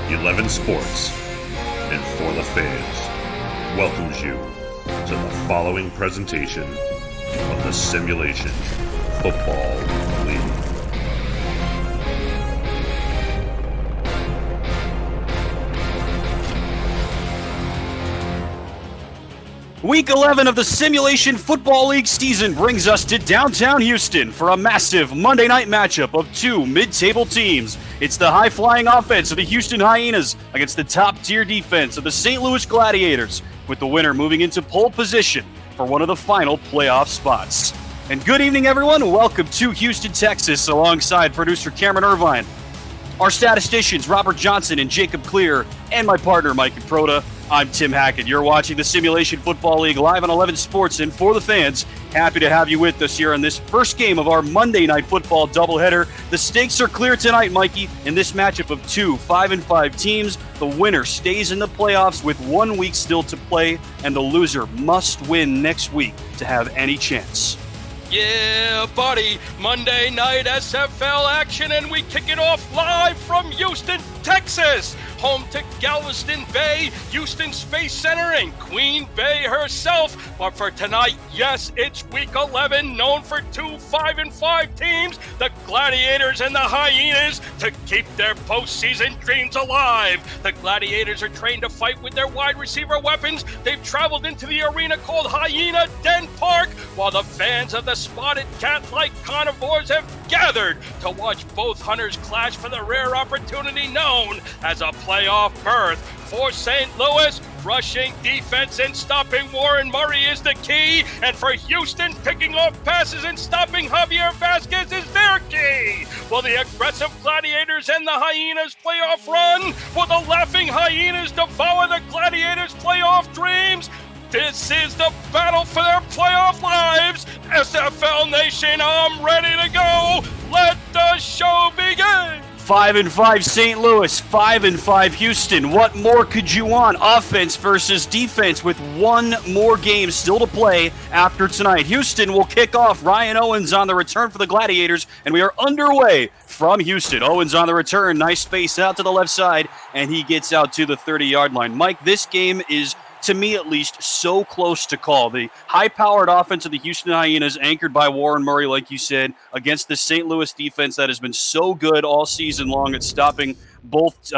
11 Sports and For the Fans welcomes you to the following presentation of the Simulation Football League. Week 11 of the Simulation Football League season brings us to downtown Houston for a massive Monday night matchup of two mid-table teams. It's the high-flying offense of the Houston Hyenas against the top-tier defense of the St. Louis Gladiators, with the winner moving into pole position for one of the final playoff spots. And good evening, everyone. Welcome to Houston, Texas, alongside producer Cameron Irvine, our statisticians Robert Johnson and Jacob Clear, and my partner Mike Prota. I'm Tim Hackett. You're watching the Simulation Football League live on 11 Sports and For the Fans. Happy to have you with us here on this first game of our Monday Night Football doubleheader. The stakes are clear tonight, Mikey. In this matchup of two 5-5 teams, the winner stays in the playoffs with 1 week still to play, and the loser must win next week to have any chance. Yeah, buddy. Monday night SFL action, and we kick it off live from Houston, Texas. Home to Galveston Bay, Houston Space Center, and Queen Bay herself. But for tonight, yes, it's week 11, known for two 5-5 teams, the Gladiators and the Hyenas, to keep their postseason dreams alive. The Gladiators are trained to fight with their wide receiver weapons. They've traveled into the arena called Hyena Den Park, while the fans of the spotted cat-like carnivores have gathered to watch both hunters clash for the rare opportunity known as a playoff berth. For St. Louis, rushing defense and stopping Warren Murray is the key, and for Houston, picking off passes and stopping Javier Vasquez is their key. Will the aggressive Gladiators end the Hyenas' playoff run? Will the laughing Hyenas devour the Gladiators' playoff dreams? This is the battle for their playoff lives. SFL Nation, I'm ready to go. Let the show begin. 5-5 St. Louis, 5-5 Houston. What more could you want? Offense versus defense with one more game still to play after tonight. Houston will kick off. Ryan Owens on the return for the Gladiators, and we are underway from Houston. Owens on the return. Nice space out to the left side, and he gets out to the 30-yard line. Mike, this game is, to me at least, so close to call. The high-powered offense of the Houston Hyenas, anchored by Warren Murray, like you said, against the St. Louis defense that has been so good all season long at stopping both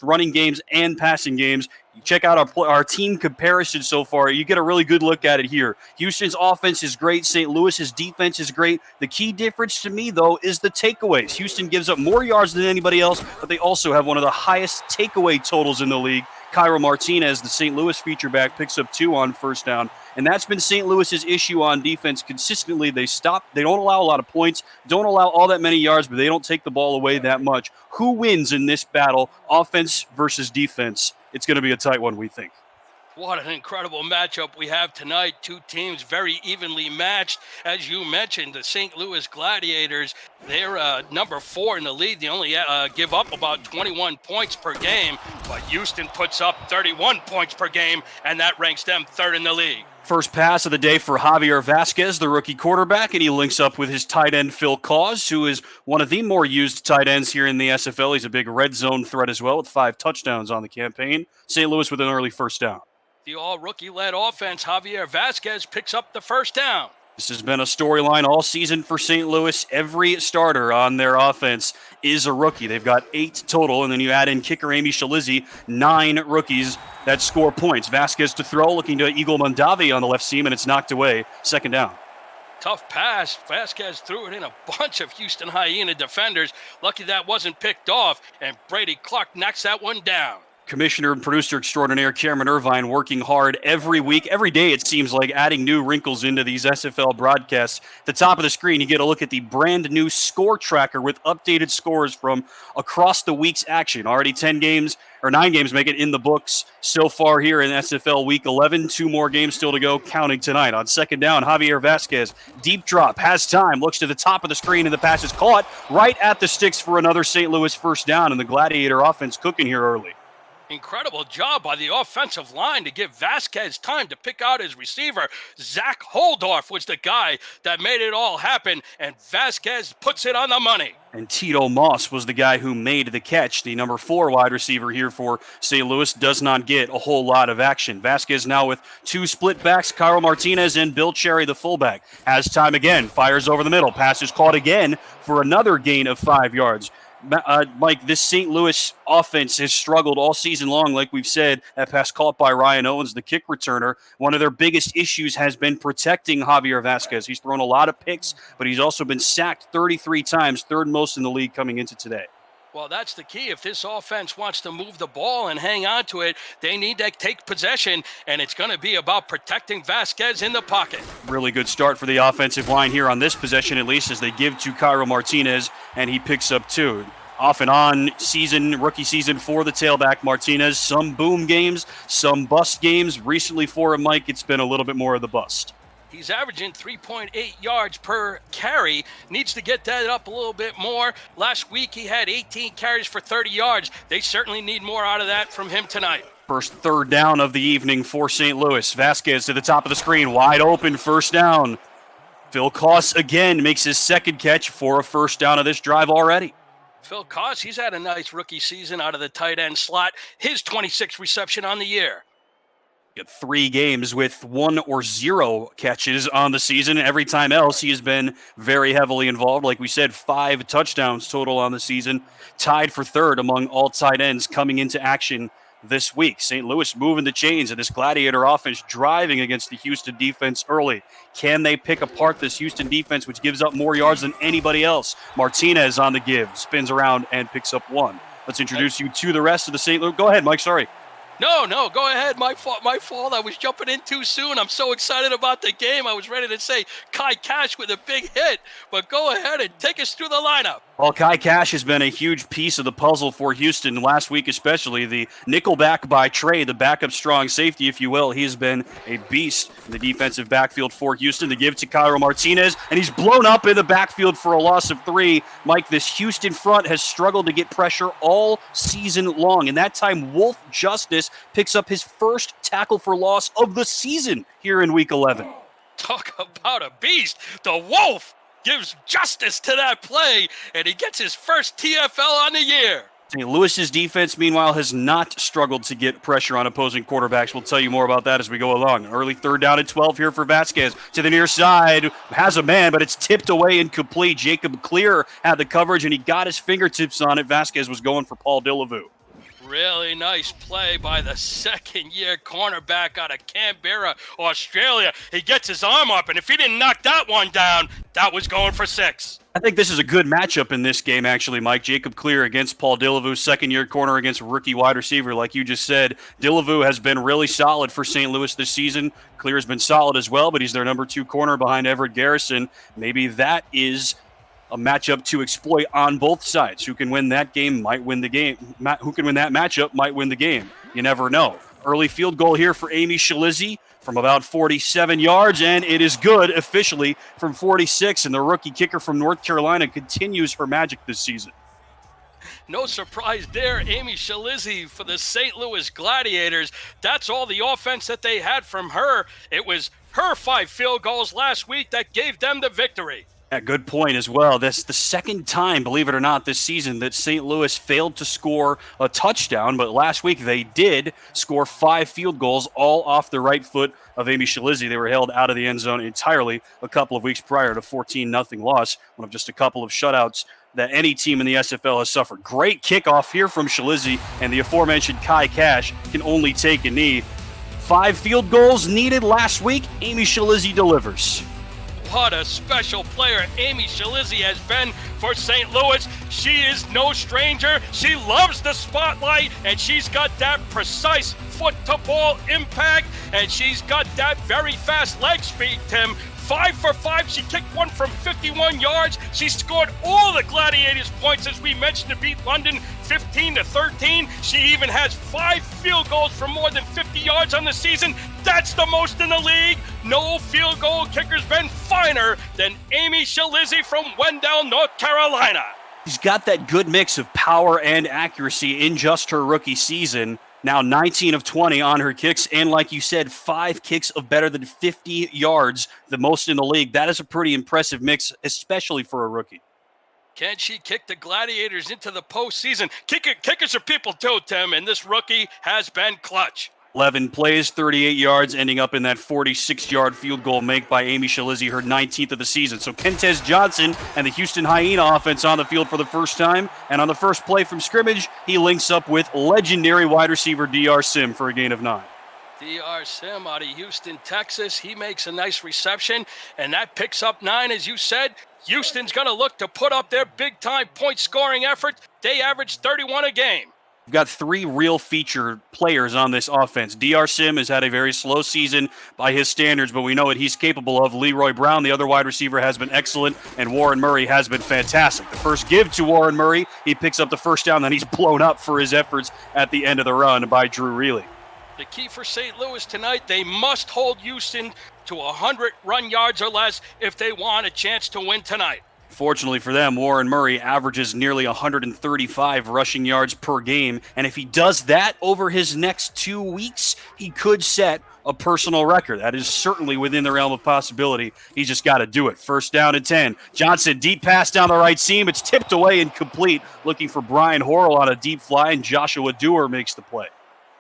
running games and passing games. You check out our team comparison so far. You get a really good look at it here. Houston's offense is great. St. Louis's defense is great. The key difference to me, though, is the takeaways. Houston gives up more yards than anybody else, but they also have one of the highest takeaway totals in the league. Cairo Martinez, the St. Louis feature back, picks up 2 on first down. And that's been St. Louis's issue on defense consistently. They don't allow a lot of points, don't allow all that many yards, but they don't take the ball away that much. Who wins in this battle, offense versus defense? It's going to be a tight one, we think. What an incredible matchup we have tonight. Two teams very evenly matched. As you mentioned, the St. Louis Gladiators, they're number 4 in the league. They only give up about 21 points per game, but Houston puts up 31 points per game, and that ranks them 3rd in the league. First pass of the day for Javier Vasquez, the rookie quarterback, and he links up with his tight end Phil Cause, who is one of the more used tight ends here in the SFL. He's a big red zone threat as well, with 5 touchdowns on the campaign. St. Louis with an early first down. The all-rookie-led offense, Javier Vasquez picks up the first down. This has been a storyline all season for St. Louis. Every starter on their offense is a rookie. They've got 8 total, and then you add in kicker Amy Shalizzi, 9 rookies that score points. Vasquez to throw, looking to Eagle Mondavi on the left seam, and it's knocked away. Second down. Tough pass. Vasquez threw it in a bunch of Houston Hyena defenders. Lucky that wasn't picked off, and Brady Clark knocks that one down. Commissioner and producer extraordinaire Cameron Irvine working hard every week, every day it seems like, adding new wrinkles into these SFL broadcasts. At the top of the screen, you get a look at the brand new score tracker with updated scores from across the week's action. Already 9 games make it in the books so far here in SFL Week 11. 2 more games still to go, counting tonight. On second down, Javier Vasquez, deep drop, has time, looks to the top of the screen, and the pass is caught right at the sticks for another St. Louis first down, and the Gladiator offense cooking here early. Incredible job by the offensive line to give Vasquez time to pick out his receiver. Zach Holdorf was the guy that made it all happen, and Vasquez puts it on the money. And Tito Moss was the guy who made the catch. The number 4 wide receiver here for St. Louis does not get a whole lot of action. Vasquez now with 2 split backs, Cairo Martinez and Bill Cherry, the fullback. Has time again, fires over the middle. Pass is caught again for another gain of 5 yards. Mike, this St. Louis offense has struggled all season long, like we've said. That pass caught by Ryan Owens, the kick returner. One of their biggest issues has been protecting Javier Vasquez. He's thrown a lot of picks, but he's also been sacked 33 times, third most in the league coming into today. Well, that's the key. If this offense wants to move the ball and hang on to it, they need to take possession, and it's going to be about protecting Vasquez in the pocket. Really good start for the offensive line here on this possession, at least, as they give to Cairo Martinez, and he picks up 2. Off and on season, rookie season for the tailback Martinez. Some boom games, some bust games. Recently for him, Mike, it's been a little bit more of the bust. He's averaging 3.8 yards per carry. Needs to get that up a little bit more. Last week, he had 18 carries for 30 yards. They certainly need more out of that from him tonight. First third down of the evening for St. Louis. Vasquez to the top of the screen. Wide open, first down. Phil Koss again makes his second catch for a first down of this drive already. Phil Koss, he's had a nice rookie season out of the tight end slot. His 26th reception on the year. Got 3 games with 1 or 0 catches on the season. Every time else, he has been very heavily involved. Like we said, 5 touchdowns total on the season. Tied for third among all tight ends coming into action this week. St. Louis moving the chains of this Gladiator offense, driving against the Houston defense early. Can they pick apart this Houston defense, which gives up more yards than anybody else? Martinez on the give, spins around and picks up 1. Let's introduce you to the rest of the St. Louis. Go ahead, Mike. Sorry. No, go ahead. My fault. I was jumping in too soon. I'm so excited about the game. I was ready to say Kai Cash with a big hit, but go ahead and take us through the lineup. Well, Kai Cash has been a huge piece of the puzzle for Houston last week, especially the nickelback by trade, the backup strong safety, if you will. He has been a beast in the defensive backfield for Houston. To give to Cairo Martinez, and he's blown up in the backfield for a loss of 3. Mike, this Houston front has struggled to get pressure all season long, and that time Wolf Justice picks up his first tackle for loss of the season here in Week 11. Talk about a beast. The Wolf gives justice to that play, and he gets his first TFL on the year. St. Louis's defense, meanwhile, has not struggled to get pressure on opposing quarterbacks. We'll tell you more about that as we go along. Early third down and 12 here for Vasquez. To the near side, has a man, but it's tipped away incomplete. Jacob Clear had the coverage, and he got his fingertips on it. Vasquez was going for Paul Delavu. Really nice play by the second-year cornerback out of Canberra, Australia. He gets his arm up, and if he didn't knock that one down, that was going for 6. I think this is a good matchup in this game, actually, Mike. Jacob Clear against Paul Delavu, second-year corner against rookie wide receiver. Like you just said, Delavu has been really solid for St. Louis this season. Clear has been solid as well, but he's their number 2 corner behind Everett Garrison. Maybe that is a matchup to exploit on both sides. Who can win that game might win the game. Who can win that matchup might win the game. You never know. Early field goal here for Amy Shalizzi from about 47 yards, and it is good officially from 46, and the rookie kicker from North Carolina continues her magic this season. No surprise there, Amy Shalizzi for the St. Louis Gladiators. That's all the offense that they had from her. It was her 5 field goals last week that gave them the victory. Yeah, good point as well. That's the second time, believe it or not, this season that St. Louis failed to score a touchdown, but last week they did score 5 field goals, all off the right foot of Amy Shalizzi. They were held out of the end zone entirely a couple of weeks prior to 14-0 loss, one of just a couple of shutouts that any team in the SFL has suffered. Great kickoff here from Shalizzi, and the aforementioned Kai Cash can only take a knee. 5 field goals needed last week. Amy Shalizzi delivers. What a special player Amy Shalizzi has been for St. Louis. She is no stranger. She loves the spotlight, and she's got that precise foot-to-ball impact, and she's got that very fast leg speed, Tim. 5 for 5. She kicked one from 51 yards. She scored all the Gladiators' points, as we mentioned, to beat London 15-13. She even has 5 field goals from more than 50 yards on the season. That's the most in the league. No field goal kicker's been finer than Amy Shalizzi from Wendell, North Carolina. She's got that good mix of power and accuracy in just her rookie season. Now 19 of 20 on her kicks, and like you said, 5 kicks of better than 50 yards, the most in the league. That is a pretty impressive mix, especially for a rookie. Can she kick the Gladiators into the postseason? Kickers are people too, Tim, and this rookie has been clutch. 11 plays, 38 yards, ending up in that 46-yard field goal make by Amy Shalizzi, her 19th of the season. So Kentez Johnson and the Houston Hyena offense on the field for the first time. And on the first play from scrimmage, he links up with legendary wide receiver DR Sim for a gain of 9. DR Sim out of Houston, Texas. He makes a nice reception, and that picks up 9, as you said. Houston's going to look to put up their big-time point-scoring effort. They average 31 a game. We've got 3 real featured players on this offense. DR Sim has had a very slow season by his standards, but we know what he's capable of. Leroy Brown, the other wide receiver, has been excellent, and Warren Murray has been fantastic. The first give to Warren Murray, he picks up the first down, then he's blown up for his efforts at the end of the run by Drew Reilly. The key for St. Louis tonight, they must hold Houston to 100 run yards or less if they want a chance to win tonight. Fortunately for them, Warren Murray averages nearly 135 rushing yards per game, and if he does that over his next 2 weeks, he could set a personal record. That is certainly within the realm of possibility. He's just got to do it. First down and 10. Johnson, deep pass down the right seam. It's tipped away incomplete. Looking for Brian Horrell on a deep fly, and Joshua Dewar makes the play.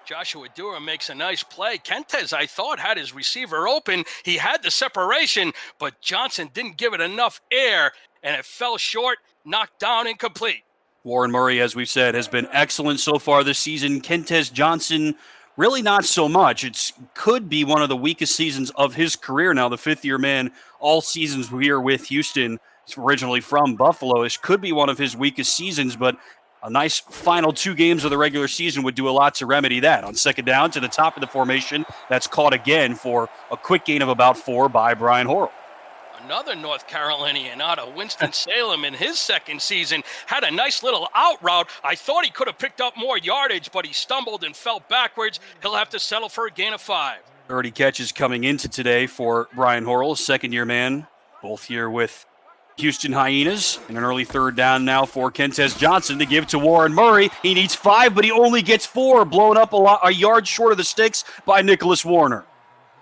Joshua Dewar makes a nice play. Kentez, I thought, had his receiver open. He had the separation, but Johnson didn't give it enough air, and it fell short, knocked down, incomplete. Warren Murray, as we've said, has been excellent so far this season. Kentez Johnson, really not so much. It could be one of the weakest seasons of his career now. The fifth-year man, all seasons here with Houston, originally from Buffalo. This could be one of his weakest seasons, but a nice final 2 games of the regular season would do a lot to remedy that. On second down to the top of the formation, that's caught again for a quick gain of about 4 by Brian Horrell. Another North Carolinian out of Winston-Salem in his second season had a nice little out route. I thought he could have picked up more yardage, but he stumbled and fell backwards. He'll have to settle for a gain of 5. 30 catches coming into today for Brian Horrell, second-year man, both here with Houston Hyenas, and an early third down now for Kentez Johnson to give to Warren Murray. He needs 5, but he only gets 4, blown up a yard short of the sticks by Nicholas Warner.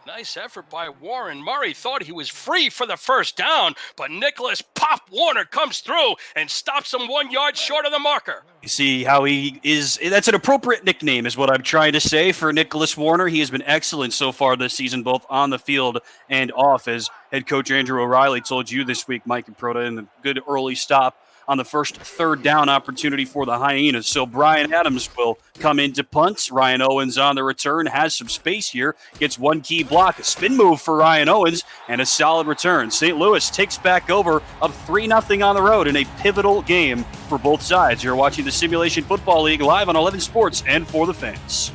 Nice effort by Warren Murray. Thought he was free for the first down, but Nicholas Pop Warner comes through and stops him 1 yard short of the marker. You see how he is. That's an appropriate nickname is what I'm trying to say for Nicholas Warner. He has been excellent so far this season, both on the field and off, as head coach Andrew O'Reilly told you this week, Mike and Proda, in the good early stop on the first third down opportunity for the Hyenas. So Brian Adams will come in to punt. Ryan Owens on the return, has some space here, gets 1 key block, a spin move for Ryan Owens, and a solid return. St. Louis takes back over, up 3-0 on the road in a pivotal game for both sides. You're watching the Simulation Football League live on 11 Sports and for the fans.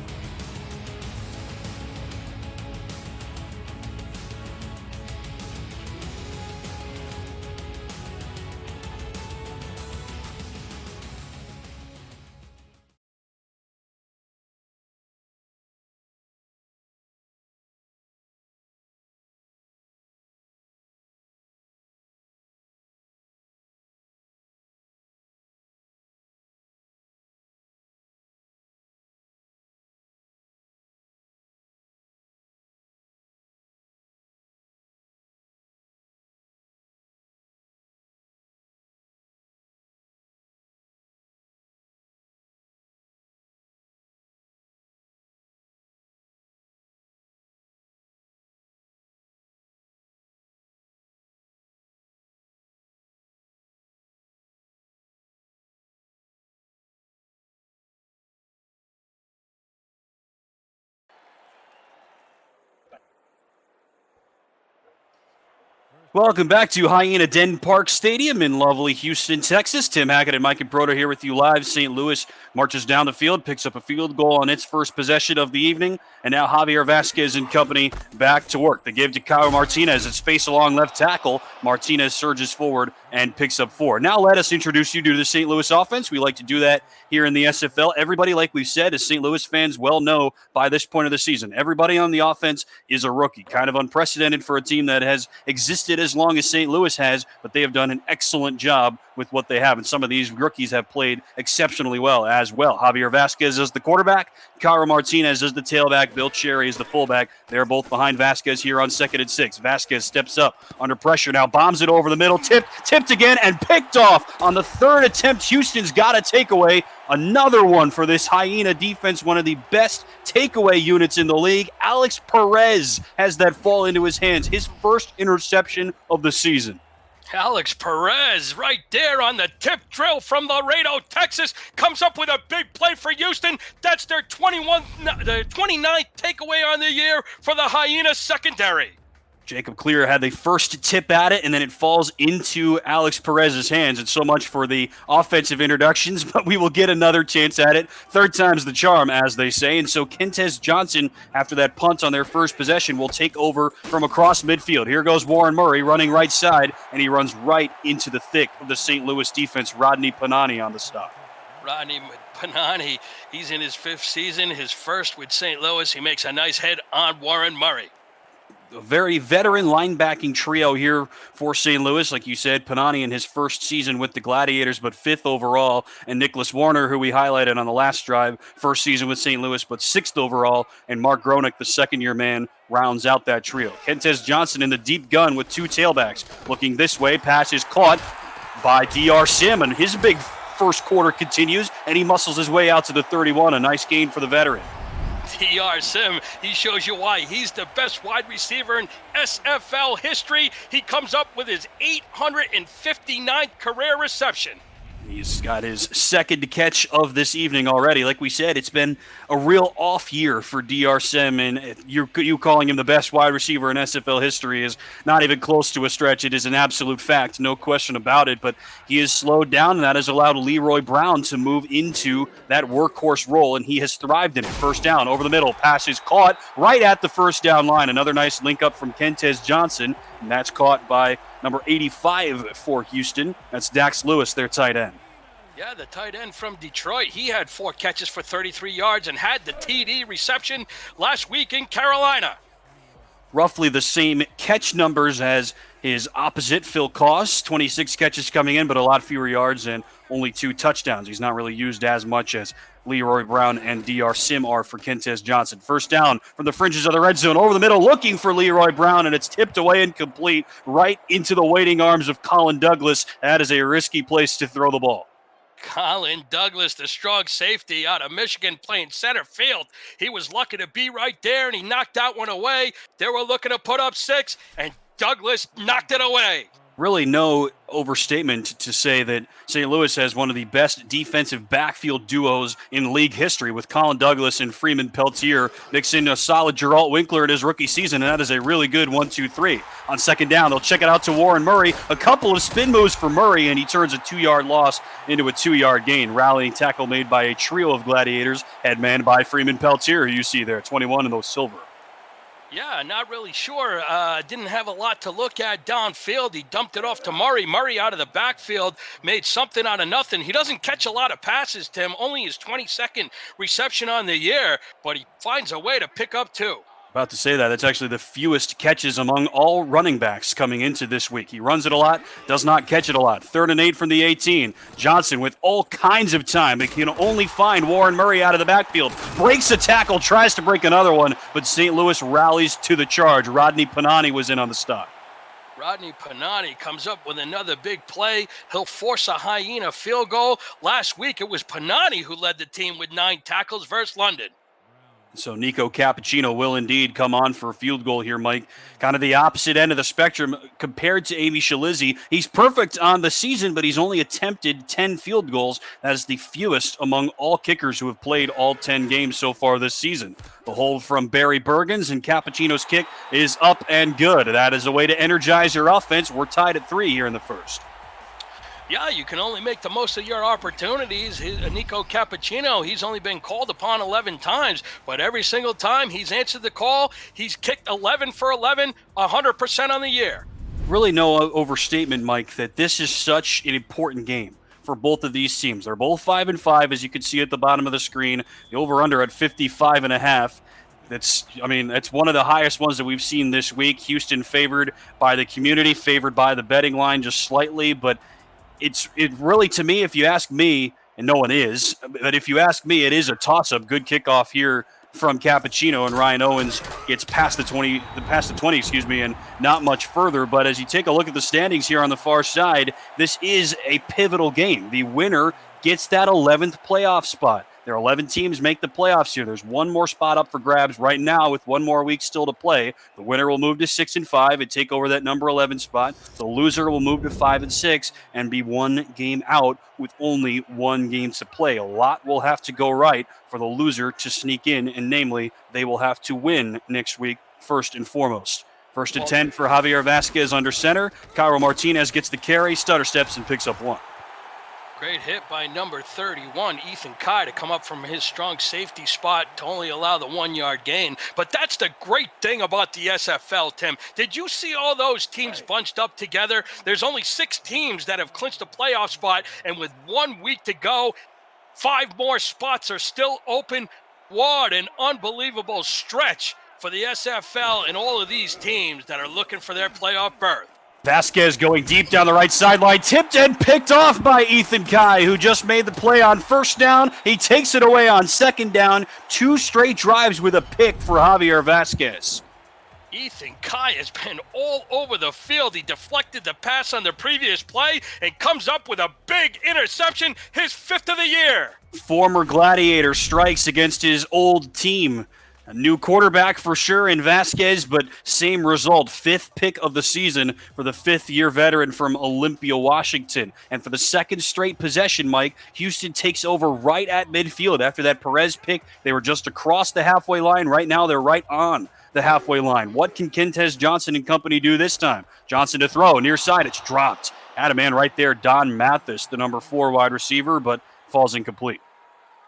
Welcome back to Hyena Den Park Stadium in lovely Houston, Texas. Tim Hackett and Mike and Broder here with you live. St. Louis marches down the field, picks up a field goal on its first possession of the evening, and now Javier Vasquez and company back to work. The give to Kyle Martinez. It's space along left tackle. Martinez surges forward and picks up 4. Now let us introduce you to the St. Louis offense. We like to do that here in the SFL. Everybody, like we said, as St. Louis fans well know by this point of the season, everybody on the offense is a rookie. Kind of unprecedented for a team that has existed as long as St. Louis has, but they have done an excellent job with what they have. And some of these rookies have played exceptionally well as well. Javier Vasquez is the quarterback. Cara Martinez is the tailback. Bill Cherry is the fullback. They're both behind Vasquez here on 2nd and 6. Vasquez steps up under pressure now, bombs it over the middle, tipped again, and picked off on the 3rd attempt. Houston's got a takeaway. Another one for this Hyena defense, one of the best takeaway units in the league. Alex Perez has that fall into his hands, his first interception of the season. Alex Perez right there on the tip drill from Laredo, Texas, comes up with a big play for Houston. That's their 29th takeaway on the year for the Hyena secondary. Jacob Clear had the first tip at it, and then it falls into Alex Perez's hands. And so much for the offensive introductions, but we will get another chance at it. 3rd time's the charm, as they say. And so Kentez Johnson, after that punt on their first possession, will take over from across midfield. Here goes Warren Murray running right side, and he runs right into the thick of the St. Louis defense. Rodney Panani on the stop. Rodney Panani, he's in his 5th season, his first with St. Louis. He makes a nice head on Warren Murray. A very veteran linebacking trio here for St. Louis. Like you said, Panani in his first season with the Gladiators, but 5th overall. And Nicholas Warner, who we highlighted on the last drive, first season with St. Louis, but 6th overall. And Mark Gronick, the second-year man, rounds out that trio. Kentez Johnson in the deep gun with 2 tailbacks. Looking this way, pass is caught by DR Sim, and his big first quarter continues, and he muscles his way out to the 31. A nice gain for the veteran. DR Sim, he shows you why he's the best wide receiver in SFL history. He comes up with his 859th career reception. He's got his 2nd catch of this evening already. Like we said, it's been a real off year for DR Sim, and you calling him the best wide receiver in SFL history is not even close to a stretch. It is an absolute fact, no question about it, but he is slowed down, and that has allowed Leroy Brown to move into that workhorse role, and he has thrived in it. First down, over the middle, pass is caught right at the first down line. Another nice link up from Kentez Johnson, and that's caught by number 85 for Houston. That's Dax Lewis, their tight end. Yeah, the tight end from Detroit. He had 4 catches for 33 yards and had the TD reception last week in Carolina. Roughly the same catch numbers as his opposite, Phil Koss. 26 catches coming in, but a lot fewer yards and only 2 touchdowns. He's not really used as much as Leroy Brown and DR Sim are for Kentez Johnson. First down from the fringes of the red zone, over the middle, looking for Leroy Brown, and it's tipped away incomplete right into the waiting arms of Colin Douglas. That is a risky place to throw the ball. Colin Douglas, the strong safety out of Michigan, playing center field. He was lucky to be right there, and he knocked that one away. They were looking to put up 6, and Douglas knocked it away. Really no overstatement to say that St. Louis has one of the best defensive backfield duos in league history, with Colin Douglas and Freeman Peltier. Mix in a solid Geralt Winkler in his rookie season, and that is a really good 1-2-3. On 2nd down, they'll check it out to Warren Murray. A couple of spin moves for Murray, and he turns a 2-yard loss into a 2-yard gain. Rallying tackle made by a trio of Gladiators, head-manned by Freeman Peltier, who you see there, 21 in those silver. Yeah, not really sure. Didn't have a lot to look at downfield. He dumped it off to Murray. Murray out of the backfield made something out of nothing. He doesn't catch a lot of passes, Tim. Only his 22nd reception on the year, but he finds a way to pick up 2. About to say that. That's actually the fewest catches among all running backs coming into this week. He runs it a lot, does not catch it a lot. 3rd and 8 from the 18. Johnson with all kinds of time. He can only find Warren Murray out of the backfield. Breaks a tackle, tries to break another one, but St. Louis rallies to the charge. Rodney Panani was in on the stop. Rodney Panani comes up with another big play. He'll force a Hyena field goal. Last week, it was Panani who led the team with 9 tackles versus London. So Nico Cappuccino will indeed come on for a field goal here, Mike. Kind of the opposite end of the spectrum compared to Amy Shalizzi. He's perfect on the season, but he's only attempted 10 field goals. That is the fewest among all kickers who have played all 10 games so far this season. The hold from Barry Bergens, and Cappuccino's kick is up and good. That is a way to energize your offense. We're tied at 3 here in the first. Yeah, you can only make the most of your opportunities. Nico Cappuccino, he's only been called upon 11 times, but every single time he's answered the call, he's kicked 11 for 11, 100% on the year. really no overstatement, Mike, that this is such an important game for both of these teams. They're both 5-5, as you can see at the bottom of the screen. The over/under at 55.5. That's one of the highest ones that we've seen this week. Houston favored by the community, favored by the betting line just slightly, but it really, to me, if you ask me, and no one is, but if you ask me, it is a toss-up. Good kickoff here from Cappuccino, and Ryan Owens gets past the 20, and not much further. But as you take a look at the standings here on the far side, this is a pivotal game. The winner gets that 11th playoff spot. There are 11 teams make the playoffs here. There's one more spot up for grabs right now with one more week still to play. The winner will move to 6-5 and take over that number 11 spot. The loser will move to 5-6 and be one game out with only one game to play. A lot will have to go right for the loser to sneak in, and namely, they will have to win next week first and foremost. First and 10 for Javier Vasquez under center. Cairo Martinez gets the carry, stutter steps, and picks up one. Great hit by number 31, Ethan Kai, to come up from his strong safety spot to only allow the 1 yard gain. But that's the great thing about the SFL, Tim. Did you see all those teams bunched up together? There's only 6 teams that have clinched a playoff spot, and with 1 week to go, 5 more spots are still open. What an unbelievable stretch for the SFL and all of these teams that are looking for their playoff berth. Vasquez going deep down the right sideline, tipped and picked off by Ethan Kai, who just made the play on first down. He takes it away on second down. 2 straight drives with a pick for Javier Vasquez. Ethan Kai has been all over the field. He deflected the pass on the previous play and comes up with a big interception, his 5th of the year. Former Gladiator strikes against his old team. A new quarterback for sure in Vasquez, but same result. 5th pick of the season for the 5th-year veteran from Olympia, Washington. And for the second straight possession, Mike, Houston takes over right at midfield. After that Perez pick, they were just across the halfway line. Right now, they're right on the halfway line. What can Kentez Johnson and company do this time? Johnson to throw, near side, it's dropped. Had a man right there, Don Mathis, the number 4 wide receiver, but falls incomplete.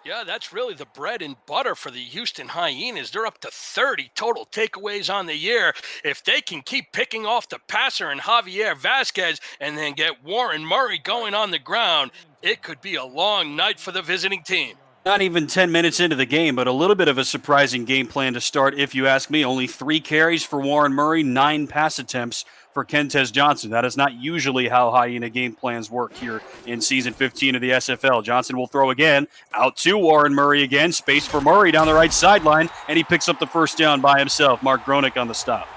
Yeah, that's really the bread and butter for the Houston Hyenas. They're up to 30 total takeaways on the year. If they can keep picking off the passer and Javier Vasquez and then get Warren Murray going on the ground, it could be a long night for the visiting team. Not even 10 minutes into the game, but a little bit of a surprising game plan to start, if you ask me. Only 3 carries for Warren Murray, 9 pass attempts for Kentez Johnson. That is not usually how Hyena game plans work here in Season 15 of the SFL. Johnson will throw again, out to Warren Murray again. Space for Murray down the right sideline, and he picks up the first down by himself. Mark Gronick on the stop.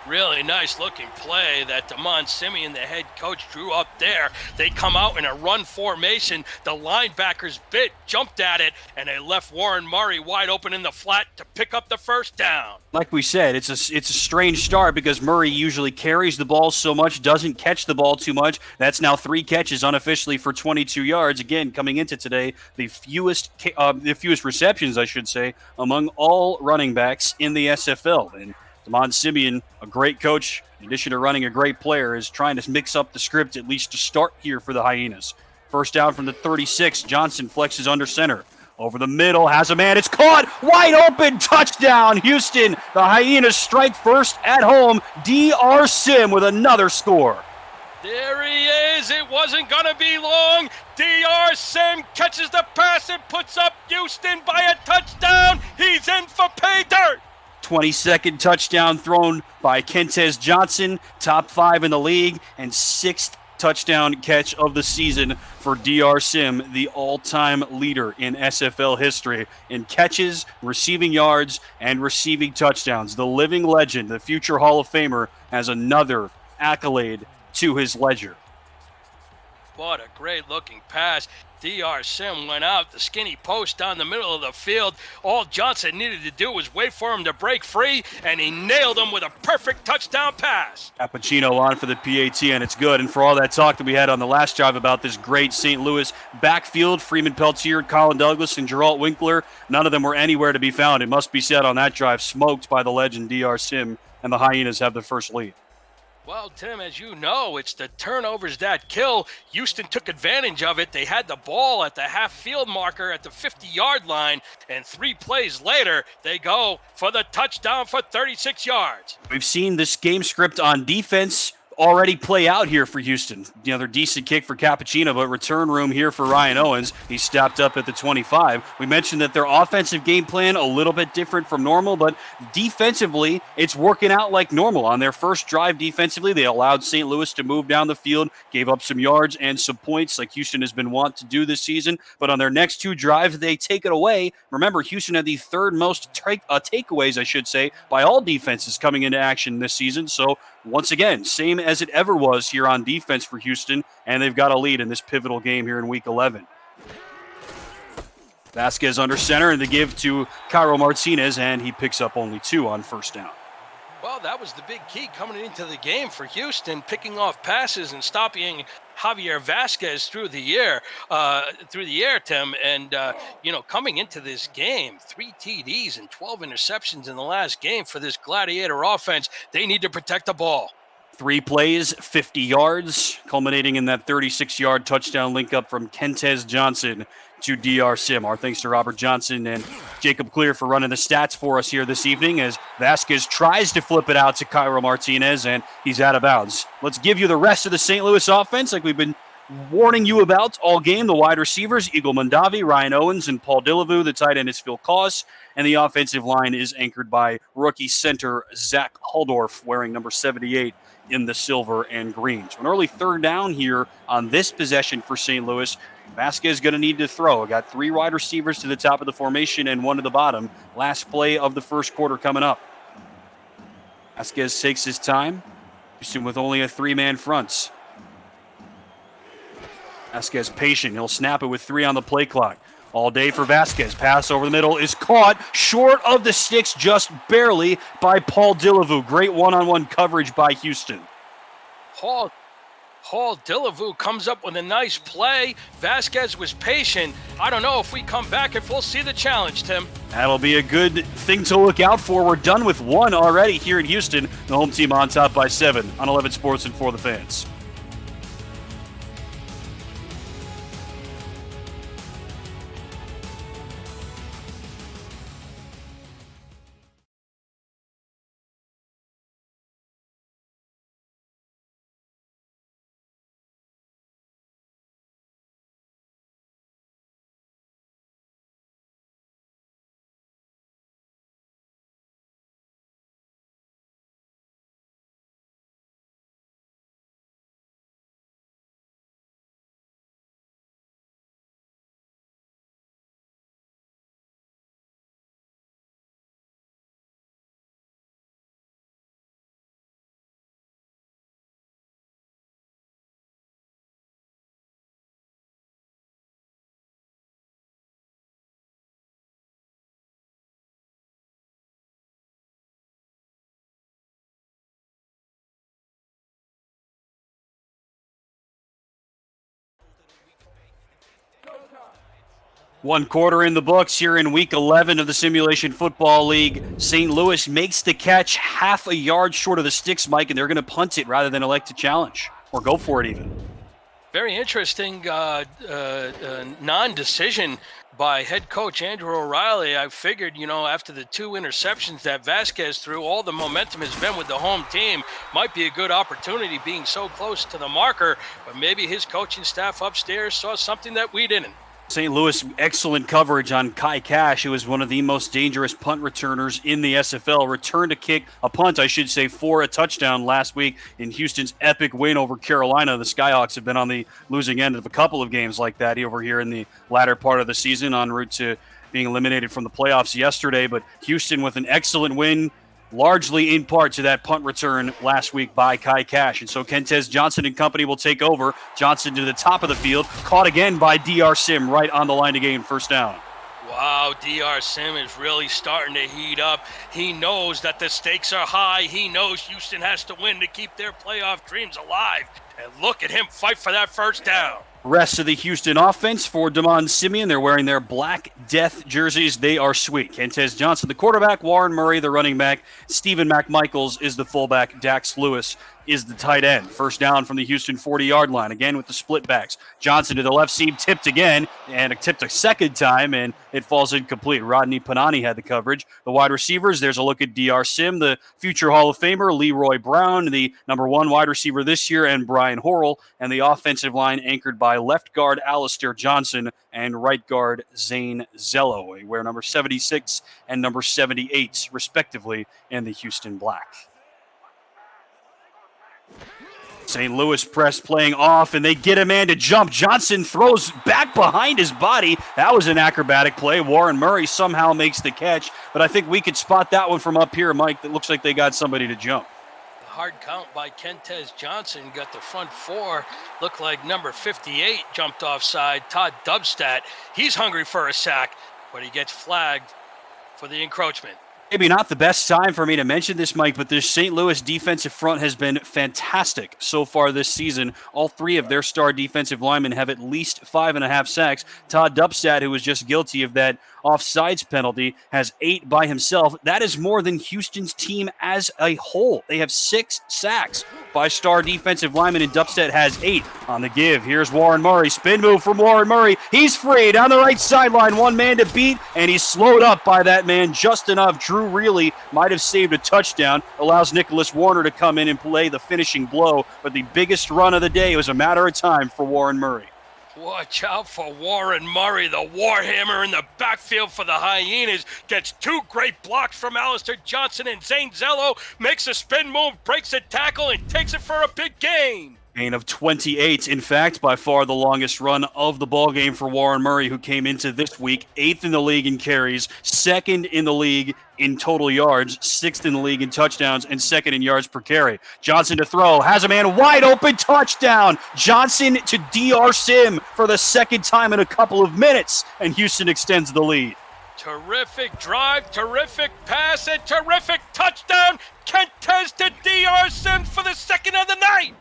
Really nice looking play that Damon Simeon, the head coach, drew up there. They come out in a run formation. The linebackers jumped at it, and they left Warren Murray wide open in the flat to pick up the first down. Like we said, it's a strange start because Murray usually carries the ball so much, doesn't catch the ball too much. That's now 3 catches unofficially for 22 yards. Again, coming into today, the fewest receptions, I should say, among all running backs in the SFL. And Damon Simeon, a great coach, in addition to running a great player, is trying to mix up the script at least to start here for the Hyenas. First down from the 36. Johnson flexes under center. Over the middle, has a man. It's caught. Wide open. Touchdown, Houston. The Hyenas strike first at home. DR Sim with another score. There he is. It wasn't going to be long. DR Sim catches the pass and puts up Houston by a touchdown. He's in for pay dirt. 22nd touchdown thrown by Kentez Johnson, top 5 in the league, and 6th touchdown catch of the season for DR Sim, the all-time leader in SFL history in catches, receiving yards, and receiving touchdowns. The living legend, the future Hall of Famer, has another accolade to his ledger. What a great-looking pass. DR Sim went out the skinny post down the middle of the field. All Johnson needed to do was wait for him to break free, and he nailed him with a perfect touchdown pass. Cappuccino on for the PAT, and it's good. And for all that talk that we had on the last drive about this great St. Louis backfield, Freeman Peltier, Colin Douglas, and Geralt Winkler, none of them were anywhere to be found. It must be said on that drive, smoked by the legend DR Sim, and the Hyenas have the first lead. Well, Tim, as you know, it's the turnovers that kill. Houston took advantage of it. They had the ball at the half-field marker at the 50-yard line, and 3 plays later, they go for the touchdown for 36 yards. We've seen this game script on defense already play out here for Houston. Another decent kick for Cappuccino, but return room here for Ryan Owens. He stepped up at the 25. We mentioned that their offensive game plan a little bit different from normal, but defensively, it's working out like normal. On their first drive defensively, they allowed St. Louis to move down the field, gave up some yards and some points like Houston has been wont to do this season. But on their next two drives, they take it away. Remember, Houston had the third most takeaways, I should say, by all defenses coming into action this season. So once again, same as it ever was here on defense for Houston, and they've got a lead in this pivotal game here in Week 11. Vasquez under center, and the give to Cairo Martinez, and he picks up only 2 on first down. Well, that was the big key coming into the game for Houston, picking off passes and stopping Javier Vasquez through the air, Tim. And, coming into this game, 3 TDs and 12 interceptions in the last game for this Gladiator offense. They need to protect the ball. 3 plays, 50 yards, culminating in that 36-yard touchdown link-up from Kentez Johnson to DR Sim. Our thanks to Robert Johnson and Jacob Clear for running the stats for us here this evening as Vasquez tries to flip it out to Cairo Martinez, and he's out of bounds. Let's give you the rest of the St. Louis offense like we've been warning you about all game. The wide receivers, Eagle Mondavi, Ryan Owens, and Paul Dillevu. The tight end is Phil Koss, and the offensive line is anchored by rookie center Zach Huldorf, wearing number 78 in the silver and green. So an early third down here on this possession for St. Louis. Vasquez is going to need to throw. Got 3 wide receivers to the top of the formation and 1 to the bottom. Last play of the first quarter coming up. Vasquez takes his time, Houston with only a 3-man front. Vasquez patient. He'll snap it with 3 on the play clock. All day for Vasquez. Pass over the middle is caught short of the sticks just barely by Paul Dillevu. Great one-on-one coverage by Houston. Paul Dillevu comes up with a nice play. Vasquez was patient. I don't know if we come back if we'll see the challenge, Tim. That'll be a good thing to look out for. We're done with 1 already here in Houston. The home team on top by 7 on 11 Sports and For the Fans. One quarter in the books here in Week 11 of the Simulation Football League. St. Louis makes the catch half a yard short of the sticks, Mike, and they're going to punt it rather than elect to challenge or go for it even. Very interesting non-decision by head coach Andrew O'Reilly. I figured, after the 2 interceptions that Vasquez threw, all the momentum has been with the home team. Might be a good opportunity being so close to the marker, but maybe his coaching staff upstairs saw something that we didn't. St. Louis, excellent coverage on Kai Cash, who is one of the most dangerous punt returners in the SFL. Returned a punt, for a touchdown last week in Houston's epic win over Carolina. The Skyhawks have been on the losing end of a couple of games like that over here in the latter part of the season, en route to being eliminated from the playoffs yesterday. But Houston with an excellent win, largely in part to that punt return last week by Kai Cash. And so Kentez Johnson and company will take over. Johnson to the top of the field, caught again by DR Sim right on the line to gain first down. Wow, DR Sim is really starting to heat up. He knows that the stakes are high. He knows Houston has to win to keep their playoff dreams alive. And look at him fight for that first down. Rest of the Houston offense for Damon Simeon. They're wearing their Black Death jerseys. They are sweet. Kentez Johnson, the quarterback. Warren Murray, the running back. Stephen McMichaels is the fullback. Dax Lewis, is the tight end. First down from the Houston 40-yard line, again with the split backs. Johnson to the left seam, tipped again, and it tipped a second time, and it falls incomplete. Rodney Panani had the coverage. The wide receivers, there's a look at DR Sim, the future Hall of Famer, Leroy Brown, the number 1 wide receiver this year, and Brian Horrell, and the offensive line anchored by left guard Alistair Johnson and right guard Zane Zello. They wear number 76 and number 78, respectively, in the Houston Black. St. Louis press playing off, and they get a man to jump. Johnson throws back behind his body. That was an acrobatic play. Warren Murray somehow makes the catch, but I think we could spot that one from up here, Mike. That looks like they got somebody to jump. Hard count by Kentez Johnson, got the front 4. Looked like number 58 jumped offside. Todd Dubstat, he's hungry for a sack, but he gets flagged for the encroachment. Maybe not the best time for me to mention this, Mike, but this St. Louis defensive front has been fantastic so far this season. All 3 of their star defensive linemen have at least 5.5 sacks. Todd Dubstat, who was just guilty of that offsides penalty, has 8 by himself. That is more than Houston's team as a whole. They have 6 sacks by star defensive linemen, and Dubstat has 8 on the give. Here's Warren Murray. Spin move from Warren Murray. He's free down the right sideline. One man to beat, and he's slowed up by that man just enough. Drew Reilly might have saved a touchdown. Allows Nicholas Warner to come in and play the finishing blow, but the biggest run of the day was a matter of time for Warren Murray. Watch out for Warren Murray, the Warhammer in the backfield for the Hyenas. Gets 2 great blocks from Alistair Johnson, and Zane Zello makes a spin move, breaks a tackle, and takes it for a big gain. Gain of 28. In fact, by far the longest run of the ballgame for Warren Murray, who came into this week 8th in the league in carries, 2nd in the league in total yards, 6th in the league in touchdowns, and 2nd in yards per carry. Johnson to throw, has a man wide open, touchdown. Johnson to DR Sim for the 2nd time in a couple of minutes, and Houston extends the lead. Terrific drive, terrific pass, and terrific touchdown. Kentez to DR Sim for the 2nd of the night.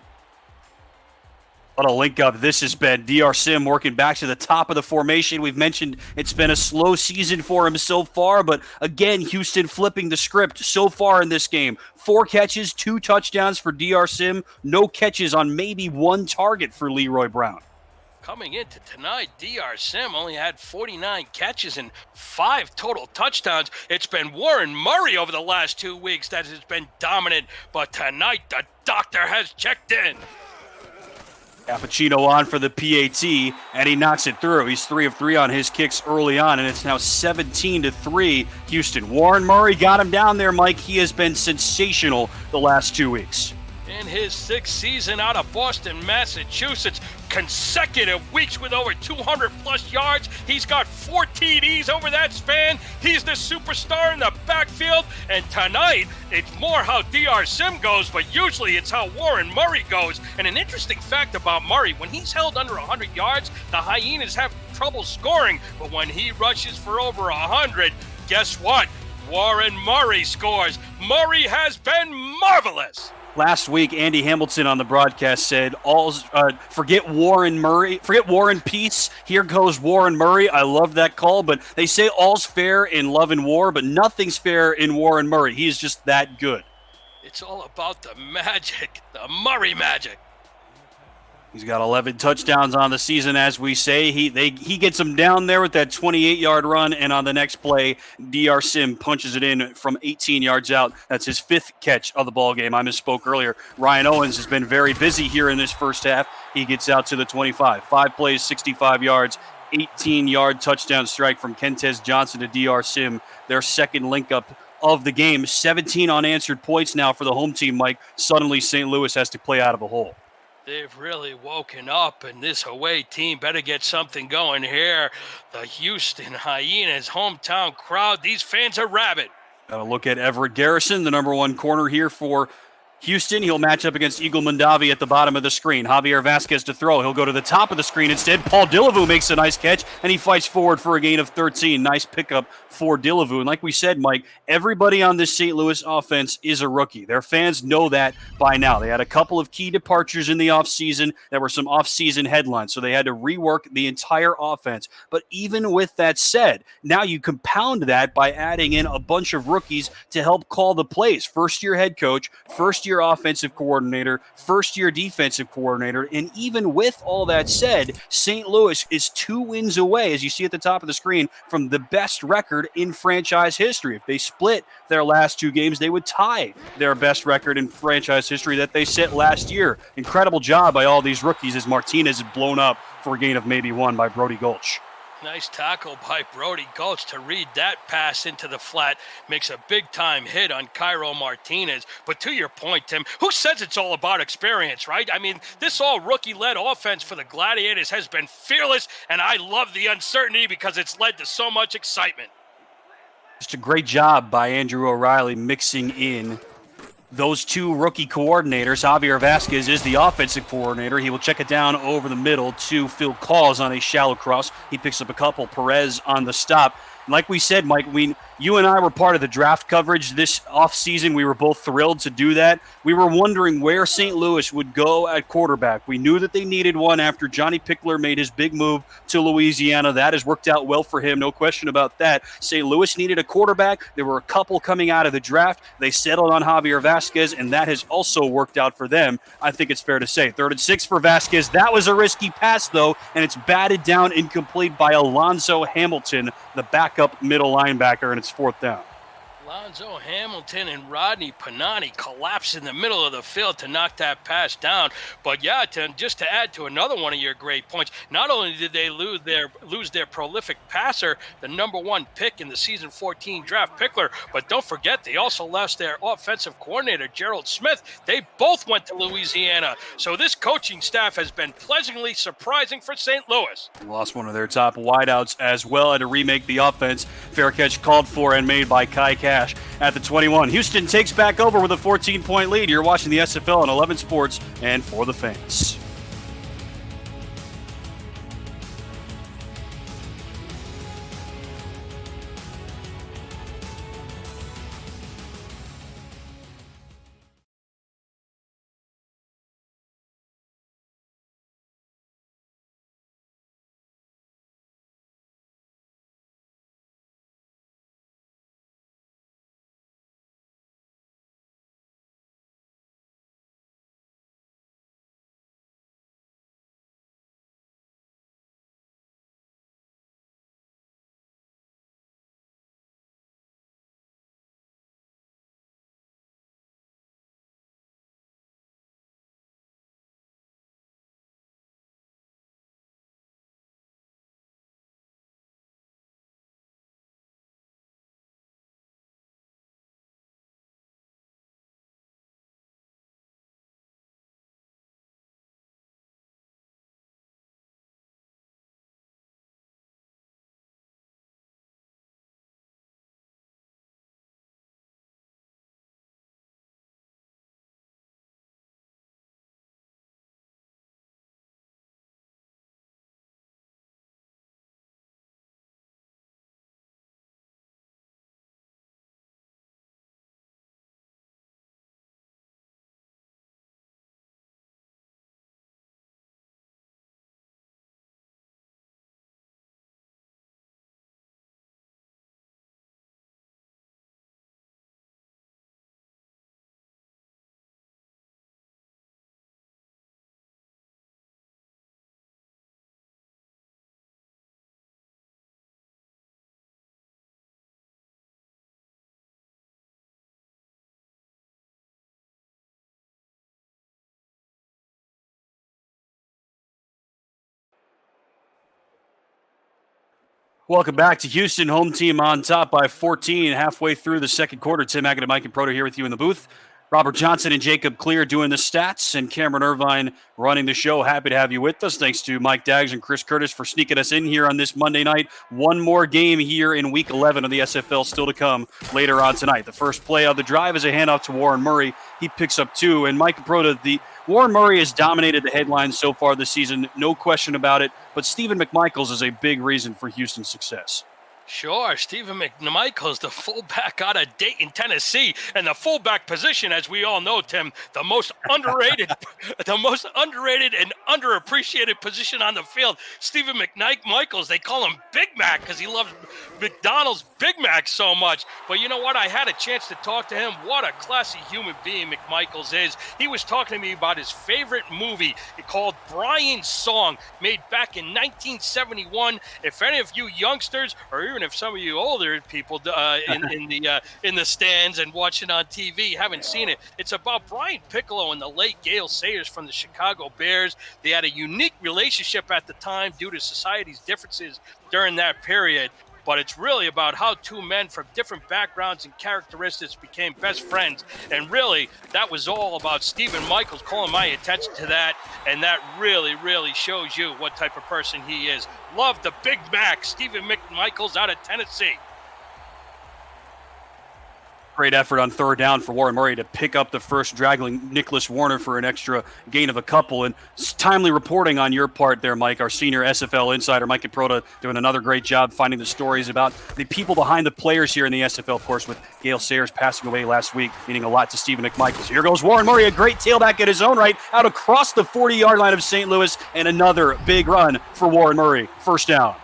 What a link up this has been. DR Sim working back to the top of the formation. We've mentioned it's been a slow season for him so far, but again, Houston flipping the script so far in this game. 4 catches, 2 touchdowns for DR Sim, no catches on maybe 1 target for Leroy Brown. Coming into tonight, DR Sim only had 49 catches and 5 total touchdowns. It's been Warren Murray over the last 2 weeks that has been dominant, but tonight the doctor has checked in. Cappuccino on for the PAT, and he knocks it through. He's 3 of 3 on his kicks early on, and it's now 17-3 Houston. Warren Murray got him down there, Mike. He has been sensational the last 2 weeks. In his 6th season out of Boston, Massachusetts, consecutive weeks with over 200-plus yards. He's got 4 TDs over that span. He's the superstar in the backfield. And tonight, it's more how DR Sim goes, but usually it's how Warren Murray goes. And an interesting fact about Murray, when he's held under 100 yards, the Hyenas have trouble scoring. But when he rushes for over 100, guess what? Warren Murray scores. Murray has been marvelous. Last week, Andy Hamilton on the broadcast said, forget Warren Murray, forget War and Peace, here goes Warren Murray. I love that call, but they say all's fair in love and war, but nothing's fair in Warren Murray. He is just that good. It's all about the magic, the Murray magic. He's got 11 touchdowns on the season, as we say. He gets him down there with that 28-yard run, and on the next play, DR Sim punches it in from 18 yards out. That's his 5th catch of the ball game. I misspoke earlier. Ryan Owens has been very busy here in this first half. He gets out to the 25. 5 plays, 65 yards, 18-yard touchdown strike from Kentez Johnson to DR Sim, their 2nd link-up of the game. 17 unanswered points now for the home team, Mike. Suddenly, St. Louis has to play out of a hole. They've really woken up, and this away team better get something going here. The Houston Hyenas hometown crowd, these fans are rabid. Got to look at Everett Garrison, the number 1 corner here for Houston. He'll match up against Eagle Mondavi at the bottom of the screen. Javier Vasquez to throw. He'll go to the top of the screen instead. Paul Dillevue makes a nice catch, and he fights forward for a gain of 13. Nice pickup for Dillevue. And like we said, Mike, everybody on this St. Louis offense is a rookie. Their fans know that by now. They had a couple of key departures in the offseason. There were some offseason headlines, so they had to rework the entire offense. But even with that said, now you compound that by adding in a bunch of rookies to help call the plays. First-year head coach, first-year first-year offensive coordinator, first-year defensive coordinator, and even with all that said, St. Louis is 2 wins away, as you see at the top of the screen, from the best record in franchise history. If they split their last 2 games, they would tie their best record in franchise history that they set last year. Incredible job by all these rookies as Martinez is blown up for a gain of maybe 1 by Brody Gulch. Nice tackle by Brody Gulch to read that pass into the flat. Makes a big-time hit on Cairo Martinez. But to your point, Tim, who says it's all about experience, right? I mean, this all rookie-led offense for the Gladiators has been fearless, and I love the uncertainty because it's led to so much excitement. Just a great job by Andrew O'Reilly mixing in those 2 rookie coordinators. Javier Vasquez is the offensive coordinator. He will check it down over the middle to Phil Calls on a shallow cross. He picks up a couple. Perez on the stop. Like we said, Mike, you and I were part of the draft coverage this offseason. We were both thrilled to do that. We were wondering where St. Louis would go at quarterback. We knew that they needed one after Johnny Pickler made his big move to Louisiana. That has worked out well for him, no question about that. St. Louis needed a quarterback. There were a couple coming out of the draft. They settled on Javier Vasquez, and that has also worked out for them, I think it's fair to say. 3rd and 6 for Vasquez. That was a risky pass, though, and it's batted down incomplete by Alonzo Hamilton, the backup middle linebacker, and it's 4th down. Alonzo Hamilton and Rodney Panani collapsed in the middle of the field to knock that pass down. But yeah, Tim, just to add to another one of your great points, not only did they lose their prolific passer, the number 1 pick in the season 14 draft, Pickler, but don't forget they also lost their offensive coordinator, Gerald Smith. They both went to Louisiana. So this coaching staff has been pleasantly surprising for St. Louis. Lost one of their top wideouts as well, and to remake the offense. Fair catch called for and made by Kai Cash at the 21. Houston takes back over with a 14-point lead. You're watching the SFL on 11 Sports and For the Fans. Welcome back to Houston. Home team on top by 14 halfway through the second quarter. Tim Hackett and Mike and Proto here with you in the booth. Robert Johnson and Jacob Clear doing the stats, and Cameron Irvine running the show. Happy to have you with us. Thanks to Mike Daggs and Chris Curtis for sneaking us in here on this Monday night. One more game here in Week 11 of the SFL still to come later on tonight. The first play of the drive is a handoff to Warren Murray. He picks up 2, and Mike and Proto, Warren Murray has dominated the headlines so far this season, no question about it, but Stephen McMichaels is a big reason for Houston's success. Sure, Stephen McMichael's the fullback out of Dayton, Tennessee, and the fullback position, as we all know, Tim, the most underrated, and underappreciated position on the field. Stephen McMichaels, they call him Big Mac because he loves McDonald's Big Mac so much. But you know what? I had a chance to talk to him. What a classy human being McMichaels is. He was talking to me about his favorite movie called Brian's Song, made back in 1971. If any of you youngsters, or even if some of you older people in the stands and watching on TV haven't seen it, it's about Brian Piccolo and the late Gale Sayers from the Chicago Bears. They had a unique relationship at the time due to society's differences during that period. But it's really about how two men from different backgrounds and characteristics became best friends. And really, that was all about Stephen Michaels calling my attention to that. And that really, really shows you what type of person he is. Love the Big Mac, Stephen McMichaels out of Tennessee. Great effort on third down for Warren Murray to pick up the first, dragging Nicholas Warner for an extra gain of a couple. And timely reporting on your part there, Mike, our senior SFL insider, Mike Caprota, doing another great job finding the stories about the people behind the players here in the SFL, of course, with Gale Sayers passing away last week, meaning a lot to Stephen McMichaels. Here goes Warren Murray, a great tailback at his own right, out across the 40-yard line of St. Louis, and another big run for Warren Murray. First down.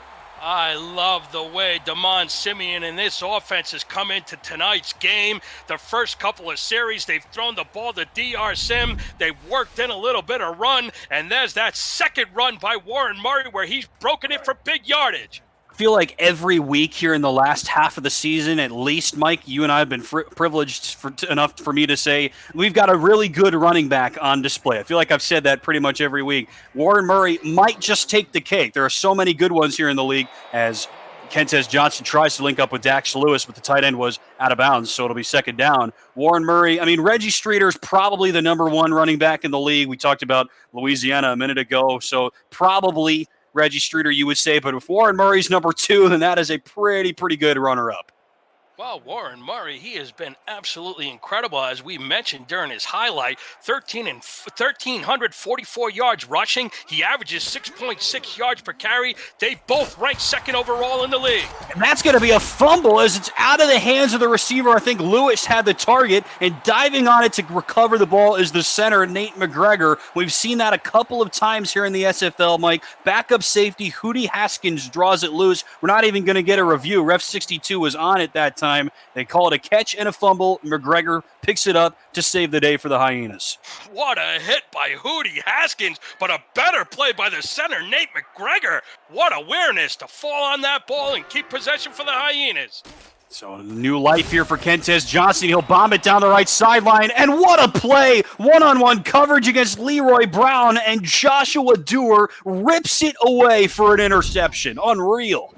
I love the way Damon Simeon and this offense has come into tonight's game. The first couple of series, they've thrown the ball to DR Sim. They've worked in a little bit of run, and there's that second run by Warren Murray where he's broken it for big yardage. I feel like every week here in the last half of the season, at least, Mike, you and I have been privileged enough for me to say we've got a really good running back on display. I feel like I've said that pretty much every week. Warren Murray might just take the cake. There are so many good ones here in the league as Kentez Johnson tries to link up with Dax Lewis, but the tight end was out of bounds, so it'll be second down. Warren Murray, Reggie Streeter is probably the number one running back in the league. We talked about Louisiana a minute ago, so probably Reggie Streeter, you would say, but if Warren Murray's number two, then that is a pretty good runner-up. Well, Warren Murray, he has been absolutely incredible, as we mentioned during his highlight. 1,344 yards rushing. He averages 6.6 yards per carry. They both rank second overall in the league. And that's going to be a fumble as it's out of the hands of the receiver. I think Lewis had the target, and diving on it to recover the ball is the center, Nate McGregor. We've seen that a couple of times here in the SFL, Mike. Backup safety, Hootie Haskins draws it loose. We're not even going to get a review. Ref 62 was on it that time. They call it a catch and a fumble. McGregor picks it up to save the day for the Hyenas. What a hit by Hootie Haskins, but a better play by the center, Nate McGregor. What awareness to fall on that ball and keep possession for the Hyenas. So new life here for Kentez Johnson. He'll bomb it down the right sideline. And what a play! One-on-one coverage against Leroy Brown, and Joshua Dewar rips it away for an interception. Unreal.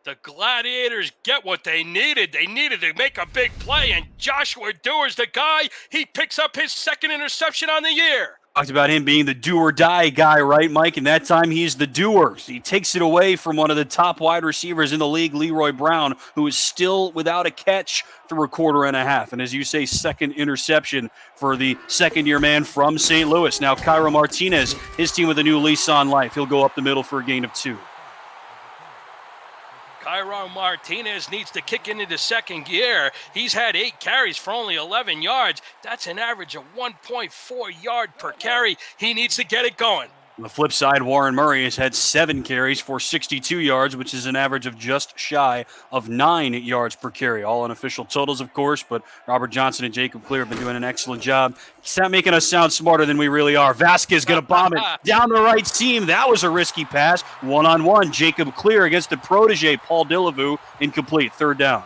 The Gladiators get what they needed. They needed to make a big play, and Joshua Dewar's the guy. He picks up his second interception on the year. Talked about him being the do-or-die guy, right, Mike? And that time he's the doer. He takes it away from one of the top wide receivers in the league, Leroy Brown, who is still without a catch through a quarter and a half. And as you say, second interception for the second-year man from St. Louis. Now Cairo Martinez, his team with a new lease on life. He'll go up the middle for a gain of 2. Cairo Martinez needs to kick into the second gear. He's had 8 carries for only 11 yards. That's an average of 1.4 yard per carry. He needs to get it going. On the flip side, Warren Murray has had 7 carries for 62 yards, which is an average of just shy of 9 yards per carry. All unofficial totals, of course, but Robert Johnson and Jacob Clear have been doing an excellent job. He's not making us sound smarter than we really are. Vasquez going to bomb it down the right seam. That was a risky pass. One-on-one, Jacob Clear against the protege, Paul Dillevue, incomplete. Third down.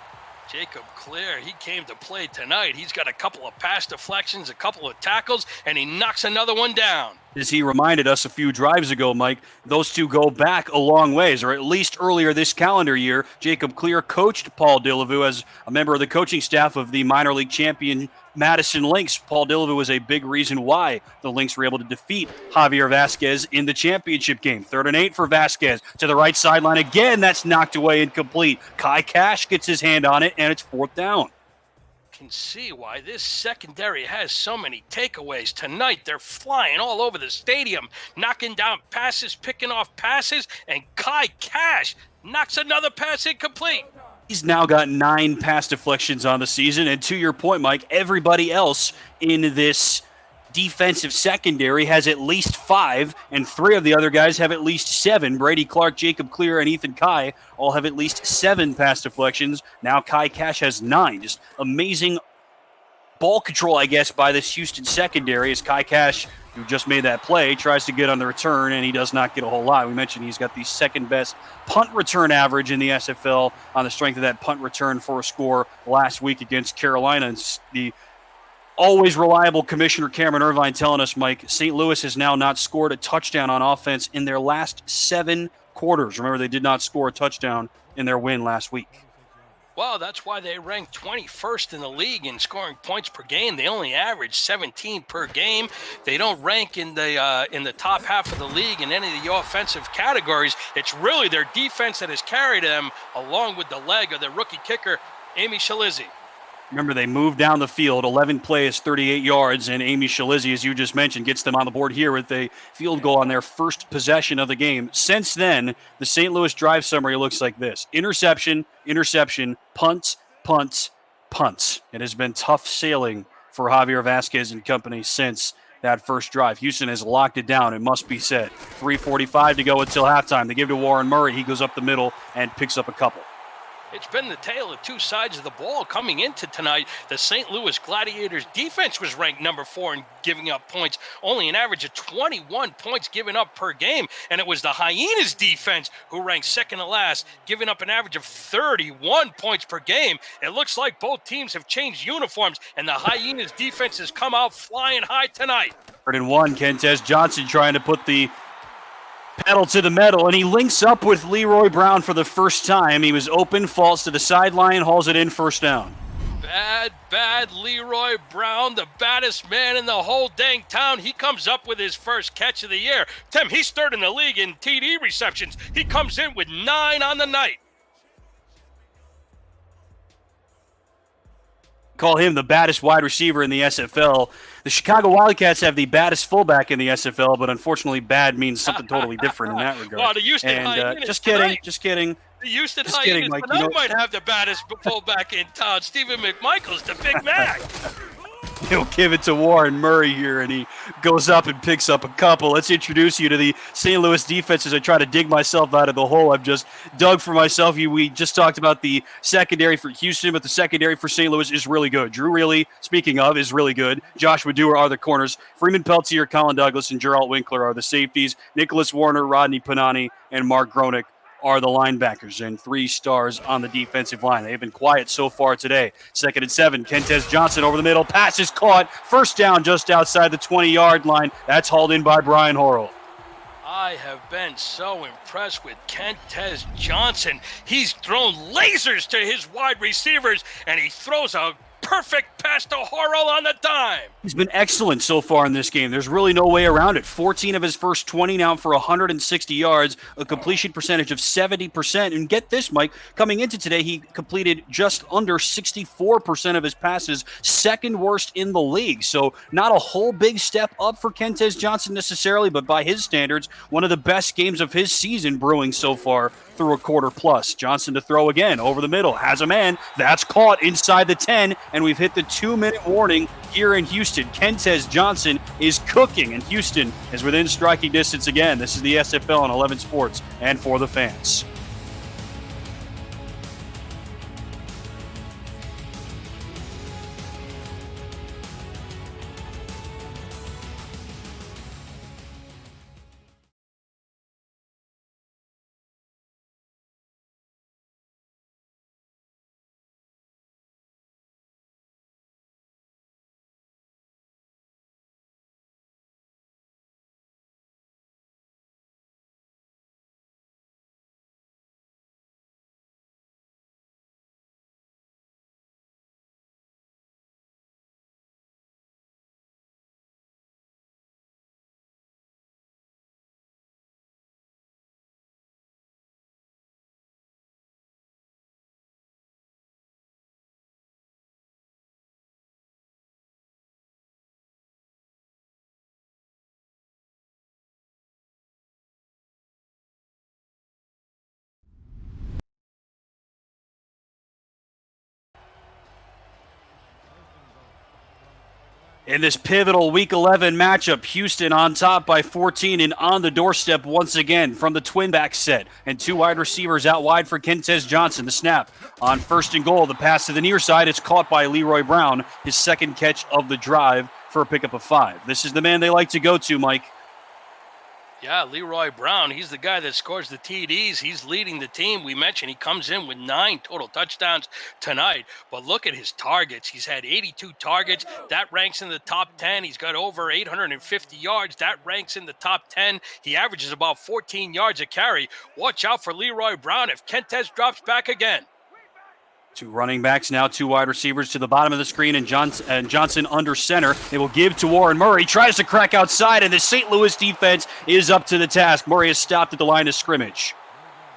Jacob Clear, he came to play tonight. He's got a couple of pass deflections, a couple of tackles, and he knocks another one down. As he reminded us a few drives ago, Mike, those two go back a long ways, or at least earlier this calendar year. Jacob Clear coached Paul Dillevue as a member of the coaching staff of the minor league champion Madison Lynx. Paul Dillevue was a big reason why the Lynx were able to defeat Javier Vasquez in the championship game. 3rd and 8 for Vasquez to the right sideline again. That's knocked away, incomplete. Kai Cash gets his hand on it, and it's 4th down. Can see why this secondary has so many takeaways tonight. They're flying all over the stadium, knocking down passes, picking off passes, and Kai Cash Knocks another pass incomplete. He's now got 9 pass deflections on the season, and to your point, Mike, everybody else in this defensive secondary has at least 5, and 3 of the other guys have at least 7. Brady Clark, Jacob Clear, and Ethan Kai all have at least 7 pass deflections. Now Kai Cash has 9. Just amazing ball control, I guess, by this Houston secondary as Kai Cash, who just made that play, tries to get on the return, and he does not get a whole lot. We mentioned he's got the second best punt return average in the SFL on the strength of that punt return for a score last week against Carolina. And the always reliable Commissioner Cameron Irvine telling us, Mike, St. Louis has now not scored a touchdown on offense in their last 7 quarters. Remember, they did not score a touchdown in their win last week. Well, that's why they ranked 21st in the league in scoring points per game. They only average 17 per game. They don't rank in the top half of the league in any of the offensive categories. It's really their defense that has carried them, along with the leg of their rookie kicker, Amy Shalizzi. Remember, they moved down the field, 11 plays, 38 yards, and Amy Shalizzi, as you just mentioned, gets them on the board here with a field goal on their first possession of the game. Since then, the St. Louis drive summary looks like this. Interception, interception, punts, punts, punts. It has been tough sailing for Javier Vasquez and company since that first drive. Houston has locked it down, it must be said. 3:45 to go until halftime. They give to Warren Murray. He goes up the middle and picks up a couple. It's been the tale of two sides of the ball coming into tonight. The St. Louis Gladiators defense was ranked number 4 in giving up points, only an average of 21 points given up per game. And it was the Hyenas defense who ranked second to last, giving up an average of 31 points per game. It looks like both teams have changed uniforms, and the Hyenas defense has come out flying high tonight. 3rd and 1, Kentez Johnson trying to put the pedal to the metal, and he links up with Leroy Brown for the first time. He was open, falls to the sideline, hauls it in, first down. Bad Leroy Brown, the baddest man in the whole dang town. He comes up with his first catch of the year. Tim, he's third in the league in TD receptions. He comes in with 9 on the night. Call him the baddest wide receiver in the SFL. The Chicago Wildcats have the baddest fullback in the SFL, but unfortunately bad means something totally different in that regard. Well, the Houston Hyenas just kidding, tonight. just kidding. The Houston Just Hyenas kidding, Mike. tonight might have the baddest fullback in town, Stephen McMichael's the Big Mac. He'll give it to Warren Murray here, and he goes up and picks up a couple. Let's introduce you to the St. Louis defense as I try to dig myself out of the hole I've just dug for myself. We just talked about the secondary for Houston, but the secondary for St. Louis is really good. Drew Reilly, speaking of, is really good. Joshua Dewar are the corners. Freeman Peltier, Colin Douglas, and Gerald Winkler are the safeties. Nicholas Warner, Rodney Panani, and Mark Gronick are the linebackers, and 3 stars on the defensive line. They've been quiet so far today. 2nd and 7, Kentez Johnson over the middle. Pass is caught. First down just outside the 20-yard line. That's hauled in by Brian Horrell. I have been so impressed with Kentez Johnson. He's thrown lasers to his wide receivers, and he throws a perfect pass to Horrell on the dime. He's been excellent so far in this game. There's really no way around it. 14 of his first 20 now for 160 yards, a completion percentage of 70%. And get this, Mike, coming into today, he completed just under 64% of his passes, second worst in the league. So not a whole big step up for Kentez Johnson necessarily, but by his standards, one of the best games of his season brewing so far through a quarter plus. Johnson to throw again over the middle, has a man. That's caught inside the 10, and we've hit the 2-minute warning here in Houston. Kentez Johnson is cooking, and Houston is within striking distance again. This is the SFL on 11 Sports and for the fans. In this pivotal Week 11 matchup, Houston on top by 14 and on the doorstep once again from the twin back set. And two wide receivers out wide for Kentez Johnson. The snap on first and goal. The pass to the near side. It's caught by Leroy Brown, his second catch of the drive for a pickup of 5. This is the man they like to go to, Mike. Yeah, Leroy Brown, he's the guy that scores the TDs. He's leading the team. We mentioned he comes in with 9 total touchdowns tonight. But look at his targets. He's had 82 targets. That ranks in the top 10. He's got over 850 yards. That ranks in the top 10. He averages about 14 yards a carry. Watch out for Leroy Brown if Kentez drops back again. Two running backs now, two wide receivers to the bottom of the screen, and Johnson under center. They will give to Warren Murray. Tries to crack outside, and the St. Louis defense is up to the task. Murray is stopped at the line of scrimmage.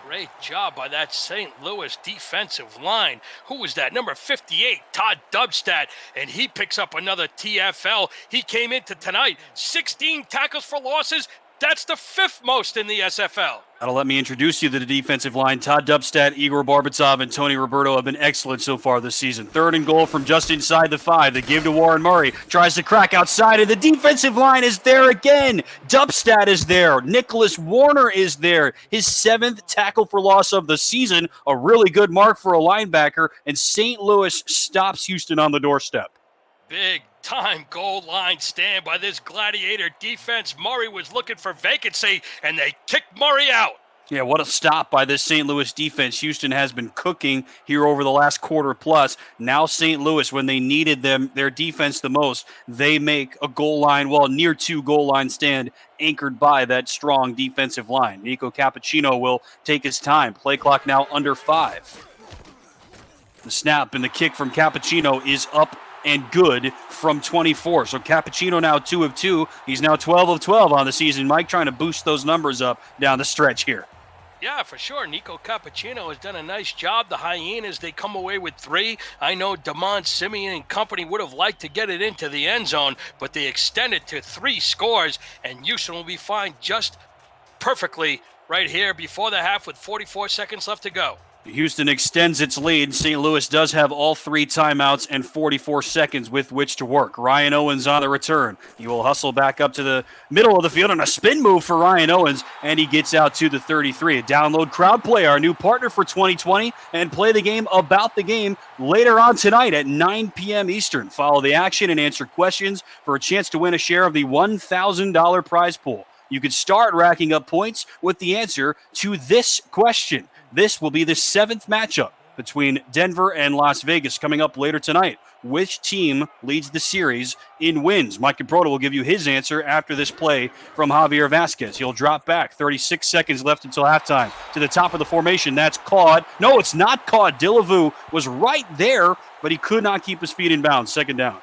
Great job by that St. Louis defensive line. Who was that? Number 58, Todd Dubstat, and he picks up another TFL. He came into tonight, 16 tackles for losses. That's the 5th most in the SFL. That'll let me introduce you to the defensive line. Todd Dubstat, Igor Barbetsov, and Tony Roberto have been excellent so far this season. 3rd and goal from just inside the 5. They give to Warren Murray. Tries to crack outside, and the defensive line is there again. Dubstat is there. Nicholas Warner is there. His 7th tackle for loss of the season. A really good mark for a linebacker, and St. Louis stops Houston on the doorstep. Big time goal line stand by this Gladiator defense. Murray was looking for vacancy, and they kicked Murray out. Yeah, what a stop by this St. Louis defense. Houston has been cooking here over the last quarter plus. Now St. Louis, when they needed their defense the most, they make a goal line, near 2 goal line stand anchored by that strong defensive line. Nico Cappuccino will take his time. Play clock now under 5. The snap and the kick from Cappuccino is up and good from 24. So Cappuccino now 2 of 2. He's now 12 of 12 on the season. Mike trying to boost those numbers up down the stretch here. Yeah, for sure. Nico Cappuccino has done a nice job. The Hyenas, they come away with 3. I know Damon Simeon and company would have liked to get it into the end zone, but they extended to 3 scores, and Houston will be fine just perfectly right here before the half with 44 seconds left to go. Houston extends its lead. St. Louis does have all 3 timeouts and 44 seconds with which to work. Ryan Owens on the return. He will hustle back up to the middle of the field, and a spin move for Ryan Owens, and he gets out to the 33. Download Crowd Play, our new partner for 2020, and play the game about the game later on tonight at 9 p.m. Eastern. Follow the action and answer questions for a chance to win a share of the $1,000 prize pool. You can start racking up points with the answer to this question. This will be the 7th matchup between Denver and Las Vegas coming up later tonight. Which team leads the series in wins? Mike Caproto will give you his answer after this play from Javier Vasquez. He'll drop back. 36 seconds left until halftime. To the top of the formation. That's caught. No, it's not caught. Dillavu was right there, but he could not keep his feet in bounds. 2nd down.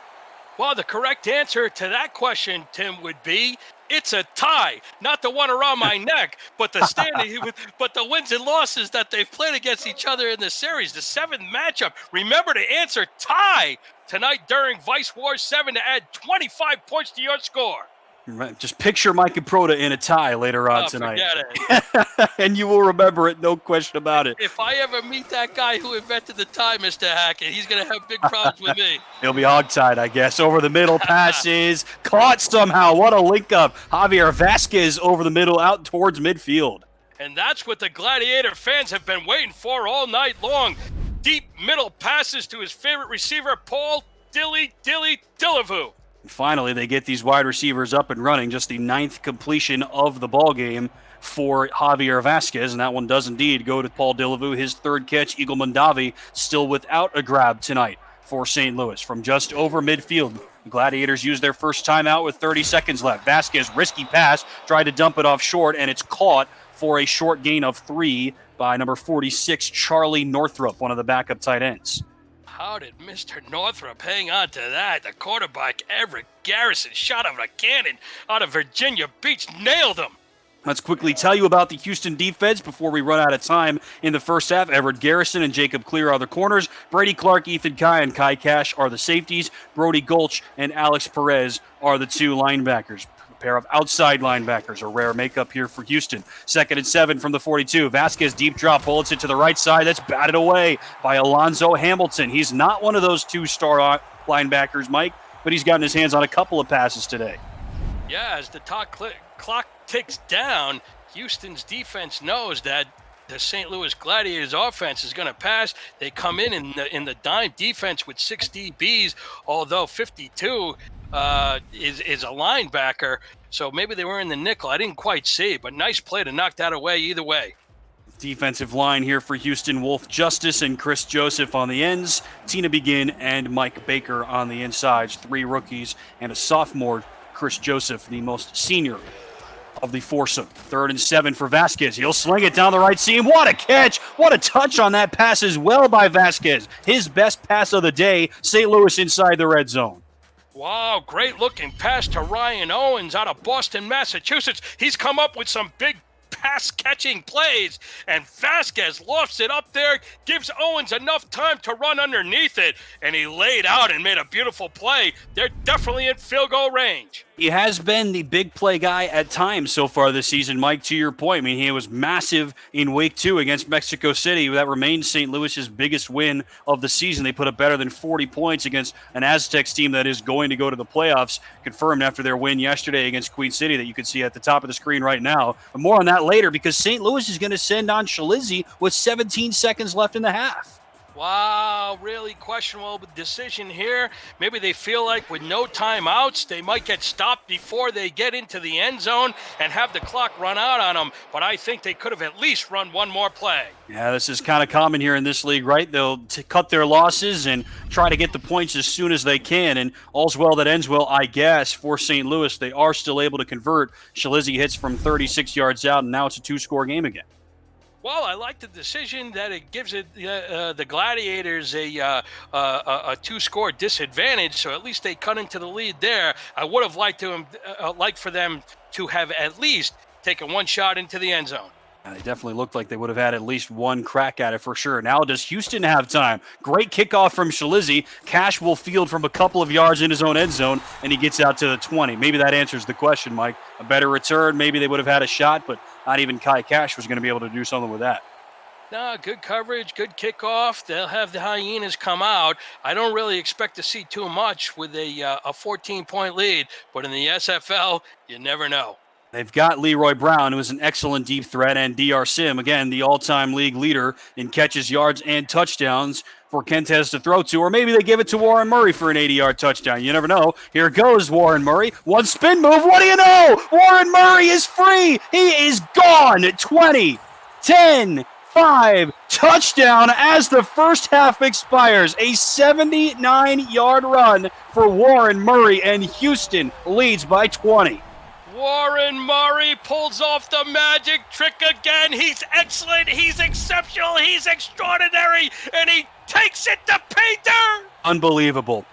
Well, the correct answer to that question, Tim, would be it's a tie. Not the one around my neck, but the standing, but the wins and losses that they've played against each other in the series. The 7th matchup. Remember to answer tie tonight during Vice Wars 7 to add 25 points to your score. Right. Just picture Mike and Proda in a tie later on tonight. Forget it. And you will remember it, no question about it. If I ever meet that guy who invented the tie, Mr. Hackett, he's going to have big problems with me. He'll be hogtied, I guess. Over the middle passes. Caught somehow. What a link up. Javier Vasquez over the middle out towards midfield. And that's what the Gladiator fans have been waiting for all night long. Deep middle passes to his favorite receiver, Paul Dillavu. Finally, they get these wide receivers up and running. Just the 9th completion of the ball game for Javier Vasquez, and that one does indeed go to Paul Dillavu. His 3rd catch. Eagle Mondavi still without a grab tonight for St. Louis. From just over midfield, the Gladiators use their first timeout with 30 seconds left. Vasquez, risky pass, tried to dump it off short, and it's caught for a short gain of 3 by number 46, Charlie Northrup, one of the backup tight ends. How did Mr. Northrup hang on to that? The quarterback, Everett Garrison, shot out of a cannon out of Virginia Beach, nailed him. Let's quickly tell you about the Houston defense before we run out of time in the first half. Everett Garrison and Jacob Clear are the corners. Brady Clark, Ethan Kai, and Kai Cash are the safeties. Brody Gulch and Alex Perez are the 2 linebackers. Pair of outside linebackers, a rare makeup here for Houston. 2nd and 7 from the 42. Vasquez deep drop, bullets it to the right side. That's batted away by Alonzo Hamilton. He's not one of those 2-star linebackers, Mike. but he's gotten his hands on a couple of passes today. Yeah, as the clock ticks down, Houston's defense knows that the St. Louis Gladiators offense is going to pass. They come in the dime defense with 6 DBs, although 52 is a linebacker. So maybe they were in the nickel. I didn't quite see, but nice play to knock that away either way. Defensive line here for Houston: Wolf Justice and Chris Joseph on the ends, Tina Begin and Mike Baker on the insides. 3 rookies and a sophomore, Chris Joseph, the most senior of the foursome. 3rd and 7 for Vasquez. He'll sling it down the right seam. What a catch! What a touch on that pass as well by Vasquez. His best pass of the day. St. Louis inside the red zone. Wow, great looking pass to Ryan Owens out of Boston, Massachusetts. He's come up with some big pass-catching plays, and Vasquez lofts it up there, gives Owens enough time to run underneath it, and he laid out and made a beautiful play. They're definitely in field goal range. He has been the big play guy at times so far this season, Mike, to your point. I mean, he was massive in Week 2 against Mexico City. That remains St. Louis's biggest win of the season. They put up better than 40 points against an Aztecs team that is going to go to the playoffs, confirmed after their win yesterday against Queen City that you can see at the top of the screen right now. But more on that later, because St. Louis is going to send on Shalizzi with 17 seconds left in the half. Wow, really questionable decision here. Maybe they feel like with no timeouts, they might get stopped before they get into the end zone and have the clock run out on them. But I think they could have at least run one more play. Yeah, this is kind of common here in this league, right? They'll cut their losses and try to get the points as soon as they can. And all's well that ends well, I guess, for St. Louis. They are still able to convert. Shalizzi hits from 36 yards out, and now it's a 2-score game again. Well, I like the decision that it gives the Gladiators a 2-score disadvantage, so at least they cut into the lead there. I would have liked for them to have at least taken one shot into the end zone. They definitely looked like they would have had at least one crack at it for sure. Now does Houston have time? Great kickoff from Shalizzi. Cash will field from a couple of yards in his own end zone, and he gets out to the 20. Maybe that answers the question, Mike. A better return, maybe they would have had a shot, but not even Kai Cash was going to be able to do something with that. No, good coverage, good kickoff. They'll have the Hyenas come out. I don't really expect to see too much with a 14-point lead, but in the SFL, you never know. They've got Leroy Brown, who is an excellent deep threat, and DR Sim, again, the all-time league leader in catches, yards, and touchdowns for Kentez to throw to. Or maybe they give it to Warren Murray for an 80-yard touchdown. You never know. Here goes Warren Murray. One spin move. What do you know? Warren Murray is free. He is gone. 20, 10, 5, touchdown as the first half expires. A 79-yard run for Warren Murray, and Houston leads by 20. Warren Murray pulls off the magic trick again. He's excellent. He's exceptional. He's extraordinary. And he takes it to Painter. Unbelievable.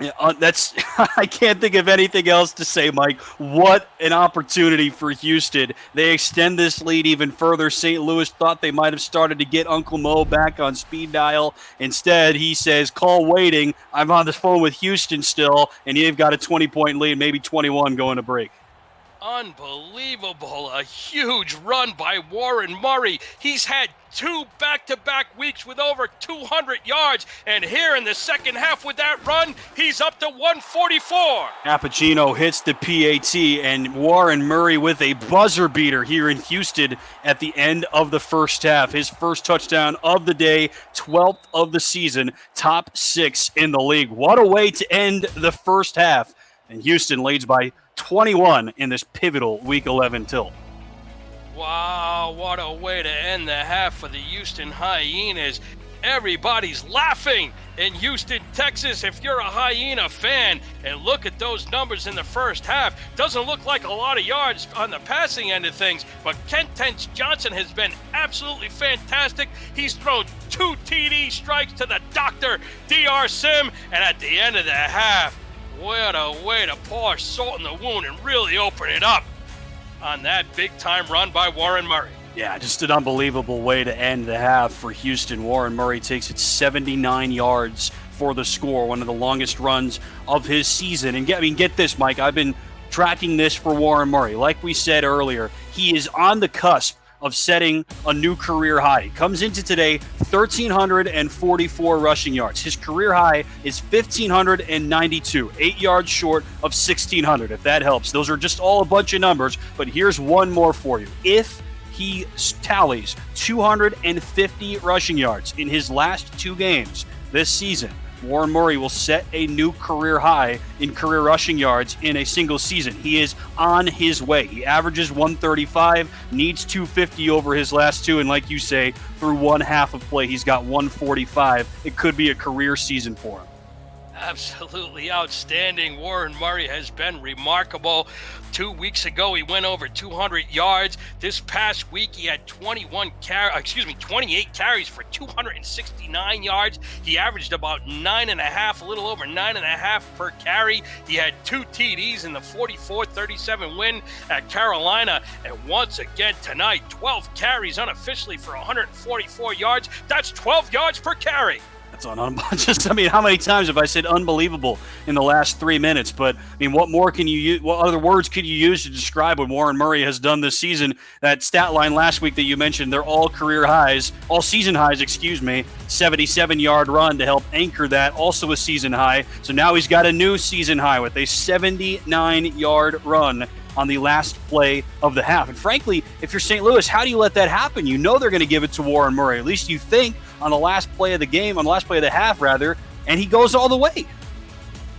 Yeah, that's I can't think of anything else to say, Mike. What an opportunity for Houston. They extend this lead even further. St. Louis thought they might have started to get Uncle Mo back on speed dial. Instead, he says, call waiting. I'm on the phone with Houston still, and they've got a 20-point lead, maybe 21 going to break. Unbelievable. A huge run by Warren Murray. He's had 2 back-to-back weeks with over 200 yards, and here in the second half with that run, he's up to 144. Appuccino hits the PAT, and Warren Murray with a buzzer beater here in Houston at the end of the first half. His first touchdown of the day, 12th of the season, top 6 in the league. What a way to end the first half. And Houston leads by 21 in this pivotal Week 11 tilt. Wow, what a way to end the half for the Houston Hyenas. Everybody's laughing in Houston, Texas. If you're a Hyena fan, and look at those numbers in the first half, doesn't look like a lot of yards on the passing end of things, but Kentez Johnson has been absolutely fantastic. He's thrown 2 TD strikes to the doctor, DR Sim, and at the end of the half, what a way to pour salt in the wound and really open it up on that big-time run by Warren Murray. Yeah, just an unbelievable way to end the half for Houston. Warren Murray takes it 79 yards for the score, one of the longest runs of his season. And get this, Mike, I've been tracking this for Warren Murray. Like we said earlier, he is on the cusp of setting a new career high. He comes into today 1,344 rushing yards. His career high is 1,592, 8 yards short of 1,600, if that helps. Those are just all a bunch of numbers, but here's one more for you. If he tallies 250 rushing yards in his last 2 games this season, Warren Murray will set a new career high in career rushing yards in a single season. He is on his way. He averages 135, needs 250 over his last 2, and like you say, through one half of play, he's got 145. It could be a career season for him. Absolutely outstanding. Warren Murray has been remarkable. 2 weeks ago, he went over 200 yards. This past week, he had 28 carries for 269 yards. He averaged about 9.5, a little over 9.5 per carry. He had 2 TDs in the 44-37 win at Carolina. And once again tonight, 12 carries unofficially for 144 yards. That's 12 yards per carry. That's just, how many times have I said unbelievable in the last 3 minutes? But, what more can you use? What other words could you use to describe what Warren Murray has done this season? That stat line last week that you mentioned, they're all career highs, all season highs, 77-yard run to help anchor that, also a season high. So now he's got a new season high with a 79-yard run on the last play of the half. And frankly, if you're St. Louis, how do you let that happen? You know they're going to give it to Warren Murray. At least you think on the last play of the game, on the last play of the half, rather, and he goes all the way.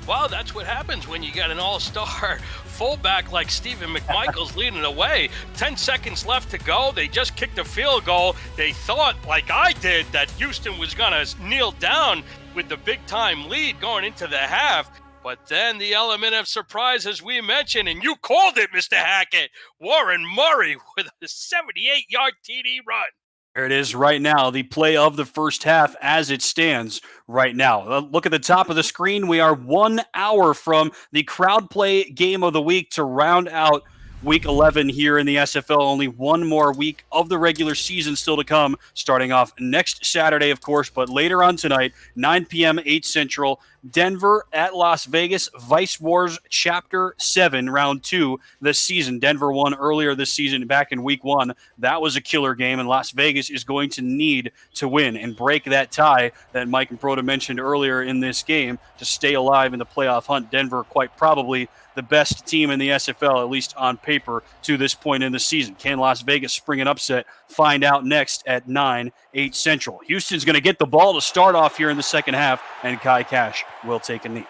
Well, that's what happens when you got an all-star fullback like Stephen McMichael's leading the way. 10 seconds left to go. They just kicked a field goal. They thought, like I did, that Houston was going to kneel down with the big-time lead going into the half. But then the element of surprise, as we mentioned, and you called it, Mr. Hackett, Warren Murray with a 78-yard TD run. There it is right now, the play of the first half as it stands right now. Look at the top of the screen. We are 1 hour from the crowd play game of the week to round out Week 11 here in the SFL. Only one more week of the regular season still to come, starting off next Saturday, of course, but later on tonight, 9 p.m., 8 Central, Denver at Las Vegas, Vice Wars Chapter 7, Round 2 this season. Denver won earlier this season back in Week 1. That was a killer game, and Las Vegas is going to need to win and break that tie that Mike and Proda mentioned earlier in this game to stay alive in the playoff hunt. Denver quite probably the best team in the SFL, at least on paper, to this point in the season. Can Las Vegas spring an upset? Find out next at 9, 8 Central. Houston's going to get the ball to start off here in the second half, and Kai Cash will take a knee.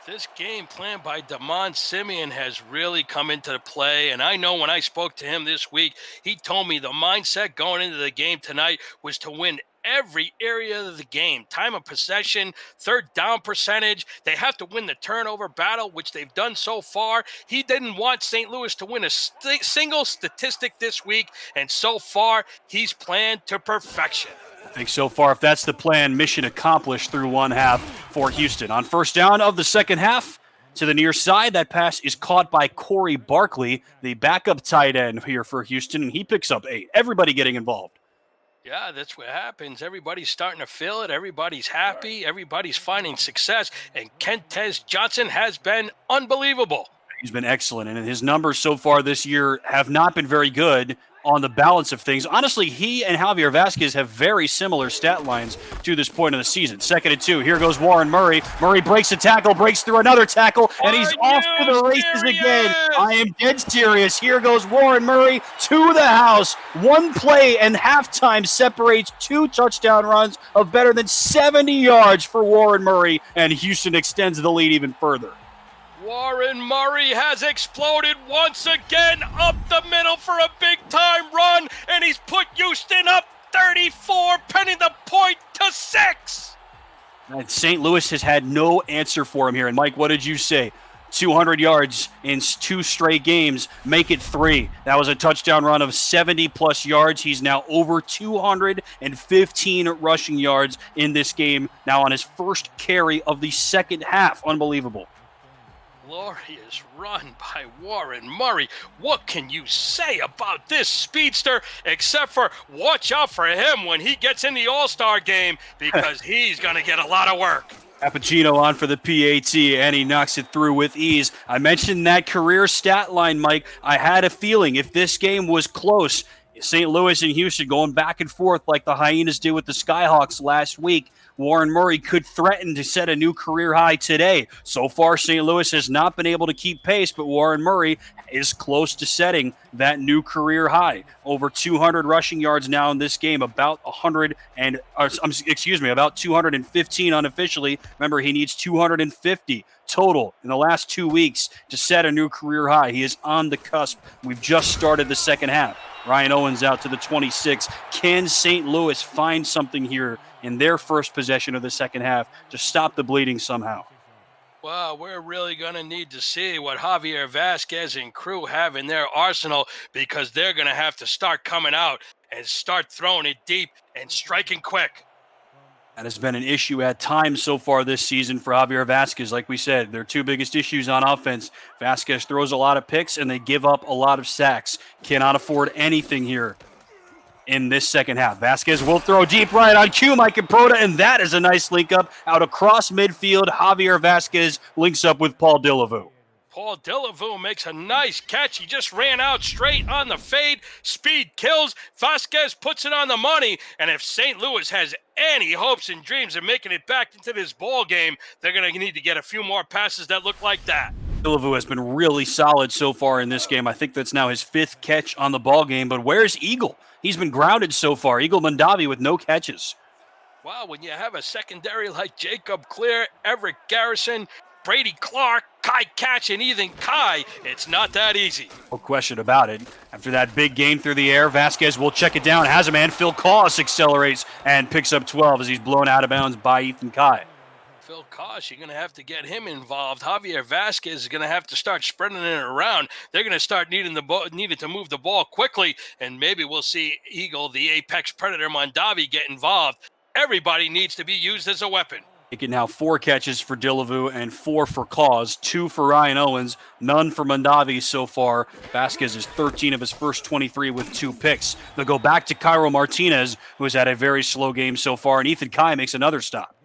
This game plan by Damon Simeon has really come into play, and I know when I spoke to him this week, he told me the mindset going into the game tonight was to win every area of the game. Time of possession, third down percentage. They have to win the turnover battle, which they've done so far. He didn't want St. Louis to win a single statistic this week, and so far, he's planned to perfection. I think so far, if that's the plan, mission accomplished through one half for Houston. On first down of the second half, to the near side, that pass is caught by Corey Barkley, the backup tight end here for Houston, and he picks up 8. Everybody getting involved. Yeah, that's what happens. Everybody's starting to feel it. Everybody's happy. Everybody's finding success. And Kentez Johnson has been unbelievable. He's been excellent, and his numbers so far this year have not been very good on the balance of things. Honestly, he and Javier Vasquez have very similar stat lines to this point of the season. 2nd and 2. Here goes Warren Murray. Murray breaks a tackle, breaks through another tackle, and he's off to the races again. I am dead serious. Here goes Warren Murray to the house. One play and halftime separates 2 touchdown runs of better than 70 yards for Warren Murray, and Houston extends the lead even further. Warren Murray has exploded once again up the middle for a big-time run, and he's put Houston up 34, pinning the point to 6. And St. Louis has had no answer for him here. And Mike, what did you say? 200 yards in 2 straight games, make it 3. That was a touchdown run of 70-plus yards. He's now over 215 rushing yards in this game, now on his first carry of the second half. Unbelievable. Glorious run by Warren Murray. What can you say about this speedster except for watch out for him when he gets in the All-Star game because he's going to get a lot of work. Cappuccino on for the PAT, and he knocks it through with ease. I mentioned that career stat line, Mike. I had a feeling if this game was close, St. Louis and Houston going back and forth like the Hyenas did with the Skyhawks last week. Warren Murray could threaten to set a new career high today. So far, St. Louis has not been able to keep pace, but Warren Murray is close to setting that new career high. Over 200 rushing yards now in this game, about 215 unofficially. Remember, he needs 250 total in the last 2 weeks to set a new career high. He is on the cusp. We've just started the second half. Ryan Owens out to the 26. Can St. Louis find something here in their first possession of the second half to stop the bleeding somehow? Well, we're really going to need to see what Javier Vasquez and crew have in their arsenal, because they're going to have to start coming out and start throwing it deep and striking quick. That has been an issue at times so far this season for Javier Vasquez. Like we said, their two biggest issues on offense. Vasquez throws a lot of picks and they give up a lot of sacks. Cannot afford anything here in this second half. Vasquez will throw deep right on cue, Mike Caprota, and that is a nice link up out across midfield. Javier Vasquez links up with Paul Delavu. Paul Delavu makes a nice catch. He just ran out straight on the fade. Speed kills. Vasquez puts it on the money. And if St. Louis has any hopes and dreams of making it back into this ball game, they're going to need to get a few more passes that look like that. Delavu has been really solid so far in this game. I think that's now his fifth catch on the ball game. But where's Eagle? He's been grounded so far. Eagle Mondavi with no catches. Wow, when you have a secondary like Jacob Clear, Everett Garrison, Brady Clark, Kai Catch, and Ethan Kai, it's not that easy. No question about it. After that big gain through the air, Vasquez will check it down. Has a man. Phil Koss accelerates and picks up 12 as he's blown out of bounds by Ethan Kai. Phil Koss, you're going to have to get him involved. Javier Vasquez is going to have to start spreading it around. They're going to start needing to move the ball quickly, and maybe we'll see Eagle, the apex predator Mondavi, get involved. Everybody needs to be used as a weapon. Making now 4 catches for Delavu and 4 for Cause, 2 for Ryan Owens, none for Mondavi so far. Vasquez is 13 of his first 23 with 2 picks. They'll go back to Cairo Martinez, who has had a very slow game so far, and Ethan Kai makes another stop.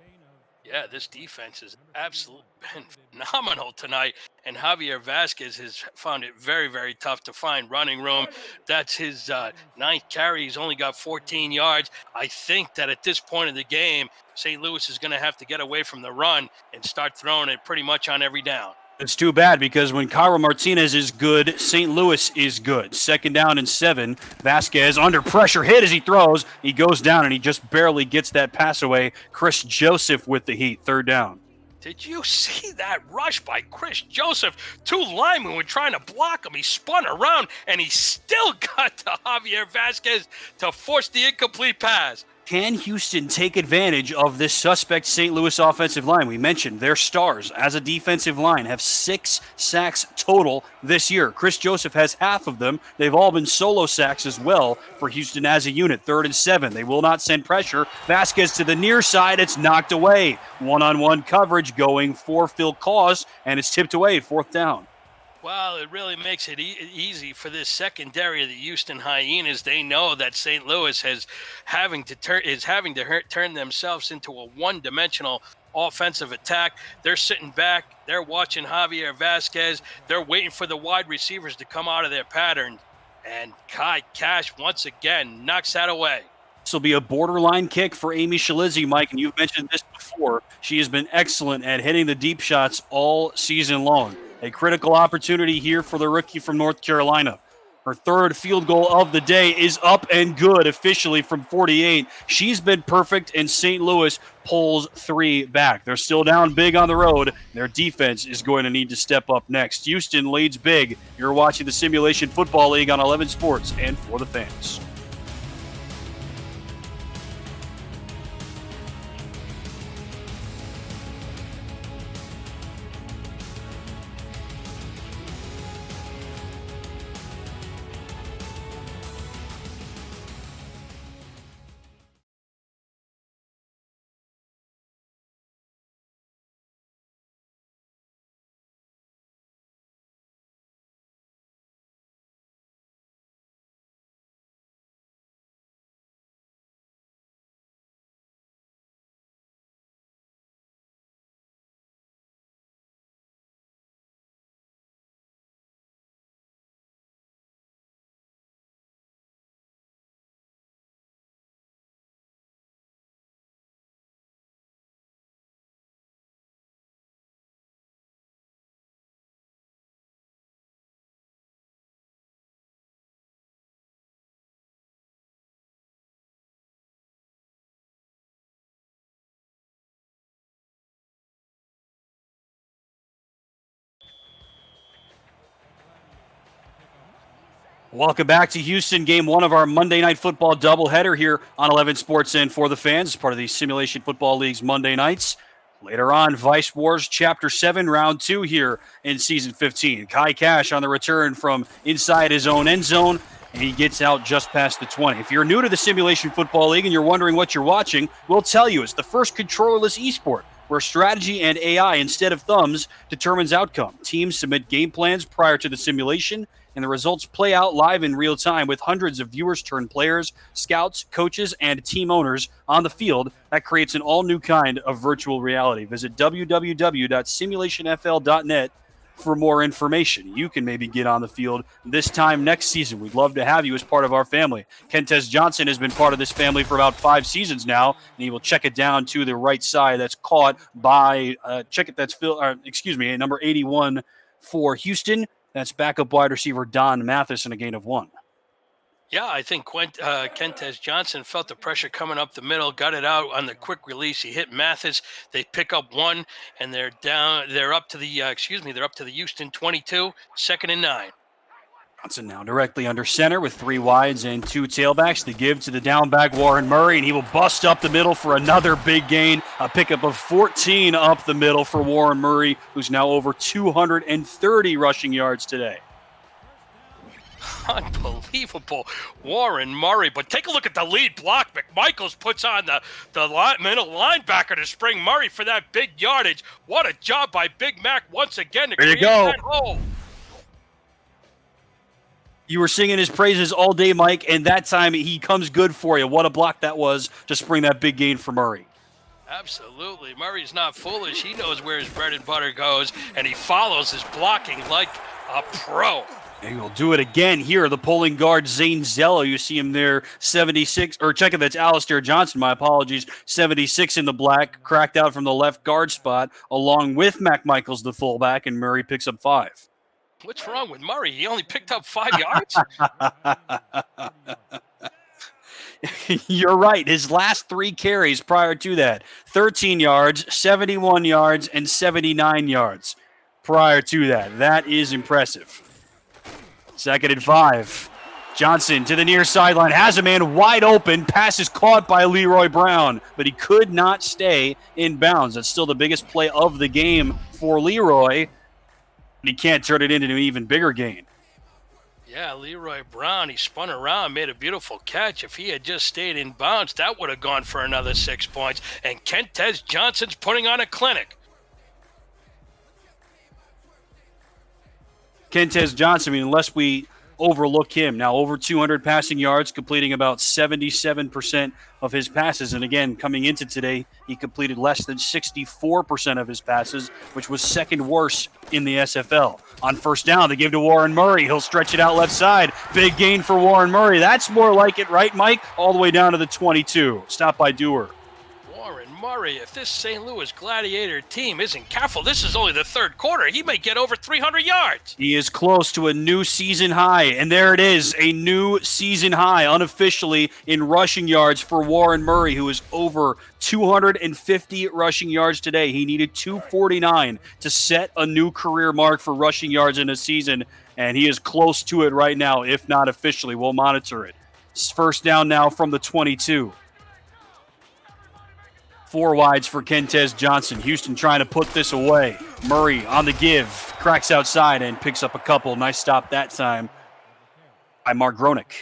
Yeah, this defense has absolutely been phenomenal tonight, and Javier Vasquez has found it very, very tough to find running room. That's his 9th carry. He's only got 14 yards. I think that at this point of the game, St. Louis is going to have to get away from the run and start throwing it pretty much on every down. It's too bad because when Cairo Martinez is good, St. Louis is good. 2nd down and 7. Vasquez under pressure, hit as he throws. He goes down and he just barely gets that pass away. Chris Joseph with the heat, 3rd down. Did you see that rush by Chris Joseph? 2 linemen were trying to block him. He spun around and he still got to Javier Vasquez to force the incomplete pass. Can Houston take advantage of this suspect St. Louis offensive line? We mentioned their stars as a defensive line have 6 sacks total this year. Chris Joseph has half of them. They've all been solo sacks as well for Houston as a unit. 3rd and 7. They will not send pressure. Vasquez to the near side. It's knocked away. One-on-one coverage going for Phil Koss, and it's tipped away. 4th down. Well, it really makes it easy for this secondary of the Houston Hyenas. They know that St. Louis is having to turn themselves into a one-dimensional offensive attack. They're sitting back. They're watching Javier Vasquez. They're waiting for the wide receivers to come out of their pattern. And Kai Cash, once again, knocks that away. This will be a borderline kick for Amy Shalizzi, Mike, and you've mentioned this before. She has been excellent at hitting the deep shots all season long. A critical opportunity here for the rookie from North Carolina. Her 3rd field goal of the day is up and good officially from 48. She's been perfect, and St. Louis pulls 3 back. They're still down big on the road. Their defense is going to need to step up next. Houston leads big. You're watching the Simulation Football League on 11 Sports and For the Fans. Welcome back to Houston, game one of our Monday Night Football doubleheader here on 11 Sports and for the fans, as part of the Simulation Football League's Monday nights. Later on, Vice Wars Chapter 7, Round 2 here in Season 15. Kai Cash on the return from inside his own end zone, and he gets out just past the 20. If you're new to the Simulation Football League and you're wondering what you're watching, we'll tell you it's the first controllerless esport where strategy and AI instead of thumbs determines outcome. Teams submit game plans prior to the simulation, and the results play out live in real time with hundreds of viewers turned players, scouts, coaches, and team owners on the field. That creates an all-new kind of virtual reality. Visit www.simulationfl.net for more information. You can maybe get on the field this time next season. We'd love to have you as part of our family. Kentez Johnson has been part of this family for about 5 seasons now, and he will check it down to the right side. That's caught by, number 81 for Houston. That's backup wide receiver Don Mathis in a gain of 1. Yeah, I think Kentez Johnson felt the pressure coming up the middle, got it out on the quick release. He hit Mathis. They pick up 1, and they're down. They're up to the Houston 22, 2nd and 9. Johnson now directly under center with 3 wides and 2 tailbacks. The give to the down back Warren Murray, and he will bust up the middle for another big gain. A pickup of 14 up the middle for Warren Murray, who's now over 230 rushing yards today. Unbelievable, Warren Murray. But take a look at the lead block. McMichaels puts on the middle linebacker to spring Murray for that big yardage. What a job by Big Mac once again to create that hole. You were singing his praises all day, Mike, and that time he comes good for you. What a block that was to spring that big gain for Murray. Absolutely. Murray's not foolish. He knows where his bread and butter goes, and he follows his blocking like a pro. And he'll do it again here. The pulling guard, Zane Zello. You see him there, 76. Or check it, that's Alistair Johnson. My apologies. 76 in the black, cracked out from the left guard spot, along with McMichaels, the fullback, and Murray picks up 5. What's wrong with Murray? He only picked up 5 yards? You're right. His last 3 carries prior to that, 13 yards, 71 yards, and 79 yards prior to that. That is impressive. 2nd and 5. Johnson to the near sideline, has a man wide open. Pass is caught by Leroy Brown, but he could not stay in bounds. That's still the biggest play of the game for Leroy. But he can't turn it into an even bigger gain. Yeah, Leroy Brown, he spun around, made a beautiful catch. If he had just stayed in bounds, that would have gone for another 6 points. And Kentez Johnson's putting on a clinic. Kentez Johnson, unless we overlook him, now over 200 passing yards, completing about 77% of his passes. And again, coming into today, he completed less than 64% of his passes, which was second worst in the SFL. On first down, they give to Warren Murray. He'll stretch it out left side. Big gain for Warren Murray. That's more like it, right, Mike? All the way down to the 22. Stop by Dewar. Warren Murray, if this St. Louis Gladiator team isn't careful, this is only the 3rd quarter. He may get over 300 yards. He is close to a new season high, and there it is, a new season high unofficially in rushing yards for Warren Murray, who is over 250 rushing yards today. He needed 249 to set a new career mark for rushing yards in a season, and he is close to it right now, if not officially. We'll monitor it. First down now from the 22. 4 wides for Kentez Johnson. Houston trying to put this away. Murray on the give, cracks outside and picks up a couple. Nice stop that time by Mark Gronick.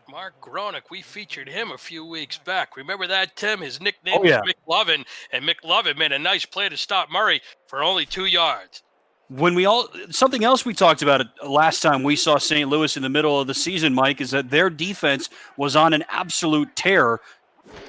Mark Gronick, we featured him a few weeks back. Remember that, Tim? His nickname was McLovin, and McLovin made a nice play to stop Murray for only 2 yards. Something else we talked about last time we saw St. Louis in the middle of the season, Mike, is that their defense was on an absolute tear.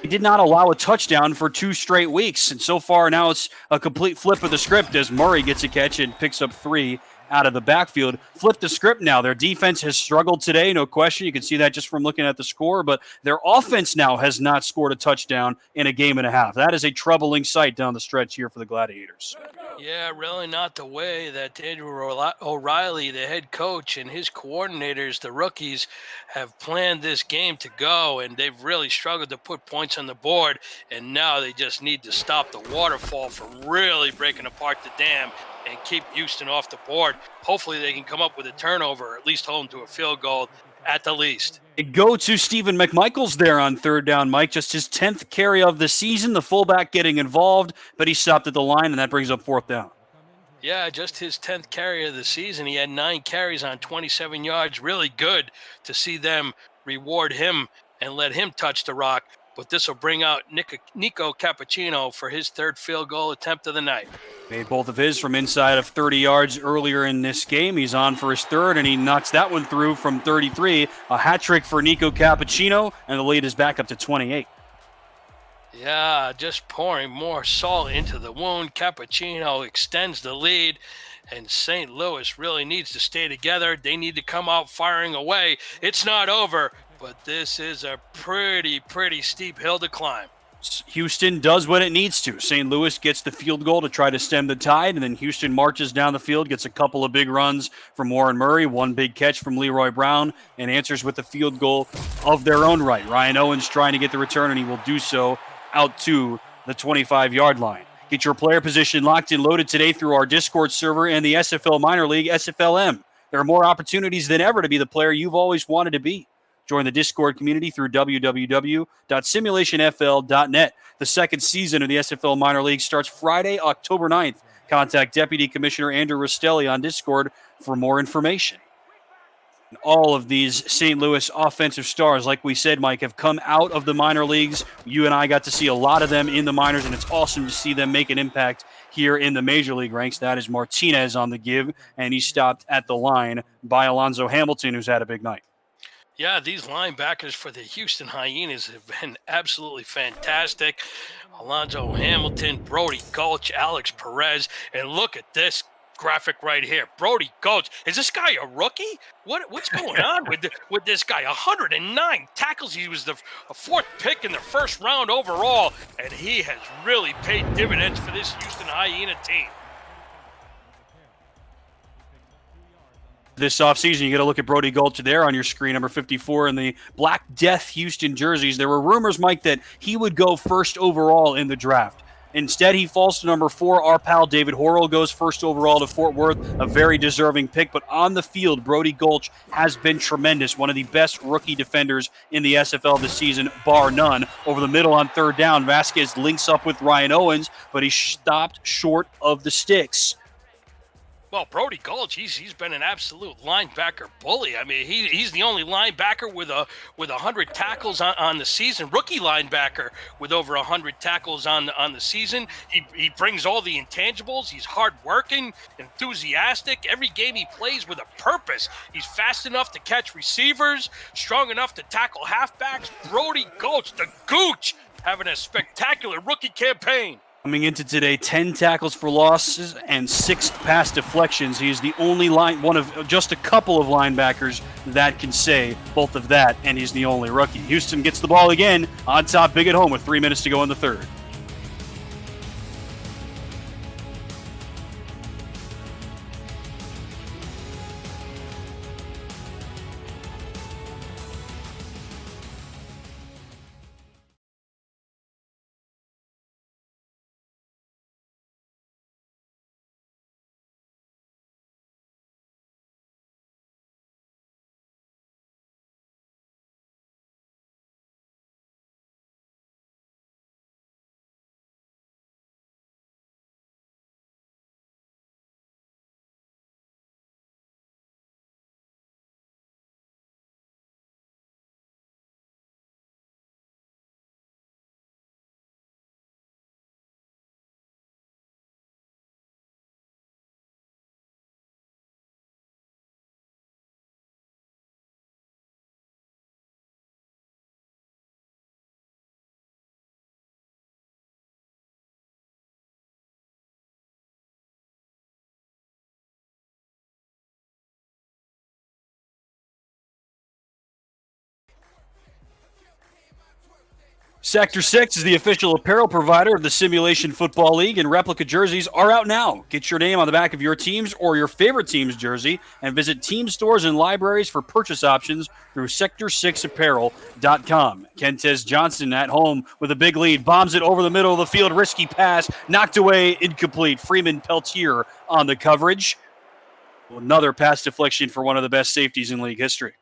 He did not allow a touchdown for 2 straight weeks, and so far now it's a complete flip of the script as Murray gets a catch and picks up 3 out of the backfield. Flip the script now. Their defense has struggled today, no question. You can see that just from looking at the score, but their offense now has not scored a touchdown in a game and a half. That is a troubling sight down the stretch here for the Gladiators. Yeah, really not the way that Andrew O'Reilly, the head coach, and his coordinators, the rookies, have planned this game to go, and they've really struggled to put points on the board, and now they just need to stop the waterfall from really breaking apart the dam and keep Houston off the board. Hopefully they can come up with a turnover, or at least hold them to a field goal at the least. Go to Stephen McMichaels there on third down, Mike. Just his 10th carry of the season. The fullback getting involved, but he stopped at the line, and that brings up fourth down. Yeah, just his 10th carry of the season. He had 9 carries on 27 yards. Really good to see them reward him and let him touch the rock. But this will bring out Nico Cappuccino for his 3rd field goal attempt of the night. Made both of his from inside of 30 yards earlier in this game. He's on for his 3rd, and he knocks that one through from 33. A hat trick for Nico Cappuccino, and the lead is back up to 28. Yeah, just pouring more salt into the wound. Cappuccino extends the lead, and St. Louis really needs to stay together. They need to come out firing away. It's not over, but this is a pretty steep hill to climb. Houston does what it needs to. St. Louis gets the field goal to try to stem the tide, and then Houston marches down the field, gets a couple of big runs from Warren Murray, one big catch from Leroy Brown, and answers with a field goal of their own right. Ryan Owens trying to get the return, and he will do so out to the 25-yard line. Get your player position locked and loaded today through our Discord server and the SFL Minor League, SFLM. There are more opportunities than ever to be the player you've always wanted to be. Join the Discord community through www.simulationfl.net. The second season of the SFL Minor League starts Friday, October 9th. Contact Deputy Commissioner Andrew Rostelli on Discord for more information. All of these St. Louis offensive stars, like we said, Mike, have come out of the minor leagues. You and I got to see a lot of them in the minors, and it's awesome to see them make an impact here in the major league ranks. That is Martinez on the give, and he stopped at the line by Alonzo Hamilton, who's had a big night. Yeah, these linebackers for the Houston Hyenas have been absolutely fantastic. Alonzo Hamilton, Brody Gulch, Alex Perez, and look at this graphic right here. Brody Gulch, is this guy a rookie? What's going on with this guy? 109 tackles. He was the 4th pick in the 1st round overall, and he has really paid dividends for this Houston Hyena team. This offseason, you got to look at Brody Gulch there on your screen, number 54 in the Black Death Houston jerseys. There were rumors, Mike, that he would go 1st overall in the draft. Instead, he falls to number 4. Our pal David Horrell goes 1st overall to Fort Worth, a very deserving pick. But on the field, Brody Gulch has been tremendous, one of the best rookie defenders in the SFL this season, bar none. Over the middle on 3rd down, Vasquez links up with Ryan Owens, but he stopped short of the sticks. Well, Brody Gulch, he's been an absolute linebacker bully. I mean, he's the only linebacker with 100 tackles on the season. Rookie linebacker with over 100 tackles on the season. He brings all the intangibles. He's hardworking, enthusiastic. Every game he plays with a purpose. He's fast enough to catch receivers, strong enough to tackle halfbacks. Brody Gulch, the Gooch, having a spectacular rookie campaign. Coming into today, 10 tackles for losses and 6 pass deflections. He's the only one of just a couple of linebackers that can say both of that, and he's the only rookie. Houston gets the ball again on top, big at home with 3 minutes to go in the 3rd. Sector 6 is the official apparel provider of the Simulation Football League, and replica jerseys are out now. Get your name on the back of your team's or your favorite team's jersey and visit team stores and libraries for purchase options through sector6apparel.com. Kentez Johnson at home with a big lead, bombs it over the middle of the field, risky pass, knocked away, incomplete. Freeman Peltier on the coverage. Another pass deflection for one of the best safeties in league history.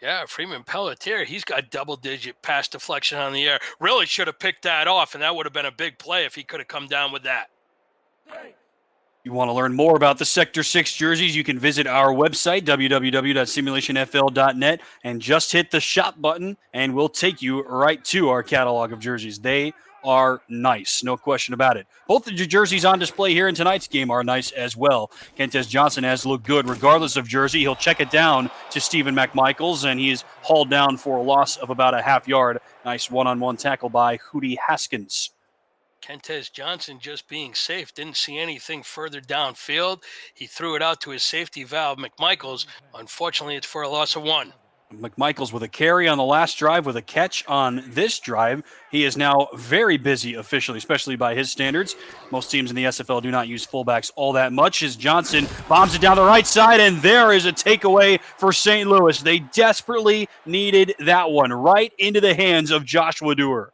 Yeah, Freeman Pelletier, he's got double-digit pass deflection on the air. Really should have picked that off, and that would have been a big play if he could have come down with that. You want to learn more about the Sector 6 jerseys, you can visit our website, www.simulationfl.net, and just hit the shop button, and we'll take you right to our catalog of jerseys. They are nice, no question about it. Both of the jerseys on display here in tonight's game are nice as well. Kentez Johnson has looked good regardless of jersey. He'll check it down to Stephen McMichaels, and he's hauled down for a loss of about a half yard. Nice one-on-one tackle by Hootie Haskins. Kentez Johnson just being safe, didn't see anything further downfield. He threw it out to his safety valve, McMichaels. Unfortunately, it's for a loss of 1. McMichaels with a carry on the last drive, with a catch on this drive. He is now very busy officially, especially by his standards. Most teams in the SFL do not use fullbacks all that much, as Johnson bombs it down the right side, and there is a takeaway for St. Louis. They desperately needed that one right into the hands of Joshua Dewar.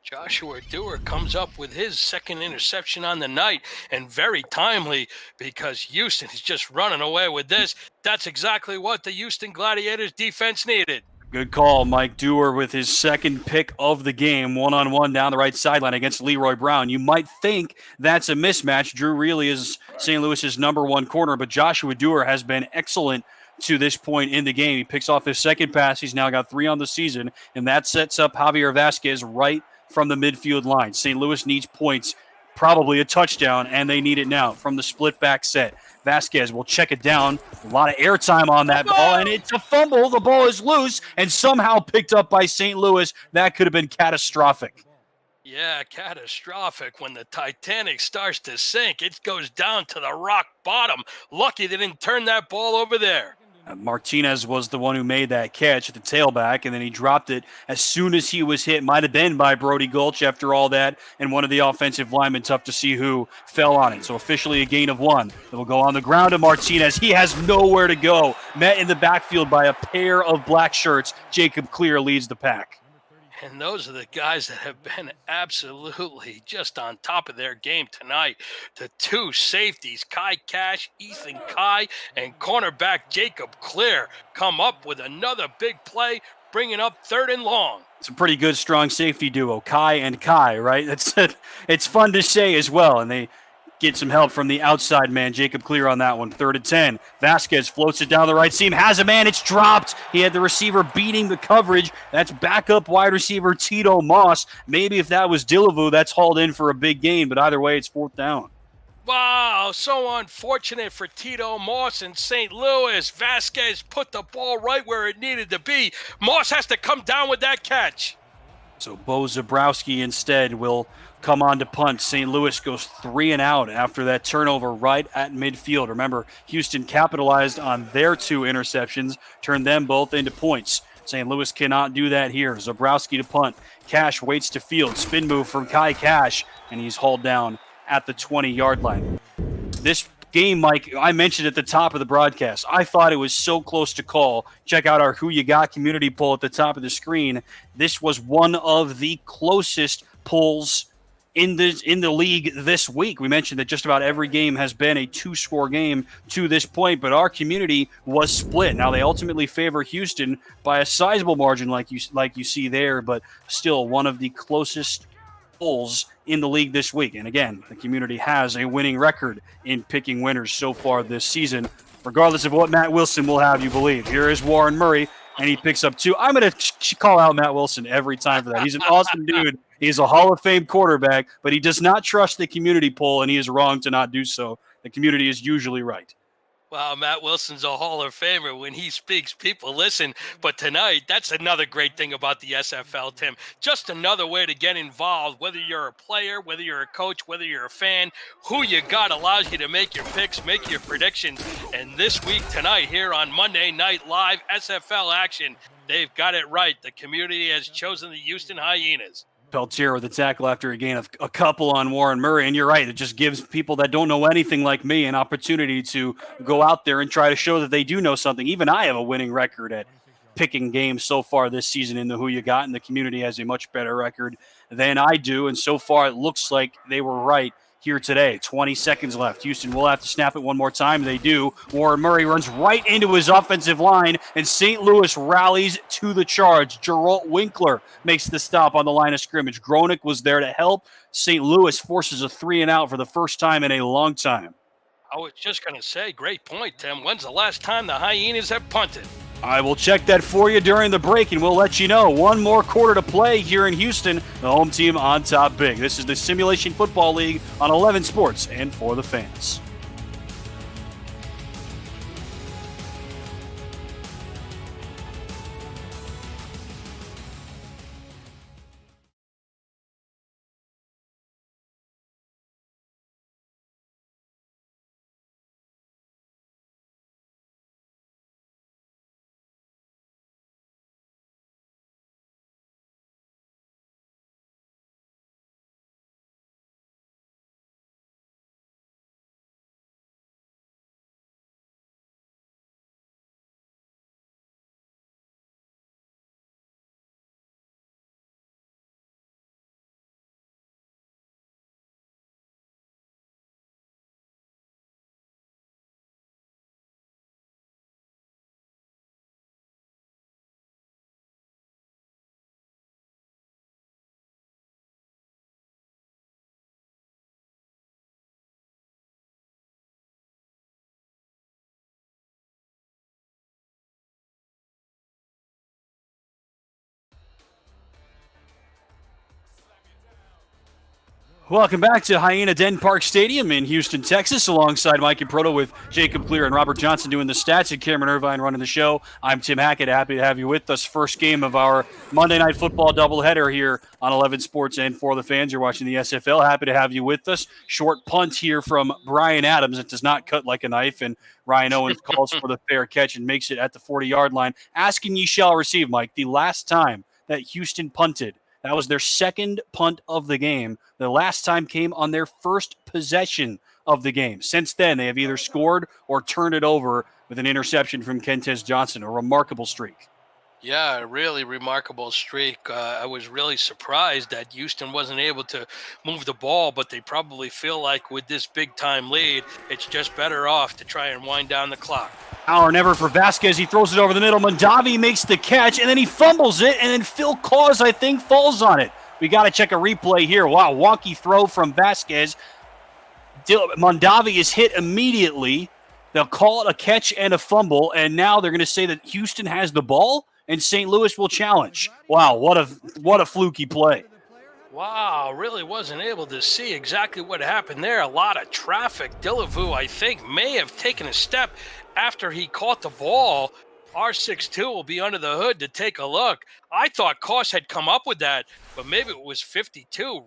Joshua Dewar comes up with his second interception on the night, and very timely, because Houston is just running away with this. That's exactly what the Houston Gladiators defense needed. Good call, Mike Dewar with his second pick of the game, one-on-one down the right sideline against Leroy Brown. You might think that's a mismatch. Drew Reilly is St. Louis's number one corner, but Joshua Dewar has been excellent to this point in the game. He picks off his second pass. He's now got 3 on the season, and that sets up Javier Vasquez right from the midfield line. St. Louis needs points, probably a touchdown, and they need it now from the split back set. Vasquez will check it down. A lot of airtime on that ball, and it's a fumble. The ball is loose and somehow picked up by St. Louis. That could have been catastrophic. Yeah, catastrophic. When the Titanic starts to sink, it goes down to the rock bottom. Lucky they didn't turn that ball over there. Martinez was the one who made that catch at the tailback, and then he dropped it as soon as he was hit. Might have been by Brody Gulch after all that, and one of the offensive linemen, tough to see who fell on it. So officially a gain of 1. It will go on the ground to Martinez. He has nowhere to go. Met in the backfield by a pair of black shirts. Jacob Clear leads the pack. And those are the guys that have been absolutely just on top of their game tonight. The 2 safeties, Kai Cash, Ethan Kai, and cornerback Jacob Clear come up with another big play, bringing up 3rd and long. It's a pretty good, strong safety duo, Kai and Kai, right? It's fun to say as well, and they get some help from the outside man, Jacob Clear on that one. 3rd and 10. Vasquez floats it down the right seam, has a man, it's dropped. He had the receiver beating the coverage. That's backup wide receiver Tito Moss. Maybe if that was Dillavu, that's hauled in for a big gain, but either way, it's 4th down. Wow, so unfortunate for Tito Moss and St. Louis. Vasquez put the ball right where it needed to be. Moss has to come down with that catch. So Bo Zabrowski instead will come on to punt. St. Louis goes 3 and out after that turnover right at midfield. Remember, Houston capitalized on their 2 interceptions, turned them both into points. St. Louis cannot do that here. Zabrowski to punt. Cash waits to field. Spin move from Kai Cash, and he's hauled down at the 20-yard line. This game, Mike, I mentioned at the top of the broadcast, I thought it was so close to call. Check out our Who You Got community poll at the top of the screen. This was one of the closest polls in the league this week. We mentioned that just about every game has been a 2-score game to this point, but our community was split. Now they ultimately favor Houston by a sizable margin, like you see there, but still one of the closest polls in the league this week. And again, the community has a winning record in picking winners so far this season, regardless of what Matt Wilson will have you believe. Here is Warren Murray, and he picks up 2. I'm going to call out Matt Wilson every time for that. He's an awesome dude. He's a Hall of Fame quarterback, but he does not trust the community poll, and he is wrong to not do so. The community is usually right. Wow, Matt Wilson's a Hall of Famer. When he speaks, people listen. But tonight, that's another great thing about the SFL, Tim. Just another way to get involved, whether you're a player, whether you're a coach, whether you're a fan. Who You Got allows you to make your picks, make your predictions. And this week, tonight, here on Monday Night Live, SFL action, they've got it right. The community has chosen the Houston Hyenas. Peltier with the tackle after a gain of a couple on Warren Murray. And you're right, it just gives people that don't know anything like me an opportunity to go out there and try to show that they do know something. Even I have a winning record at picking games so far this season in the Who You Got, and the community has a much better record than I do. And so far, it looks like they were right here today. 20 seconds left. Houston will have to snap it one more time. They do. Warren Murray runs right into his offensive line, and St. Louis rallies to the charge. Geralt Winkler makes the stop on the line of scrimmage. Gronick was there to help. St. Louis forces a 3-and-out for the first time in a long time. I was just going to say, great point, Tim. When's the last time the Hyenas have punted? I will check that for you during the break, and we'll let you know. One more quarter to play here in Houston. The home team on top big. This is the Simulation Football League on 11 Sports and for the fans. Welcome back to Hyena Den Park Stadium in Houston, Texas, alongside Mike and Proto with Jacob Clear and Robert Johnson doing the stats and Cameron Irvine running the show. I'm Tim Hackett, happy to have you with us. First game of our Monday Night Football doubleheader here on 11 Sports and for the fans. You're watching the SFL. Happy to have you with us. Short punt here from Brian Adams. It does not cut like a knife, and Ryan Owens calls for the fair catch and makes it at the 40-yard line. Asking ye shall receive, Mike. The last time that Houston punted, that was their second punt of the game. The last time came on their first possession of the game. Since then, they have either scored or turned it over with an interception from Kentez Johnson. A remarkable streak. Yeah, a really remarkable streak. I was really surprised that Houston wasn't able to move the ball, but they probably feel like with this big-time lead, it's just better off to try and wind down the clock. Hour never for Vasquez. He throws it over the middle. Mondavi makes the catch, and then he fumbles it, and then Phil Cause, I think, falls on it. We got to check a replay here. Wow, wonky throw from Vasquez. Mondavi is hit immediately. They'll call it a catch and a fumble, and now they're going to say that Houston has the ball, and St. Louis will challenge. Wow, what a fluky play. Wow, really wasn't able to see exactly what happened there. A lot of traffic. Delavu, I think, may have taken a step after he caught the ball. R62 will be under the hood to take a look. I thought Koss had come up with that, but maybe it was 52.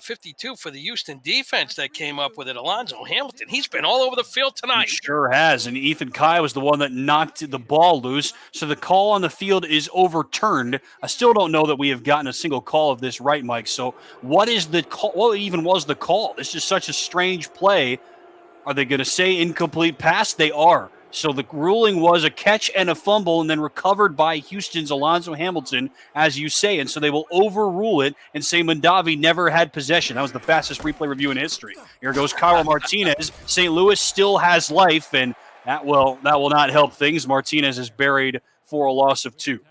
52 for the Houston defense that came up with it. Alonzo Hamilton, he's been all over the field tonight. He sure has, and Ethan Kai was the one that knocked the ball loose, so the call on the field is overturned. I still don't know that we have gotten a single call of this right, Mike. So what is the call? What even was the call? This is such a strange play. Are they going to say incomplete pass? They are. So the ruling was a catch and a fumble and then recovered by Houston's Alonzo Hamilton, as you say. And so they will overrule it and say Mondavi never had possession. That was the fastest replay review in history. Here goes Kyle Martinez. St. Louis still has life, and that will not help things. Martinez is buried for a loss of 2.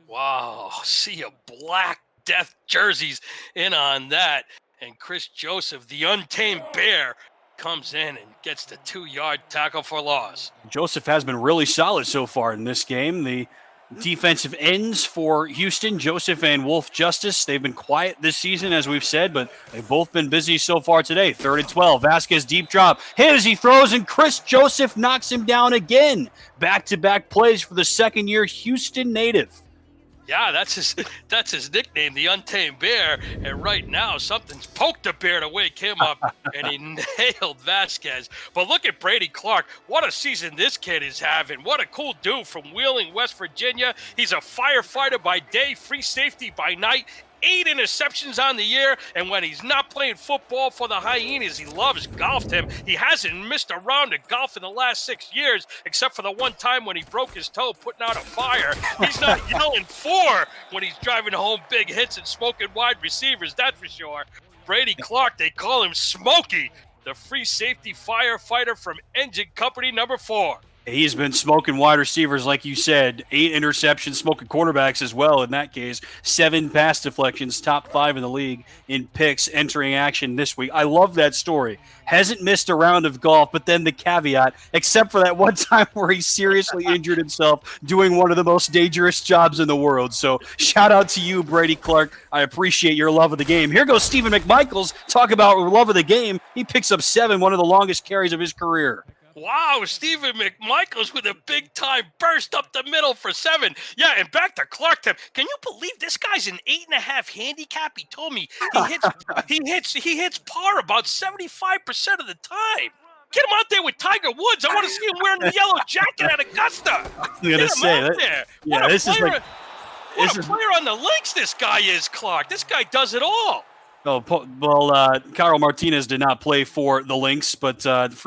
Wow, see a Black Death jerseys in on that. And Chris Joseph, the untamed bear, comes in and gets the 2-yard tackle for loss. Joseph has been really solid so far in this game. The defensive ends for Houston, Joseph and Wolf Justice, they've been quiet this season, as we've said, but they've both been busy so far today. 3rd and 12. Vasquez deep drop. Hit as he throws, and Chris Joseph knocks him down again. Back-to-back plays for the second-year Houston native. Yeah, that's his nickname, the Untamed Bear. And right now, something's poked the bear to wake him up, and he nailed Vasquez. But look at Brady Clark. What a season this kid is having. What a cool dude from Wheeling, West Virginia. He's a firefighter by day, free safety by night. 8 interceptions on the year, and when he's not playing football for the Hyenas, he loves golf, Tim. He hasn't missed a round of golf in the last 6 years, except for the one time when he broke his toe putting out a fire. He's not yelling for when he's driving home big hits and smoking wide receivers, that's for sure. Brady Clark, they call him Smokey, the free safety firefighter from Engine Company number 4. He's been smoking wide receivers, like you said, 8 interceptions, smoking quarterbacks as well in that case, 7 pass deflections, top 5 in the league in picks entering action this week. I love that story. Hasn't missed a round of golf, but then the caveat, except for that one time where he seriously injured himself doing one of the most dangerous jobs in the world. So shout out to you, Brady Clark. I appreciate your love of the game. Here goes Stephen McMichaels. Talk about love of the game. He picks up 7, one of the longest carries of his career. Wow, Stephen McMichaels with a big-time burst up the middle for 7. Yeah, and back to Clark. Can you believe this guy's an 8.5 handicap? He told me he hits par about 75% of the time. Get him out there with Tiger Woods. I want to see him wearing the yellow jacket at Augusta. I'm gonna say that. Yeah, this is like what a player on the links this guy is, Clark. This guy does it all. Oh, well, Carl Martinez did not play for the Lynx, but that's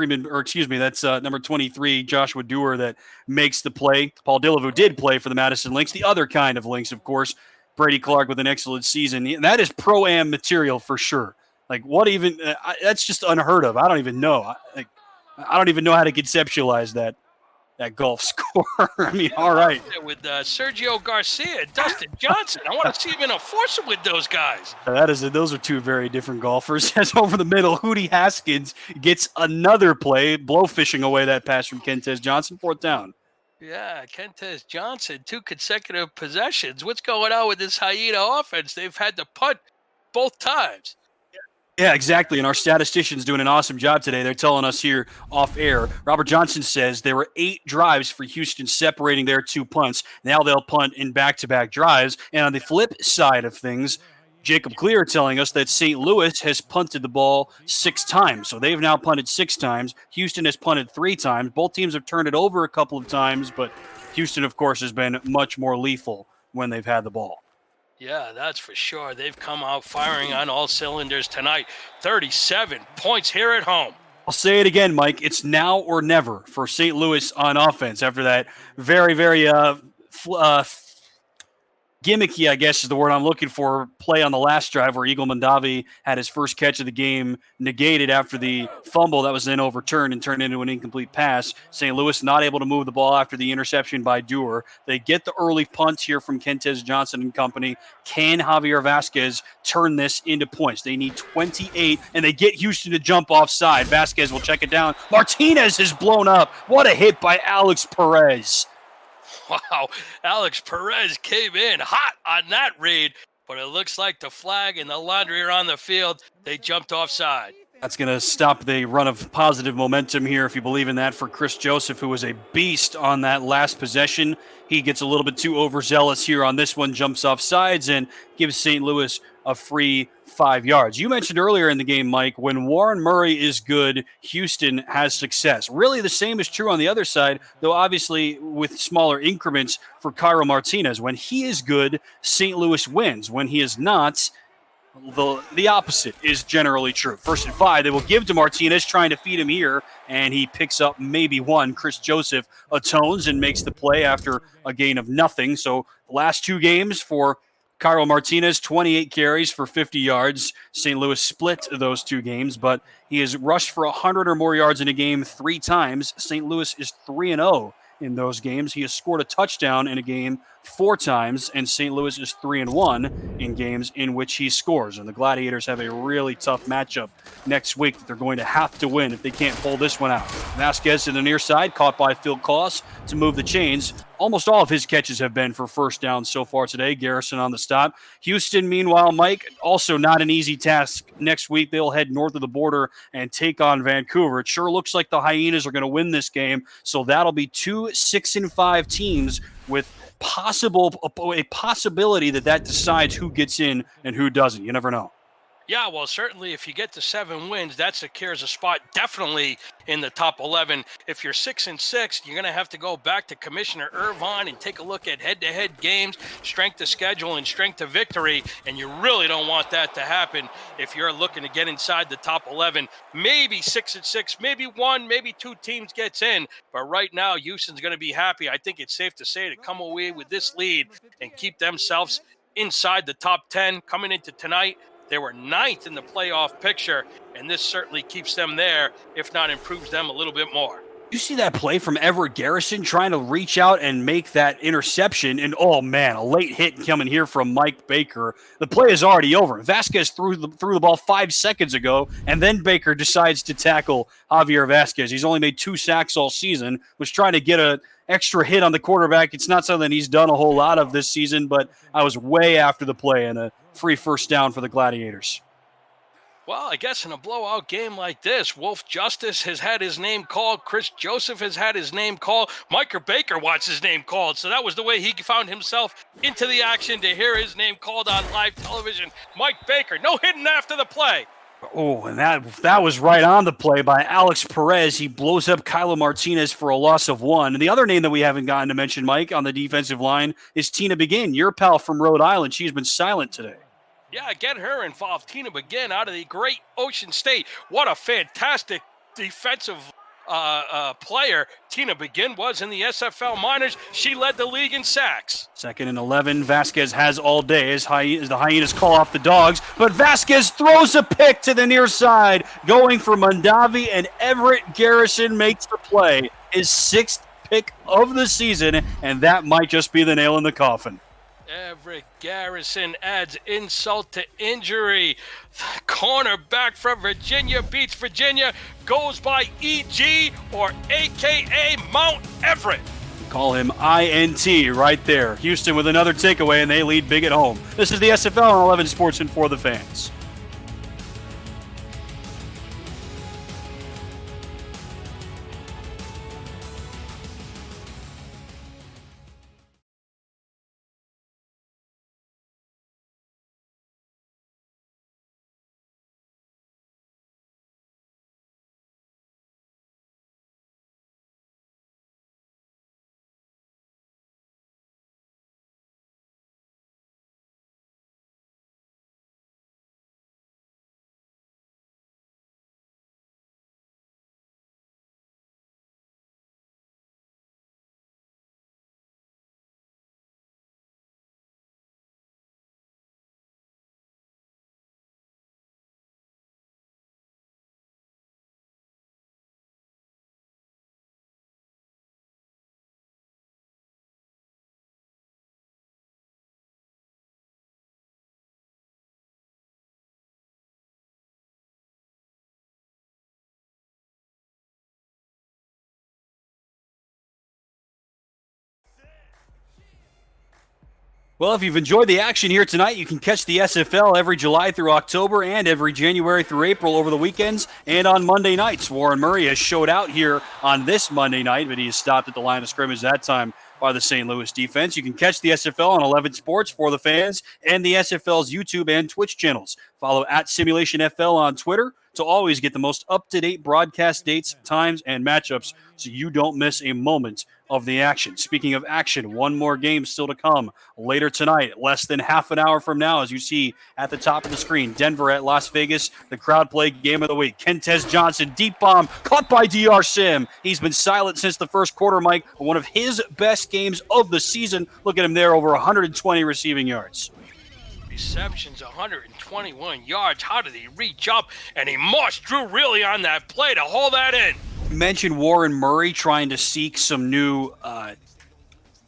number 23, Joshua Dewar, that makes the play. Paul Dillevue did play for the Madison Lynx, the other kind of Lynx, of course. Brady Clark with an excellent season. That is pro-am material for sure. Like, what even that's just unheard of. I don't even know. I don't even know how to conceptualize that golf score. I mean, all right. With Sergio Garcia and Dustin Johnson. I want to see him in a foursome with those guys. Those are 2 very different golfers. As over the middle, Hootie Haskins gets another play, blowfishing away that pass from Kentez Johnson, 4th down. Yeah, Kentez Johnson, 2 consecutive possessions. What's going on with this Hyena offense? They've had to punt both times. Yeah, exactly. And our statistician's doing an awesome job today. They're telling us here off air. Robert Johnson says there were 8 drives for Houston separating their 2 punts. Now they'll punt in back-to-back drives. And on the flip side of things, Jacob Clear telling us that St. Louis has punted the ball 6 times. So they've now punted 6 times. Houston has punted 3 times. Both teams have turned it over a couple of times, but Houston, of course, has been much more lethal when they've had the ball. Yeah, that's for sure. They've come out firing on all cylinders tonight. 37 points here at home. I'll say it again, Mike. It's now or never for St. Louis on offense after that very, very gimmicky, I guess is the word I'm looking for, play on the last drive where Eagle Mondavi had his first catch of the game negated after the fumble that was then overturned and turned into an incomplete pass. St. Louis not able to move the ball after the interception by Dewar. They get the early punt here from Kentez Johnson and company. Can Javier Vasquez turn this into points? They need 28, and they get Houston to jump offside. Vasquez will check it down. Martinez is blown up. What a hit by Alex Perez. Wow, Alex Perez came in hot on that read, but it looks like the flag and the laundry are on the field. They jumped offside. That's going to stop the run of positive momentum here, if you believe in that, for Chris Joseph, who was a beast on that last possession. He gets a little bit too overzealous here on this one, jumps off sides, and gives St. Louis a free 5 yards. You mentioned earlier in the game, Mike, when Warren Murray is good, Houston has success. Really the same is true on the other side, though obviously with smaller increments for Cairo Martinez. When he is good, St. Louis wins. When he is not, the opposite is generally true. 1st and 5, they will give to Martinez, trying to feed him here, and he picks up maybe 1. Chris Joseph atones and makes the play after a gain of nothing. So the last 2 games for Cairo Martinez, 28 carries for 50 yards. St. Louis split those 2 games, but he has rushed for 100 or more yards in a game 3 times. St. Louis is 3-0 in those games. He has scored a touchdown in a game 4 times, and St. Louis is 3-1 in games in which he scores. And the Gladiators have a really tough matchup next week that they're going to have to win if they can't pull this one out. Vasquez to the near side, caught by Phil Koss to move the chains. Almost all of his catches have been for first down so far today. Garrison on the stop. Houston, meanwhile, Mike, also not an easy task. Next week, they'll head north of the border and take on Vancouver. It sure looks like the Hyenas are going to win this game, so that'll be 2 6-5 teams with a possibility that decides who gets in and who doesn't. You never know. Yeah, well, certainly if you get to 7 wins, that secures a spot definitely in the top 11. If you're 6-6, you're going to have to go back to Commissioner Irvine and take a look at head-to-head games, strength of schedule, and strength of victory. And you really don't want that to happen if you're looking to get inside the top 11. Maybe 6-6, maybe one, maybe two teams gets in. But right now, Houston's going to be happy. I think it's safe to say to come away with this lead and keep themselves inside the top 10 coming into tonight. They were 9th in the playoff picture, and this certainly keeps them there, if not improves them a little bit more. You see that play from Everett Garrison trying to reach out and make that interception, and oh man, a late hit coming here from Mike Baker. The play is already over. Vasquez threw the ball 5 seconds ago, and then Baker decides to tackle Javier Vasquez. He's only made 2 sacks all season, was trying to get an extra hit on the quarterback. It's not something he's done a whole lot of this season, but I was way after the play and a free first down for the Gladiators. Well, I guess in a blowout game like this, Wolf Justice has had his name called. Chris Joseph has had his name called. Micah Baker wants his name called. So that was the way he found himself into the action, to hear his name called on live television. Mike Baker, no hitting after the play. Oh, and that was right on the play by Alex Perez. He blows up Kylo Martinez for a loss of 1. And the other name that we haven't gotten to mention, Mike, on the defensive line is Tina Begin, your pal from Rhode Island. She's been silent today. Yeah, get her involved. Tina Begin out of the great Ocean State. What a fantastic defensive player Tina Begin was in the SFL minors. She led the league in sacks. 2nd and 11. Vasquez has all day as the Hyenas call off the Dogs. But Vasquez throws a pick to the near side, going for Mondavi, and Everett Garrison makes the play. His 6th pick of the season, and that might just be the nail in the coffin. Everett Garrison adds insult to injury. The cornerback from Virginia beats Virginia, goes by EG or AKA Mount Everett. Call him INT right there. Houston with another takeaway, and they lead big at home. This is the SFL on 11 Sports and for the fans. Well, if you've enjoyed the action here tonight, you can catch the SFL every July through October and every January through April over the weekends and on Monday nights. Warren Murray has showed out here on this Monday night, but he has stopped at the line of scrimmage that time by the St. Louis defense. You can catch the SFL on 11 Sports for the fans and the SFL's YouTube and Twitch channels. Follow at Simulationfl on Twitter to always get the most up-to-date broadcast dates, times, and matchups so you don't miss a moment of the action. Speaking of action, one more game still to come later tonight, less than half an hour from now, as you see at the top of the screen. Denver at Las Vegas, the crowd play game of the week. Kentez Johnson, deep bomb, caught by DR Sim. He's been silent since the first quarter, Mike. One of his best games of the season. Look at him there, over 120 receiving yards. Receptions, 121 yards. How did he reach up? And he mushed Drew really on that play to hold that in. Mentioned Warren Murray trying to seek some new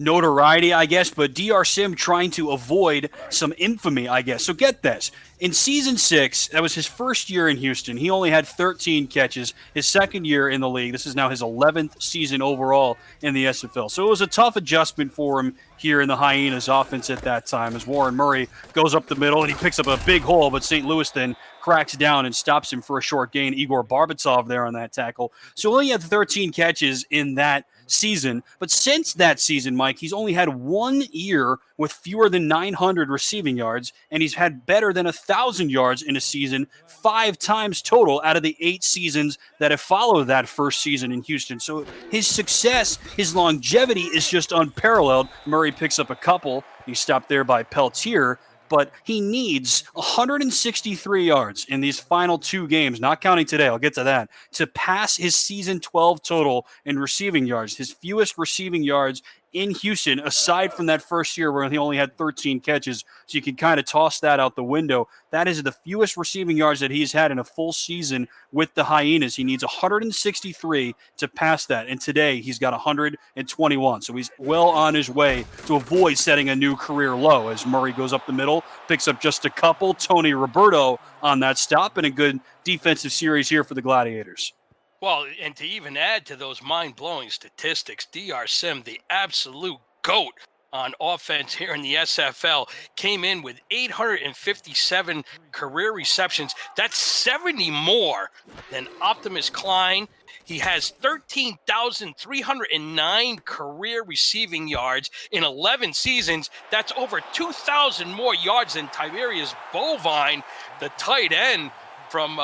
notoriety, I guess, but DR Sim trying to avoid some infamy, I guess. So get this. In Season 6, that was his first year in Houston. He only had 13 catches. His second year in the league. This is now his 11th season overall in the SFL. So it was a tough adjustment for him here in the Hyenas offense at that time as Warren Murray goes up the middle and he picks up a big hole, but St. Louis then cracks down and stops him for a short gain. Igor Barbitsov there on that tackle. So only had 13 catches in that season. But since that season, Mike, he's only had 1 year with fewer than 900 receiving yards, and he's had better than 1,000 yards in a season 5 times total out of the 8 seasons that have followed that first season in Houston. So his success, his longevity is just unparalleled. Murray picks up a couple. He stopped there by Peltier. But he needs 163 yards in these final 2 games, not counting today, I'll get to that, to pass his season 12 total in receiving yards, his fewest receiving yards in Houston, aside from that first year where he only had 13 catches. So you can kind of toss that out the window. That is the fewest receiving yards that he's had in a full season with the Hyenas. He needs 163 to pass that. And today he's got 121. So he's well on his way to avoid setting a new career low as Murray goes up the middle, picks up just a couple. Tony Roberto on that stop, and a good defensive series here for the Gladiators. Well, and to even add to those mind-blowing statistics, DR Sim, the absolute GOAT on offense here in the SFL, came in with 857 career receptions. That's 70 more than Optimus Klein. He has 13,309 career receiving yards in 11 seasons. That's over 2,000 more yards than Tiberius Bovine, the tight end from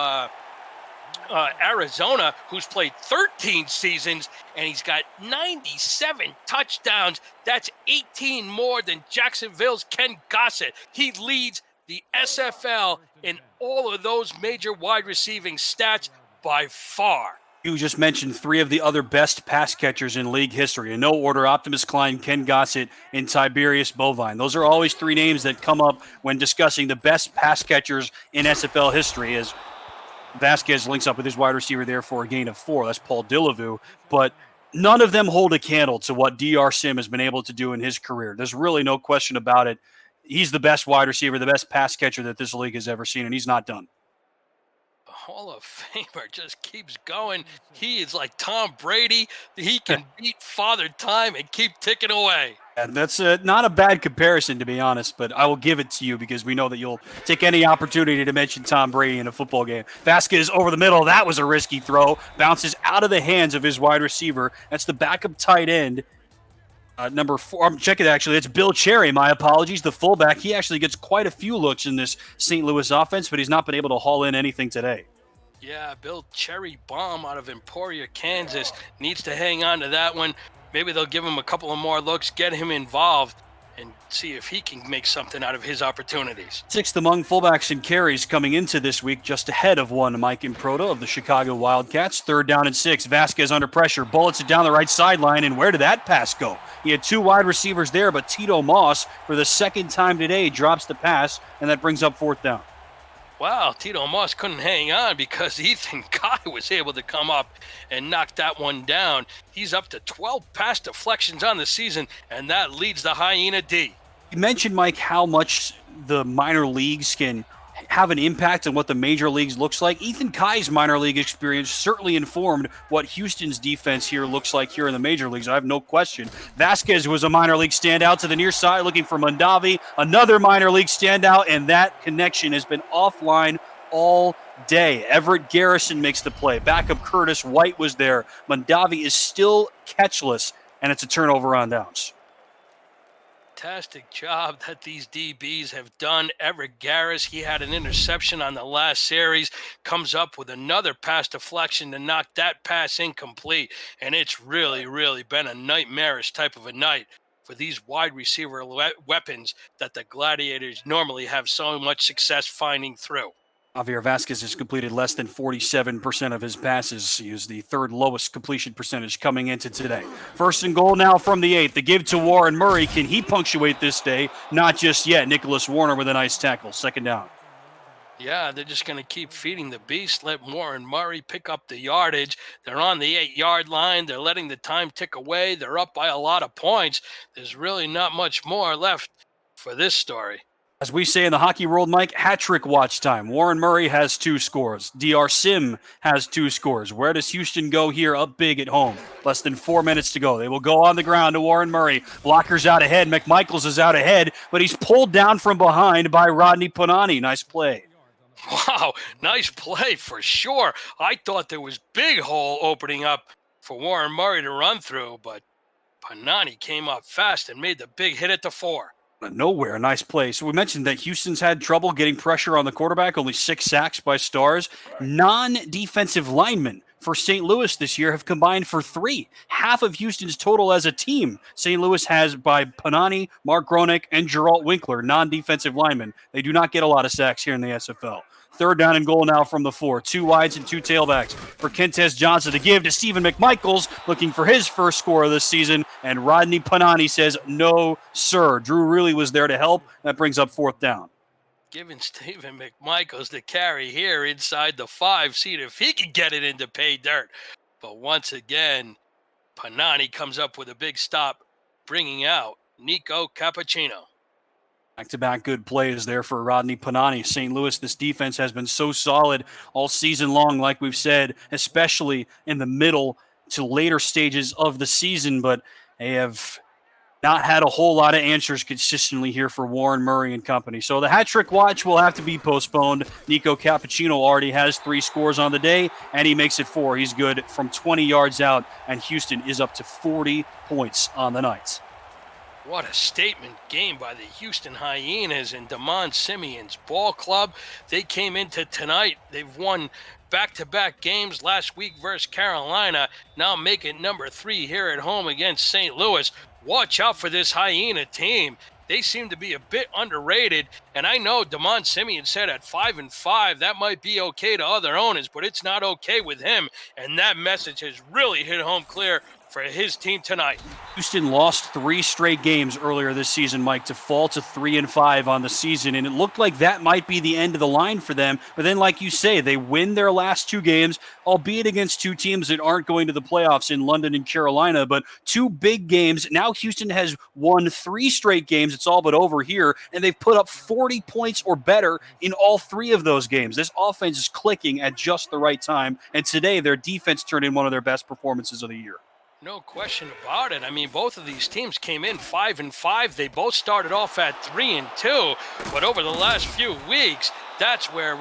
Arizona, who's played 13 seasons, and he's got 97 touchdowns. That's 18 more than Jacksonville's Ken Gossett. He leads the SFL in all of those major wide receiving stats by far. You just mentioned 3 of the other best pass catchers in league history. In no order, Optimus Klein, Ken Gossett, and Tiberius Bovine. Those are always 3 names that come up when discussing the best pass catchers in SFL history, as Vasquez links up with his wide receiver there for a gain of 4. That's Paul Dillevue. But none of them hold a candle to what DR Sim has been able to do in his career. There's really no question about it. He's the best wide receiver, the best pass catcher that this league has ever seen, and he's not done. Hall of Famer just keeps going. He is like Tom Brady. He can beat Father Time and keep ticking away. And that's not a bad comparison, to be honest, but I will give it to you because we know that you'll take any opportunity to mention Tom Brady in a football game. Vasquez over the middle. That was a risky throw. Bounces out of the hands of his wide receiver. That's the backup tight end. Number 4, I'm checking actually. It's Bill Cherry. My apologies. The fullback. He actually gets quite a few looks in this St. Louis offense, but he's not been able to haul in anything today. Yeah, Bill Cherry Bomb out of Emporia, Kansas needs to hang on to that one. Maybe they'll give him a couple of more looks, get him involved, and see if he can make something out of his opportunities. 6th among fullbacks and carries coming into this week, just ahead of one Mike Improto of the Chicago Wildcats. 3rd down and 6. Vasquez under pressure, bullets it down the right sideline, and where did that pass go? He had 2 wide receivers there, but Tito Moss, for the 2nd time today, drops the pass, and that brings up 4th down. Wow, Tito Moss couldn't hang on because Ethan Kai was able to come up and knock that one down. He's up to 12 pass deflections on the season, and that leads the Hyena D. You mentioned, Mike, how much the minor leagues can have an impact on what the major leagues looks like. Ethan Kai's minor league experience certainly informed what Houston's defense here looks like here in the major leagues. I have no question. Vasquez was a minor league standout to the near side looking for Mondavi, another minor league standout, and that connection has been offline all day. Everett Garrison makes the play. Backup Curtis White was there. Mondavi is still catchless, and it's a turnover on downs. Fantastic job that these DBs have done. Everett Garris, he had an interception on the last series, comes up with another pass deflection to knock that pass incomplete. And it's really, really been a nightmarish type of a night for these wide receiver weapons that the Gladiators normally have so much success finding through. Javier Vasquez has completed less than 47% of his passes. He is the 3rd lowest completion percentage coming into today. 1st and goal now from the 8. The give to Warren Murray. Can he punctuate this day? Not just yet. Nicholas Warner with a nice tackle. 2nd down. Yeah, they're just going to keep feeding the beast. Let Warren Murray pick up the yardage. They're on the 8-yard line. They're letting the time tick away. They're up by a lot of points. There's really not much more left for this story. As we say in the hockey world, Mike, hat-trick watch time. Warren Murray has 2 scores. DR Sim has 2 scores. Where does Houston go here? Up big at home. Less than 4 minutes to go. They will go on the ground to Warren Murray. Blockers out ahead. McMichaels is out ahead, but he's pulled down from behind by Rodney Panani. Nice play. Wow, nice play for sure. I thought there was big hole opening up for Warren Murray to run through, but Panani came up fast and made the big hit at the 4. Nowhere. Nice play. So we mentioned that Houston's had trouble getting pressure on the quarterback, only 6 sacks by Stars. Non-defensive linemen for St. Louis this year have combined for 3. Half of Houston's total as a team. St. Louis has by Panani, Mark Gronick, and Geralt Winkler, non-defensive linemen. They do not get a lot of sacks here in the SFL. 3rd down and goal now from the 4. 2 wides and 2 tailbacks for Kentez Johnson to give to Stephen McMichaels, looking for his first score of this season. And Rodney Panani says, no, sir. Drew really was there to help. That brings up 4th down. Giving Stephen McMichaels the carry here inside the 5, seeing if he can get it into pay dirt. But once again, Panani comes up with a big stop, bringing out Nico Cappuccino. Back-to-back good plays there for Rodney Panani. St. Louis, this defense has been so solid all season long, like we've said, especially in the middle to later stages of the season, but they have not had a whole lot of answers consistently here for Warren Murray and company. So the hat trick watch will have to be postponed. Nico Cappuccino already has 3 scores on the day, and he makes it 4. He's good from 20 yards out, and Houston is up to 40 points on the night. What a statement game by the Houston Hyenas and Damon Simeon's ball club. They came into tonight. They've won back-to-back games last week versus Carolina. Now make it number 3 here at home against St. Louis. Watch out for this Hyena team. They seem to be a bit underrated. And I know Damon Simeon said at 5-5, that might be okay to other owners, but it's not okay with him. And that message has really hit home clear for his team tonight. Houston lost 3 straight games earlier this season, Mike, to fall to 3-5 on the season, and it looked like that might be the end of the line for them. But then, like you say, they win their last 2 games, albeit against 2 teams that aren't going to the playoffs in London and Carolina, but 2 big games. Now Houston has won 3 straight games. It's all but over here, and they've put up 40 points or better in all 3 of those games. This offense is clicking at just the right time, and today their defense turned in one of their best performances of the year. No question about it. I mean, both of these teams came in 5-5. They both started off at 3-2, but over the last few weeks, that's where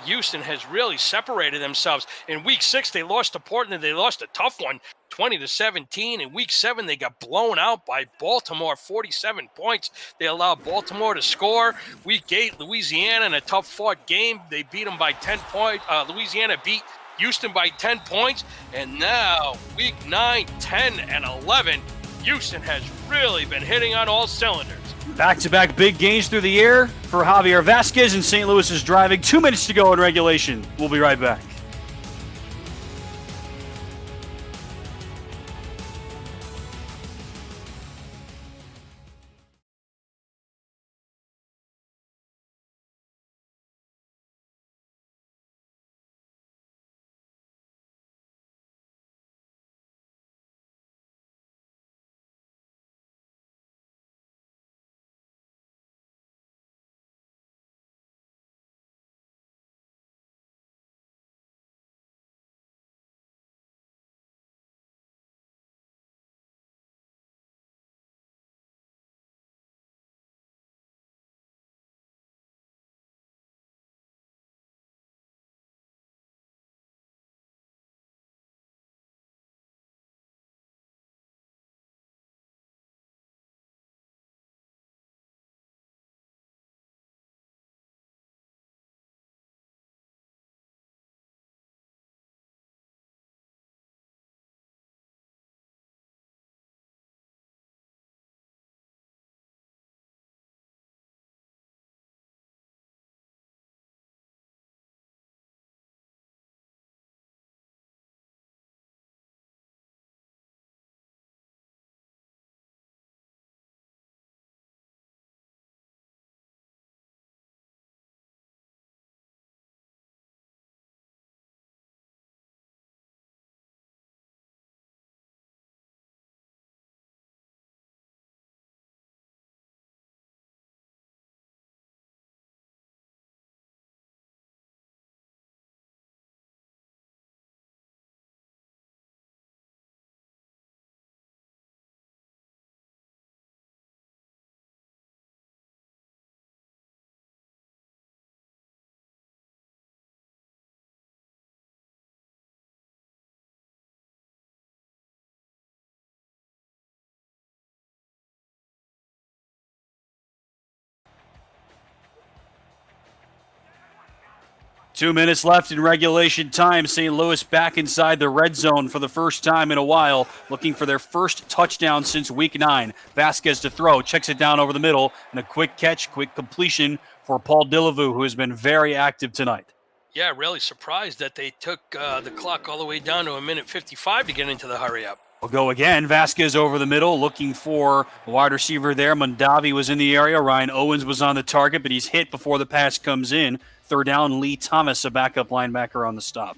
Houston has really separated themselves. In week 6, they lost to Portland. They lost a tough one, 20-17. In week 7, they got blown out by Baltimore, 47 points. They allowed Baltimore to score. Week 8, Louisiana in a tough-fought game. They beat them by 10 points. Louisiana beat Houston by 10 points, and now week 9, 10, and 11, Houston has really been hitting on all cylinders. Back-to-back big gains through the air for Javier Vasquez, and St. Louis is driving. 2 minutes to go in regulation. We'll be right back. 2 minutes left in regulation time. St. Louis back inside the red zone for the first time in a while, looking for their first touchdown since week 9. Vasquez to throw, checks it down over the middle, and a quick catch, quick completion for Paul Dillevue, who has been very active tonight. Yeah, really surprised that they took the clock all the way down to 1:55 to get into the hurry up. We'll go again. Vasquez over the middle, looking for a wide receiver there. Mondavi was in the area. Ryan Owens was on the target, but he's hit before the pass comes in. Third down, Lee Thomas, a backup linebacker on the stop.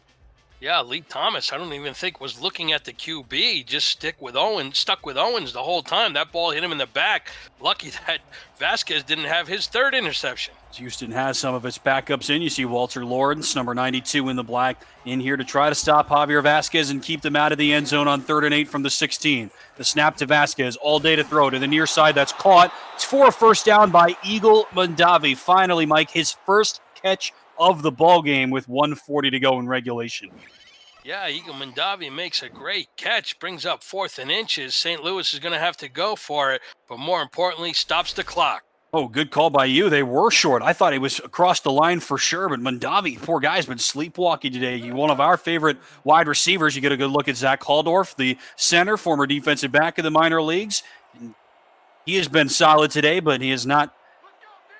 Yeah, Lee Thomas, I don't even think was looking at the QB. Just stuck with Owens the whole time. That ball hit him in the back. Lucky that Vasquez didn't have his third interception. Houston has some of its backups in. You see Walter Lawrence, number 92 in the black, in here to try to stop Javier Vasquez and keep them out of the end zone on 3rd and 8 from the 16. The snap to Vasquez, all day to throw to the near side. That's caught. It's for a first down by Eagle Mondavi. Finally, Mike, his first catch of the ball game with 1:40 to go in regulation. Yeah, Eagle Mondavi makes a great catch, brings up 4th and inches. St. Louis is going to have to go for it, but more importantly, stops the clock. Oh, good call by you. They were short. I thought he was across the line for sure, but Mondavi, poor guy's been sleepwalking today. One of our favorite wide receivers. You get a good look at Zach Haldorf, the center, former defensive back of the minor leagues. He has been solid today, but he has not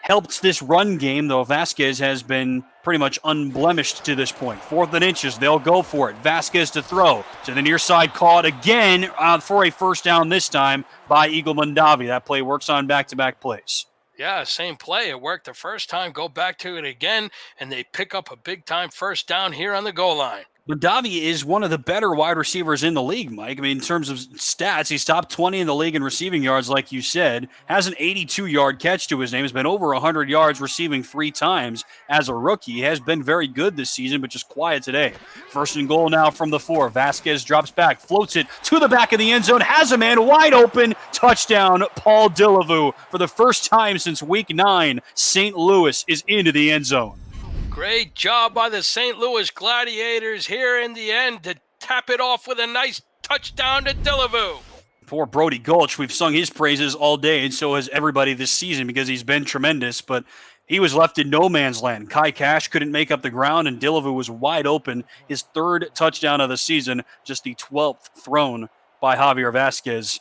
helped this run game, though Vasquez has been pretty much unblemished to this point. 4th and inches, they'll go for it. Vasquez to throw to the near side, caught again for a first down this time by Eagle Mondavi. That play works on back-to-back plays. Yeah, same play. It worked the first time. Go back to it again, and they pick up a big-time first down here on the goal line. Mondavi is one of the better wide receivers in the league, Mike. I mean, in terms of stats, he's top 20 in the league in receiving yards, like you said. Has an 82-yard catch to his name. Has been over 100 yards receiving 3 times as a rookie. He has been very good this season, but just quiet today. 1st and goal now from the 4. Vasquez drops back, floats it to the back of the end zone, has a man wide open. Touchdown, Paul Dillevue. For the first time since week 9, St. Louis is into the end zone. Great job by the St. Louis Gladiators here in the end to tap it off with a nice touchdown to Dillevue. Poor Brody Gulch. We've sung his praises all day, and so has everybody this season because he's been tremendous, but he was left in no man's land. Kai Cash couldn't make up the ground, and Dillevue was wide open. His 3rd touchdown of the season, just the 12th thrown by Javier Vasquez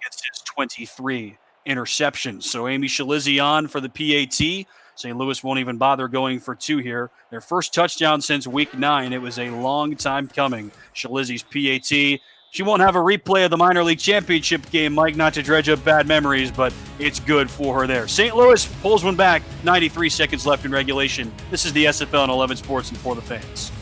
against his 23 interceptions. So Amy Shalizzi on for the PAT. St. Louis won't even bother going for 2 here. Their first touchdown since week 9. It was a long time coming. Shalizzi's PAT. She won't have a replay of the minor league championship game, Mike, not to dredge up bad memories, but it's good for her there. St. Louis pulls one back. 93 seconds left in regulation. This is the SFL on 11 Sports and For the Fans.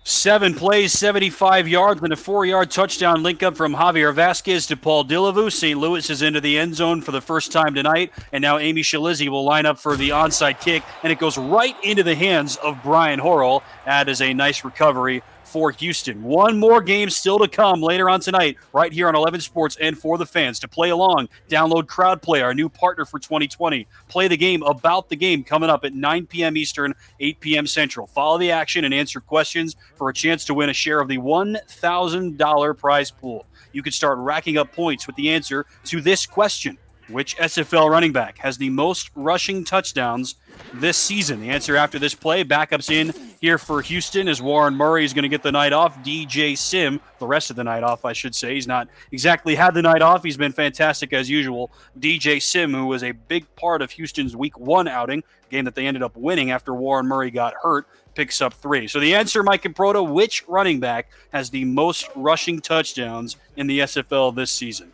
Seven plays, 75 yards, and a 4-yard touchdown link up from Javier Vasquez to Paul Dillevue. St. Louis is into the end zone for the first time tonight, and now Amy Shalizzi will line up for the onside kick, and it goes right into the hands of Brian Horrell. That is a nice recovery for Houston. One more game still to come later on tonight, right here on 11 Sports and For the Fans. To play along, download Crowd Play, our new partner for 2020. Play the game about the game coming up at 9 p.m. Eastern, 8 p.m. Central. Follow the action and answer questions for a chance to win a share of the $1,000 prize pool. You can start racking up points with the answer to this question. Which SFL running back has the most rushing touchdowns this season? The answer after this play. Backups in here for Houston as Warren Murray is going to get the night off. DJ Sim, the rest of the night off, I should say. He's not exactly had the night off. He's been fantastic as usual. DJ Sim, who was a big part of Houston's Week 1 outing, game that they ended up winning after Warren Murray got hurt, picks up 3. So the answer, Mike and Proto, which running back has the most rushing touchdowns in the SFL this season?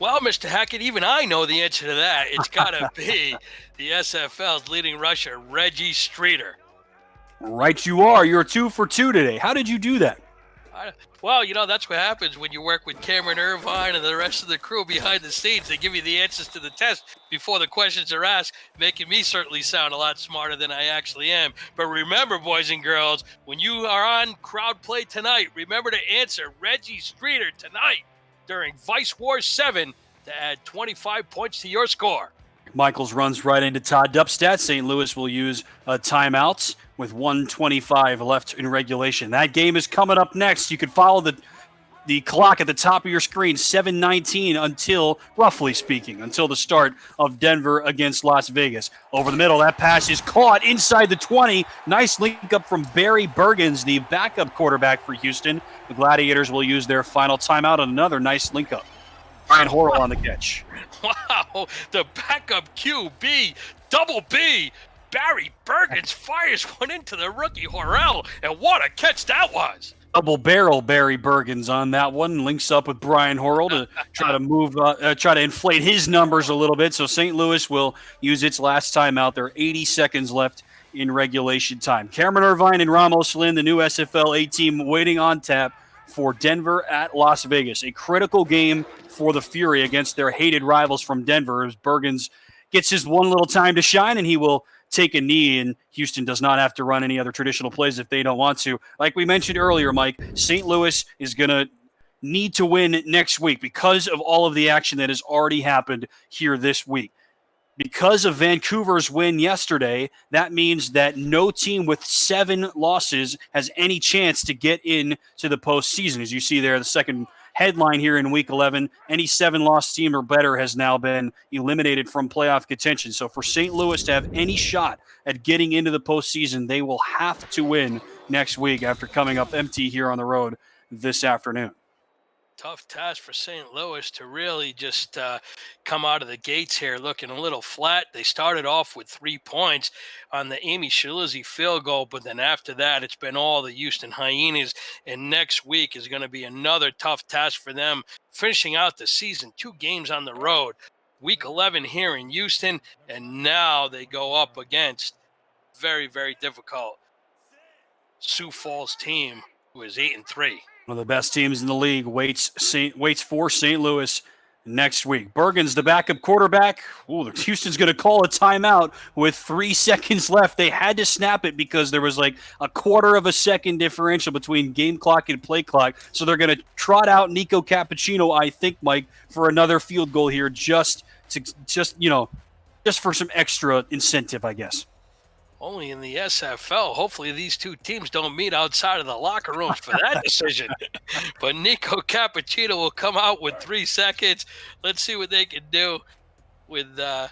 Well, Mr. Hackett, even I know the answer to that. It's got to be the SFL's leading rusher, Reggie Streeter. Right you are. You're 2 for 2 today. How did you do that? Well, that's what happens when you work with Cameron Irvine and the rest of the crew behind the scenes. They give you the answers to the test before the questions are asked, making me certainly sound a lot smarter than I actually am. But remember, boys and girls, when you are on Crowd Play tonight, remember to answer Reggie Streeter tonight during Vice Wars 7 to add 25 points to your score. Michaels runs right into Todd Dupstat. St. Louis will use timeouts with 1:25 left in regulation. That game is coming up next. You can follow the clock at the top of your screen, 7:19 until, roughly speaking, until the start of Denver against Las Vegas. Over the middle, that pass is caught inside the 20. Nice link up from Barry Bergens, the backup quarterback for Houston. The Gladiators will use their final timeout on another nice link up. Brian Horrell on the catch. Wow, the backup QB, double B, Barry Bergens fires one into the rookie Horrell, and what a catch that was. Double barrel Barry Bergens on that one. Links up with Brian Horrell to try to try to inflate his numbers a little bit. So St. Louis will use its last timeout. There are 80 seconds left in regulation time. Cameron Irvine and Ramos Lynn, the new SFL A team, waiting on tap for Denver at Las Vegas. A critical game for the Fury against their hated rivals from Denver as Bergens gets his one little time to shine, and he will take a knee, and Houston does not have to run any other traditional plays if they don't want to. Like we mentioned earlier, Mike, St. Louis is going to need to win next week because of all of the action that has already happened here this week. Because of Vancouver's win yesterday, that means that no team with 7 losses has any chance to get into the postseason. As you see there, the second headline here in Week 11, any 7-loss team or better has now been eliminated from playoff contention. So for St. Louis to have any shot at getting into the postseason, they will have to win next week after coming up empty here on the road this afternoon. Tough task for St. Louis to really just come out of the gates here looking a little flat. They started off with 3 points on the Amy Shalizzi field goal, but then after that, it's been all the Houston Hyenas, and next week is going to be another tough task for them, finishing out the season, 2 games on the road. Week 11 here in Houston, and now they go up against very, very difficult Sioux Falls team who is 8-3. One of the best teams in the league waits for St. Louis next week. Bergens, the backup quarterback. Ooh, Houston's going to call a timeout with 3 seconds left. They had to snap it because there was like a quarter of a second differential between game clock and play clock. So they're going to trot out Nico Cappuccino, I think, Mike, for another field goal here just for some extra incentive, I guess. Only in the SFL. Hopefully these 2 teams don't meet outside of the locker rooms for that decision. But Nico Cappuccino will come out with 3 seconds. Let's see what they can do with 3rd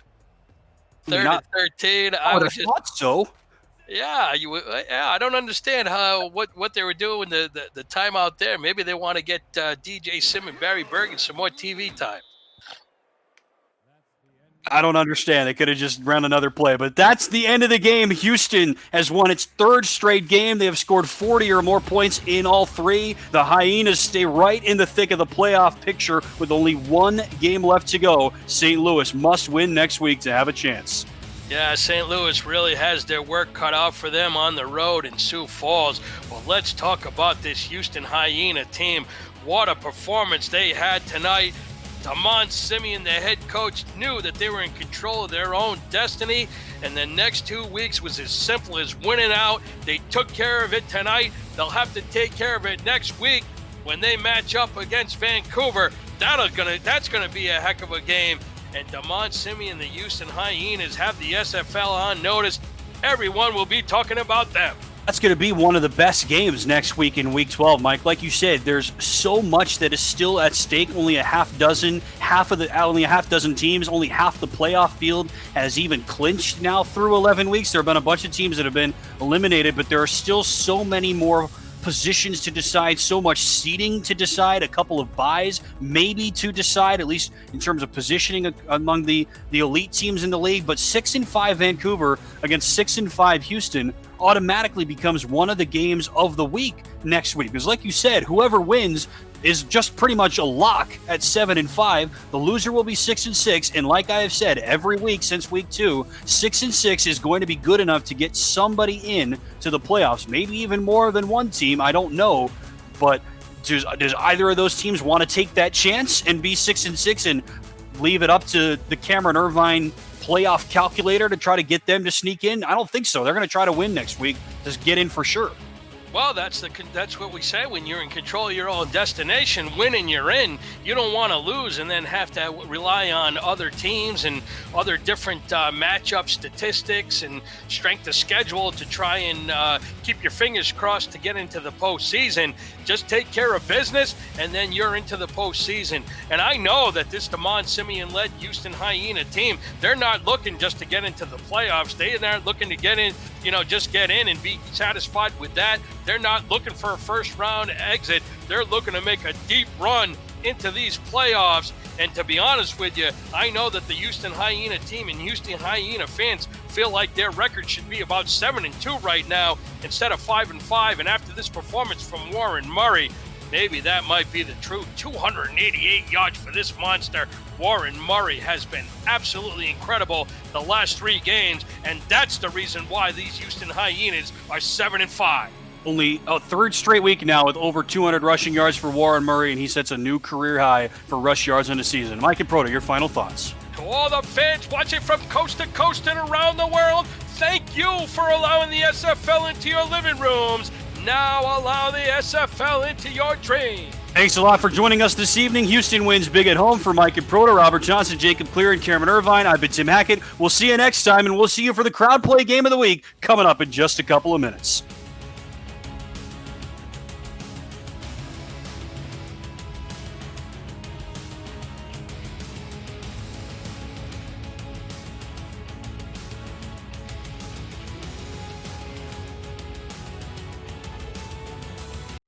and 13. I would have thought so. Yeah, I don't understand what they were doing the timeout there. Maybe they want to get DJ Sim and Barry Bergen some more TV time. I don't understand. They could have just run another play. But that's the end of the game. Houston has won its 3rd straight game. They have scored 40 or more points in all 3. The Hyenas stay right in the thick of the playoff picture with only 1 game left to go. St. Louis must win next week to have a chance. Yeah, St. Louis really has their work cut out for them on the road in Sioux Falls. Well, let's talk about this Houston Hyena team. What a performance they had tonight. Damon Simeon, the head coach, knew that they were in control of their own destiny, and the next 2 weeks was as simple as winning out. They took care of it tonight. They'll have to take care of it next week when they match up against Vancouver. That's gonna be a heck of a game. And Damon Simeon, the Houston Hyenas, have the SFL on notice. Everyone will be talking about them. That's going to be one of the best games next week in Week 12, Mike. Like you said, there's so much that is still at stake. Only a half dozen teams, only half the playoff field has even clinched now through 11 weeks. There have been a bunch of teams that have been eliminated, but there are still so many more positions to decide, so much seeding to decide, a couple of buys maybe to decide, at least in terms of positioning among the elite teams in the league. But 6-5 Vancouver against 6-5 Houston automatically becomes one of the games of the week next week. Because like you said, whoever wins is just pretty much a lock at 7-5. The loser will be 6-6. And like I have said, every week since week 2, 6-6 is going to be good enough to get somebody in to the playoffs. Maybe even more than one team. I don't know. But does either of those teams want to take that chance and be 6-6 and leave it up to the Cameron Irvine playoff calculator to try to get them to sneak in? I don't think so. They're going to try to win next week. Just get in for sure. Well, that's what we say when you're in control of your own destination. Winning, you're in. You don't want to lose and then have to rely on other teams and other different matchup statistics and strength of schedule to try and keep your fingers crossed to get into the postseason. Just take care of business, and then you're into the postseason. And I know that this DeMond Simeon-led Houston Hyena team, they're not looking just to get into the playoffs. They aren't looking to get in, just get in and be satisfied with that. They're not looking for a first-round exit. They're looking to make a deep run into these playoffs. And to be honest with you, I know that the Houston Hyena team and Houston Hyena fans feel like their record should be about 7-2 right now instead of 5-5. And after this performance from Warren Murray, maybe that might be the truth. 288 yards for this monster. Warren Murray has been absolutely incredible the last 3 games, and that's the reason why these Houston Hyenas are 7-5. Only a third straight week now with over 200 rushing yards for Warren Murray, and he sets a new career high for rush yards in a season. Mike and Proto, your final thoughts. To all the fans watching from coast to coast and around the world, thank you for allowing the SFL into your living rooms. Now allow the SFL into your dreams. Thanks a lot for joining us this evening. Houston wins big at home. For Mike and Proto, Robert Johnson, Jacob Clear, and Cameron Irvine, I've been Tim Hackett. We'll see you next time, and we'll see you for the Crowd Play Game of the Week coming up in just a couple of minutes.